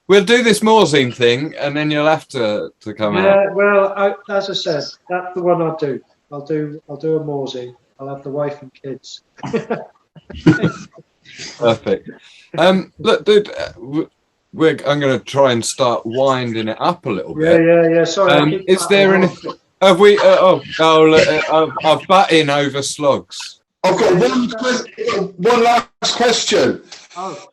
We'll do this Morzine thing, and then you'll have to come out. Yeah, well, as I said, that's the one I'll do. I'll do a Morzine. I'll have the wife and kids. Perfect. Look, dude, I'm going to try and start winding it up a little bit. Yeah. Sorry. Is there anything? Have we? I've butt in over slogs. I've got one last question. Oh.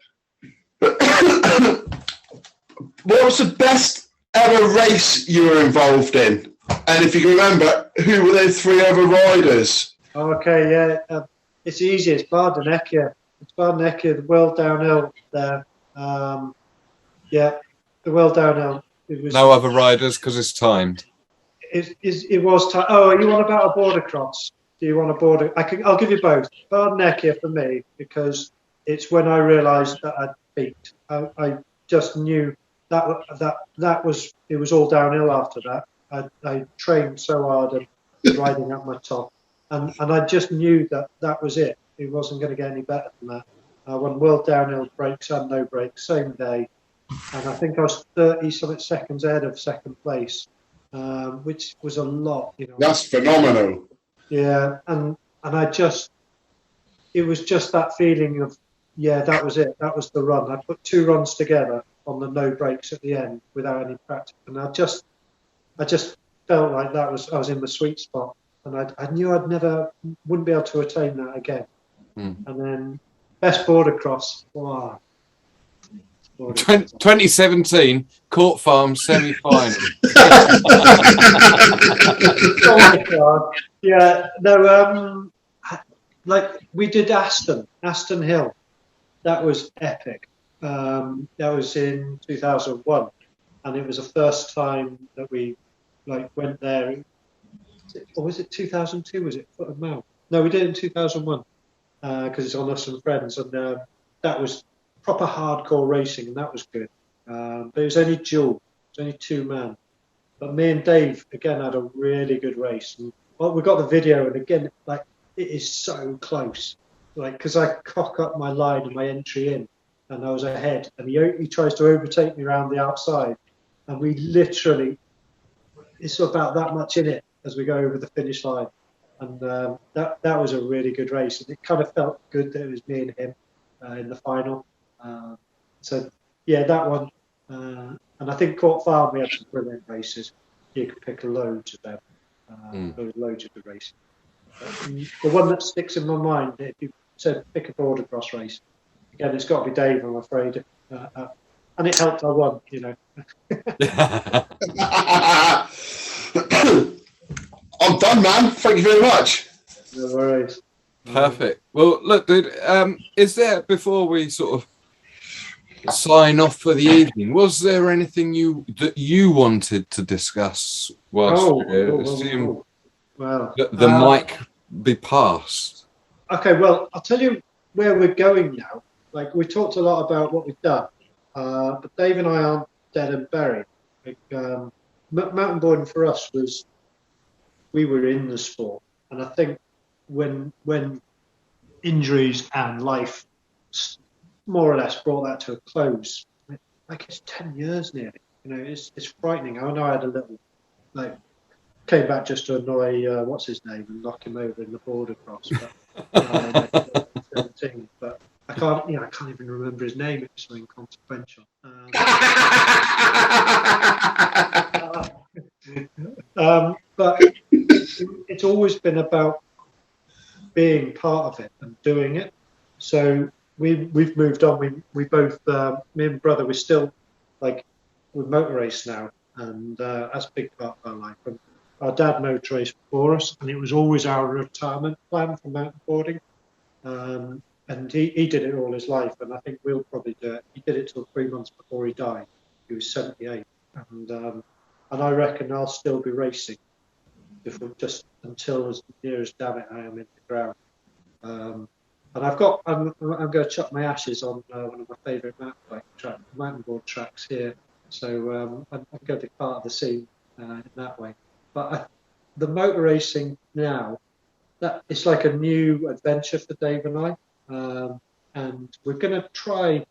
What was the best ever race you were involved in? And if you can remember, who were the three other riders? Okay, yeah. It's easy. It's Bardenecchia. The World Downhill there. The World Downhill. It was, No other riders because it's timed. It was time. Oh, you want about a border cross? Do you want a border? I'll give you both. Bardenecchia for me, because it's when I realised that I'd peaked. I just knew that was it was all downhill after that. I trained so hard and riding at my top, and I just knew that was it. It wasn't going to get any better than that. I won World Downhill breaks and no breaks same day, and I think I was 30-something seconds ahead of second place. Which was a lot, That's phenomenal. Yeah, and it was just that feeling of, that was it. That was the run. I put 2 runs together on the no breaks at the end without any practice, and I just felt like I was in the sweet spot, and I knew wouldn't be able to attain that again. And then best border cross. Wow. 2017 Court Farm semi-final. Oh my God. Yeah, no, like we did Aston Hill. That was epic. That was in 2001, and it was the first time that we went there. Or was it 2002? Was it Foot of Mount? No, we did it in 2001 because it's on Us and Friends, and that was proper hardcore racing, and that was good. But it was only dual. It was only 2-man. But me and Dave again had a really good race. And we got the video, and again, it is so close. Because I cock up my line and my entry in, and I was ahead, and he tries to overtake me around the outside, and we literally, it's about that much in it as we go over the finish line, and that was a really good race, and it kind of felt good that it was me and him in the final. So yeah, that one, and I think Court Farm we had some brilliant races. You could pick loads of them. There was loads of good racing. The one that sticks in my mind, if you said pick a border cross race, again, it's got to be Dave, I'm afraid. And it helped I won, you know. I'm done, man. Thank you very much. No worries. Perfect. Well, look, dude, is there, before we sort of sign off for the evening, was there anything that you wanted to discuss whilst assume well, the mic be passed? Okay, well, I'll tell you where we're going now. Like, we talked a lot about what we've done, but Dave and I aren't dead and buried. Like, mountainboarding for us was, we were in the sport, and I think when injuries and life more or less brought that to a close, like it's 10 years nearly. You know, it's frightening. I know I had a little, like, came back just to annoy what's his name and knock him over in the border cross. But, 17, but I can't even remember his name. It was so inconsequential. But it's always been about being part of it and doing it. So we've moved on. We both, me and brother, we're still like, we motor race now, and that's a big part of our life. And our dad motor raced before us, and it was always our retirement plan for mountainboarding. And he did it all his life, and I think we'll probably do it. He did it till 3 months before he died. He was 78, and I reckon I'll still be racing just until as near as damn it I am in the ground. And I'm going to chuck my ashes on one of my favourite mountainboard tracks here. So I'm going to be part of the scene in that way. But the motor racing now, that it's like a new adventure for Dave and I. And we're going to try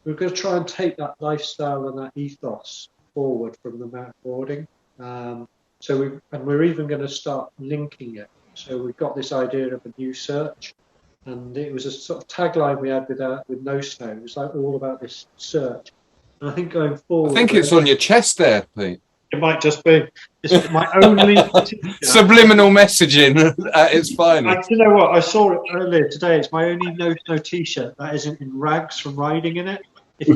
and take that lifestyle and that ethos forward from the mountainboarding. So we're even going to start linking it. So we've got this idea of a new search, and it was a sort of tagline we had with No Sno. It was like all about this search. And I think going forward, I think it's on your chest there, Pete. It might just be. It's my only subliminal messaging at its finest. You know what? I saw it earlier today. It's my only No Sno t-shirt that isn't in rags from riding in it.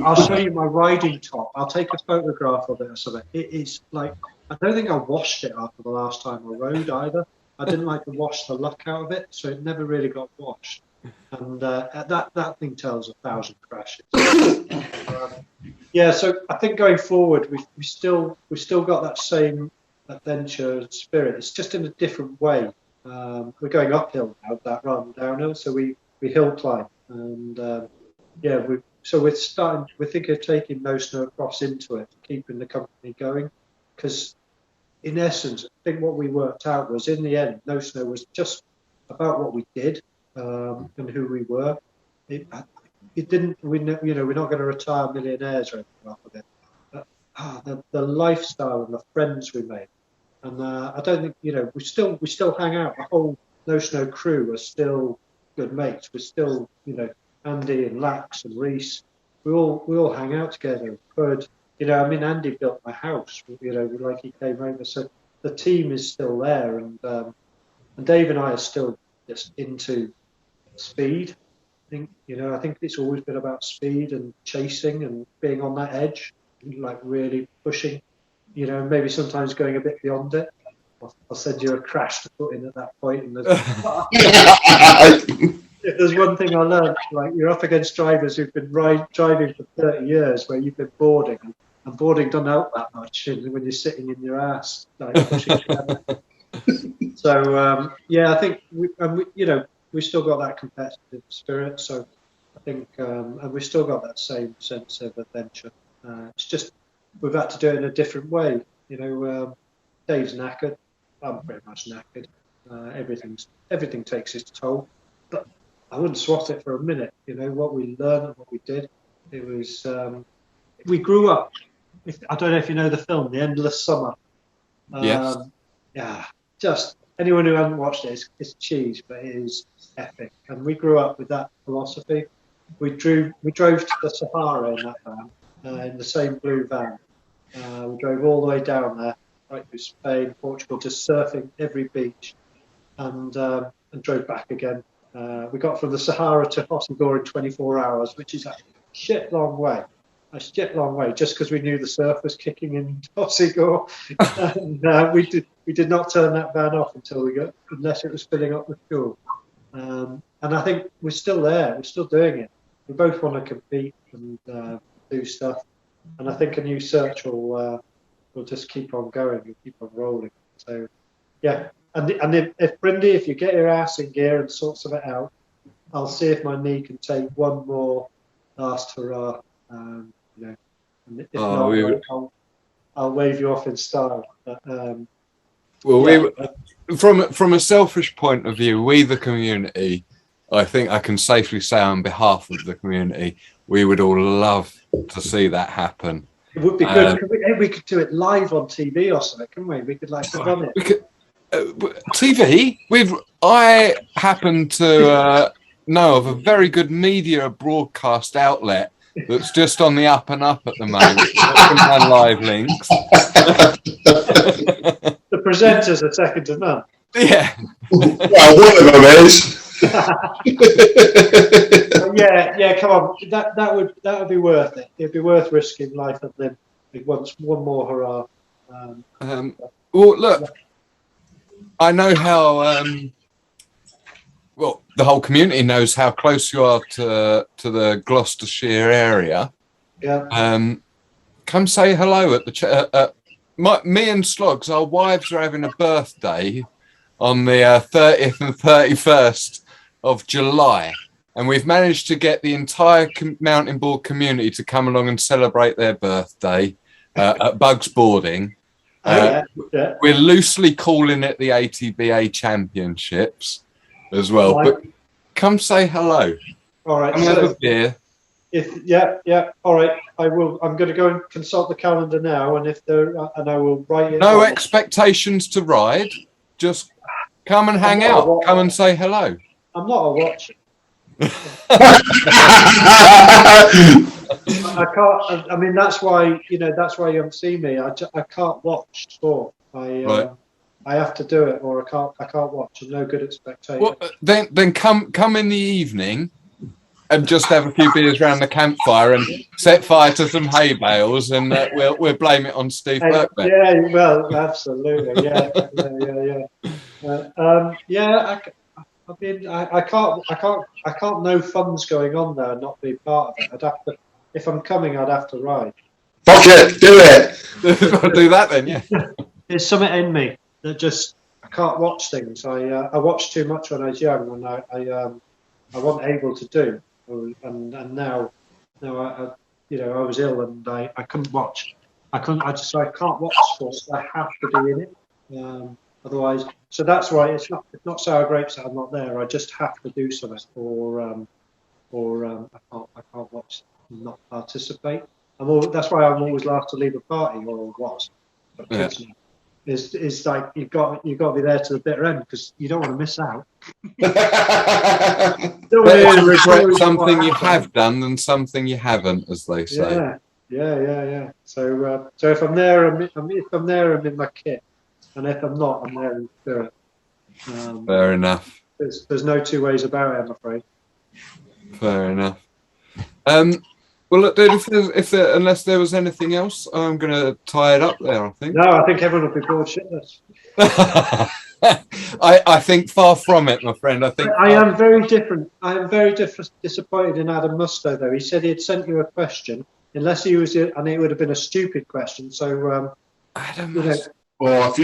I'll show you my riding top. I'll take a photograph of it or something. It is like, I don't think I washed it after the last time I rode either. I didn't like to wash the luck out of it, so it never really got washed. And that thing tells 1,000 crashes. Yeah, so I think going forward, we still got that same adventure spirit. It's just in a different way. We're going uphill now, that rather than downhill. So we hill climb, and we're thinking of taking No Sno across into it, keeping the company going, because in essence, I think what we worked out was, in the end, No Sno was just about what we did and who we were. It didn't. We're not going to retire millionaires or anything off of it. But the lifestyle and the friends we made, and I don't think we still hang out. The whole No Sno crew are still good mates. We're still Andy and Lax and Reese. We all hang out together. But Andy built my house. Like he came over. So the team is still there, and Dave and I are still just into speed. I think it's always been about speed and chasing and being on that edge, like really pushing. Maybe sometimes going a bit beyond it. I'll send you a crash to put in at that point. And if there's one thing I learned, like, you're up against drivers who've been driving for 30 years, where you've been boarding, and boarding doesn't help that much when you're sitting in your ass, like pushing together. So I think we've still got that competitive spirit. So I think, and we've still got that same sense of adventure. It's just we've had to do it in a different way. Dave's knackered. I'm pretty much knackered. Everything takes its toll. But I wouldn't swat it for a minute. What we learned and what we did. It was we grew up. I don't know if you know the film, The Endless Summer. Yes. Yeah. Just anyone who hasn't watched it, it's cheese, but it is epic. And we grew up with that philosophy. We drove to the Sahara in that van, in the same blue van. We drove all the way down there, right through Spain, Portugal, just surfing every beach, and drove back again. We got from the Sahara to Hossegor in 24 hours, which is a shit long way. Just because we knew the surf was kicking in Hossegor, and we did not turn that van off unless it was filling up with fuel. And I think we're still there. We're still doing it. We both want to compete and do stuff. And I think a new search will just keep on going and keep on rolling. So, yeah. And if Brindy, if you get your ass in gear and sort some it out, I'll see if my knee can take one more last hurrah. And if not, I'll wave you off in style. But, from a selfish point of view, we the community, I think I can safely say on behalf of the community, we would all love to see that happen. It would be good. We could do it live on TV or something, couldn't we? We could run it. We could, TV. I happen to know of a very good media broadcast outlet that's just on the up and up at the moment. My live links. The presenters are second to none. Yeah. Well, one of them is. Yeah. Come on. That would be worth it. It'd be worth risking life and limb. Once one more hurrah. Well, look. I know how. Well, the whole community knows how close you are to the Gloucestershire area. Yeah. Come say hello at the. Me and Slogs, our wives are having a birthday on the 30th and 31st of July, and we've managed to get the entire mountain board community to come along and celebrate their birthday at Bugs Boarding. Yeah. We're loosely calling it the ATBA Championships as well, but come say hello. All right. Come have a beer. All right. I will. I'm going to go and consult the calendar now, and I will write it. No expectations to ride. Just come and hang out. Come and say hello. I'm not a watcher. I can't. I mean, that's why you haven't seen me. I can't watch sport. I have to do it, or I can't watch. No good expectation. Well, then come in the evening and just have a few beers around the campfire and set fire to some hay bales, and we'll blame it on Steve Burkman. Yeah, well, absolutely. Yeah. I mean, I can't know fun's going on there and not be part of it. I'd have to, if I'm coming, I'd have to ride. Fuck it, do it. I'll do that then, yeah. There's something in me that just I can't watch things. I watched too much when I was young, and I wasn't able to do. And now I was ill and I couldn't watch. I can't watch sports. I have to be in it. Otherwise, so that's why it's not sour grapes that I'm not there. I just have to do something, or I can't watch and not participate. That's why I'm always last to leave a party, or was. But kids now. Is like you've got to be there to the bitter end because you don't want to miss out. Better regret something you have done than something you haven't, as they say. Yeah. So if I'm there, I'm in my kit. And if I'm not, I'm there in spirit. Fair enough. There's no two ways about it, I'm afraid. Fair enough. Well, look, dude, unless there was anything else, I'm going to tie it up there, I think. No, I think everyone will be bored shitless. I think far from it, my friend. I am very different. I am very disappointed in Adam Musto, though. He said he had sent you a question, unless he was, and it would have been a stupid question. So, Adam Musto. Well,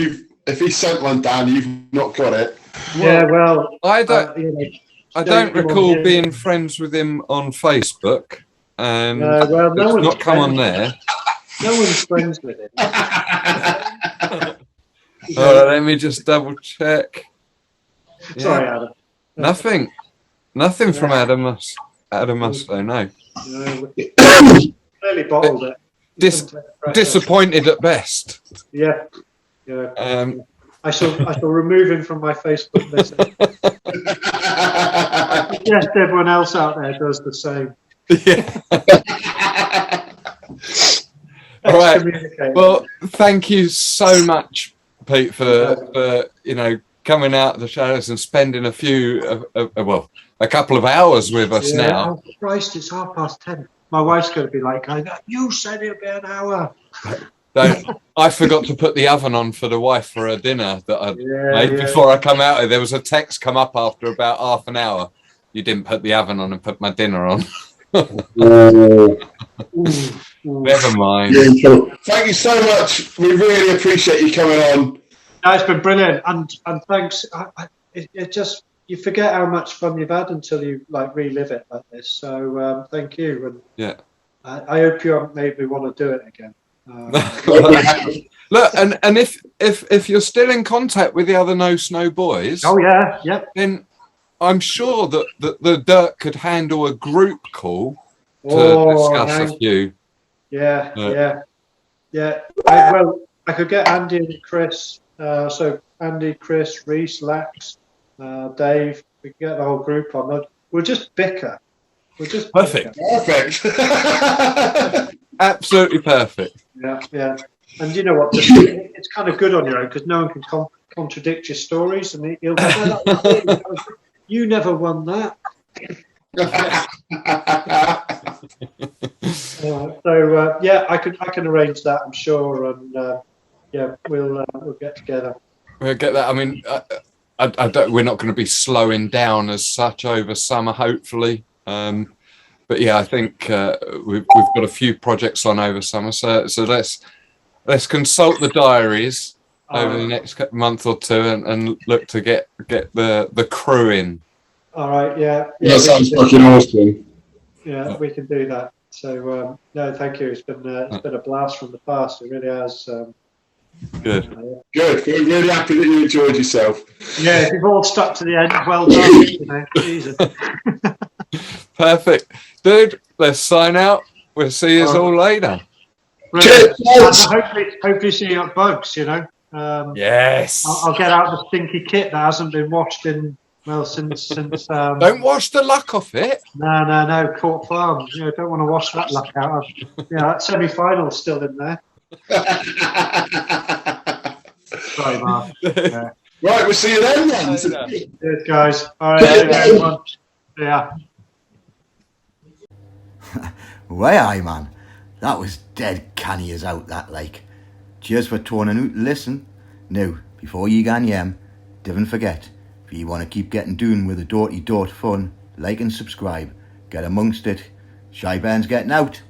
if he sent one down, you've not got it. Yeah, well, I don't recall being friends with him on Facebook, and it's not come on there. No one's friends with him. All right, let me just double check. Yeah. Sorry, Adam. Nothing from Adam Musto, no. Clearly bottled it. Disappointed at best. Yeah. I shall remove him from my Facebook list. Yes, everyone else out there does the same. Yeah. All right. Excommunicate. Well, thank you so much, Pete, for coming out of the shadows and spending a couple of hours with us now. Oh, Christ, it's 10:30. My wife's going to be like, you said it'd be an hour. I forgot to put the oven on for the wife for her dinner that I made before I come out. There was a text come up after about half an hour. You didn't put the oven on and put my dinner on. Never mind. Thank you so much. We really appreciate you coming on. No, it's been brilliant, and thanks. It just, you forget how much fun you've had until you relive it like this. So thank you, and I hope you haven't made me want to do it again. Look, and if you're still in contact with the other No Sno boys, then I'm sure that the Dirt could handle a group call to discuss a few. I could get Andy and Chris. So Andy, Chris, Reese, Lax, Dave. We can get the whole group on that. We'll just bicker. Perfect. Absolutely perfect. Yeah. And you know what? It's kind of good on your own because no one can contradict your stories, and he'll go, you never won that. I can arrange that, I'm sure, and we'll get together. We'll get that. I mean, we're not going to be slowing down as such over summer, hopefully. But yeah, I think we've got a few projects on over summer, so let's consult the diaries over the next month or two and look to get the crew in. All right, yeah. That sounds fucking awesome. Yeah, we can do that. So no, thank you. It's been a blast from the past. It really has. Good. Good. We're really happy that you enjoyed yourself. Yeah, if you've all stuck to the end, well done. Jesus. Perfect, dude. Let's sign out. We'll see you all later. Hopefully see you at Bugs. Yes. I'll get out the stinky kit that hasn't been washed in since. Don't wash the luck off it. No. Court Farm. Don't want to wash that luck out. That semi-final's still in there. Sorry, Mark. Yeah. Right, we'll see you then. Cheers, guys. All right, everyone. Yeah. Way aye, man. That was dead canny as out that like. Cheers for tuning out to listen. Now, before you gan yem, don't forget, if you want to keep getting doing with the Dorty Dort fun, like and subscribe. Get amongst it. Shy Ben's getting out.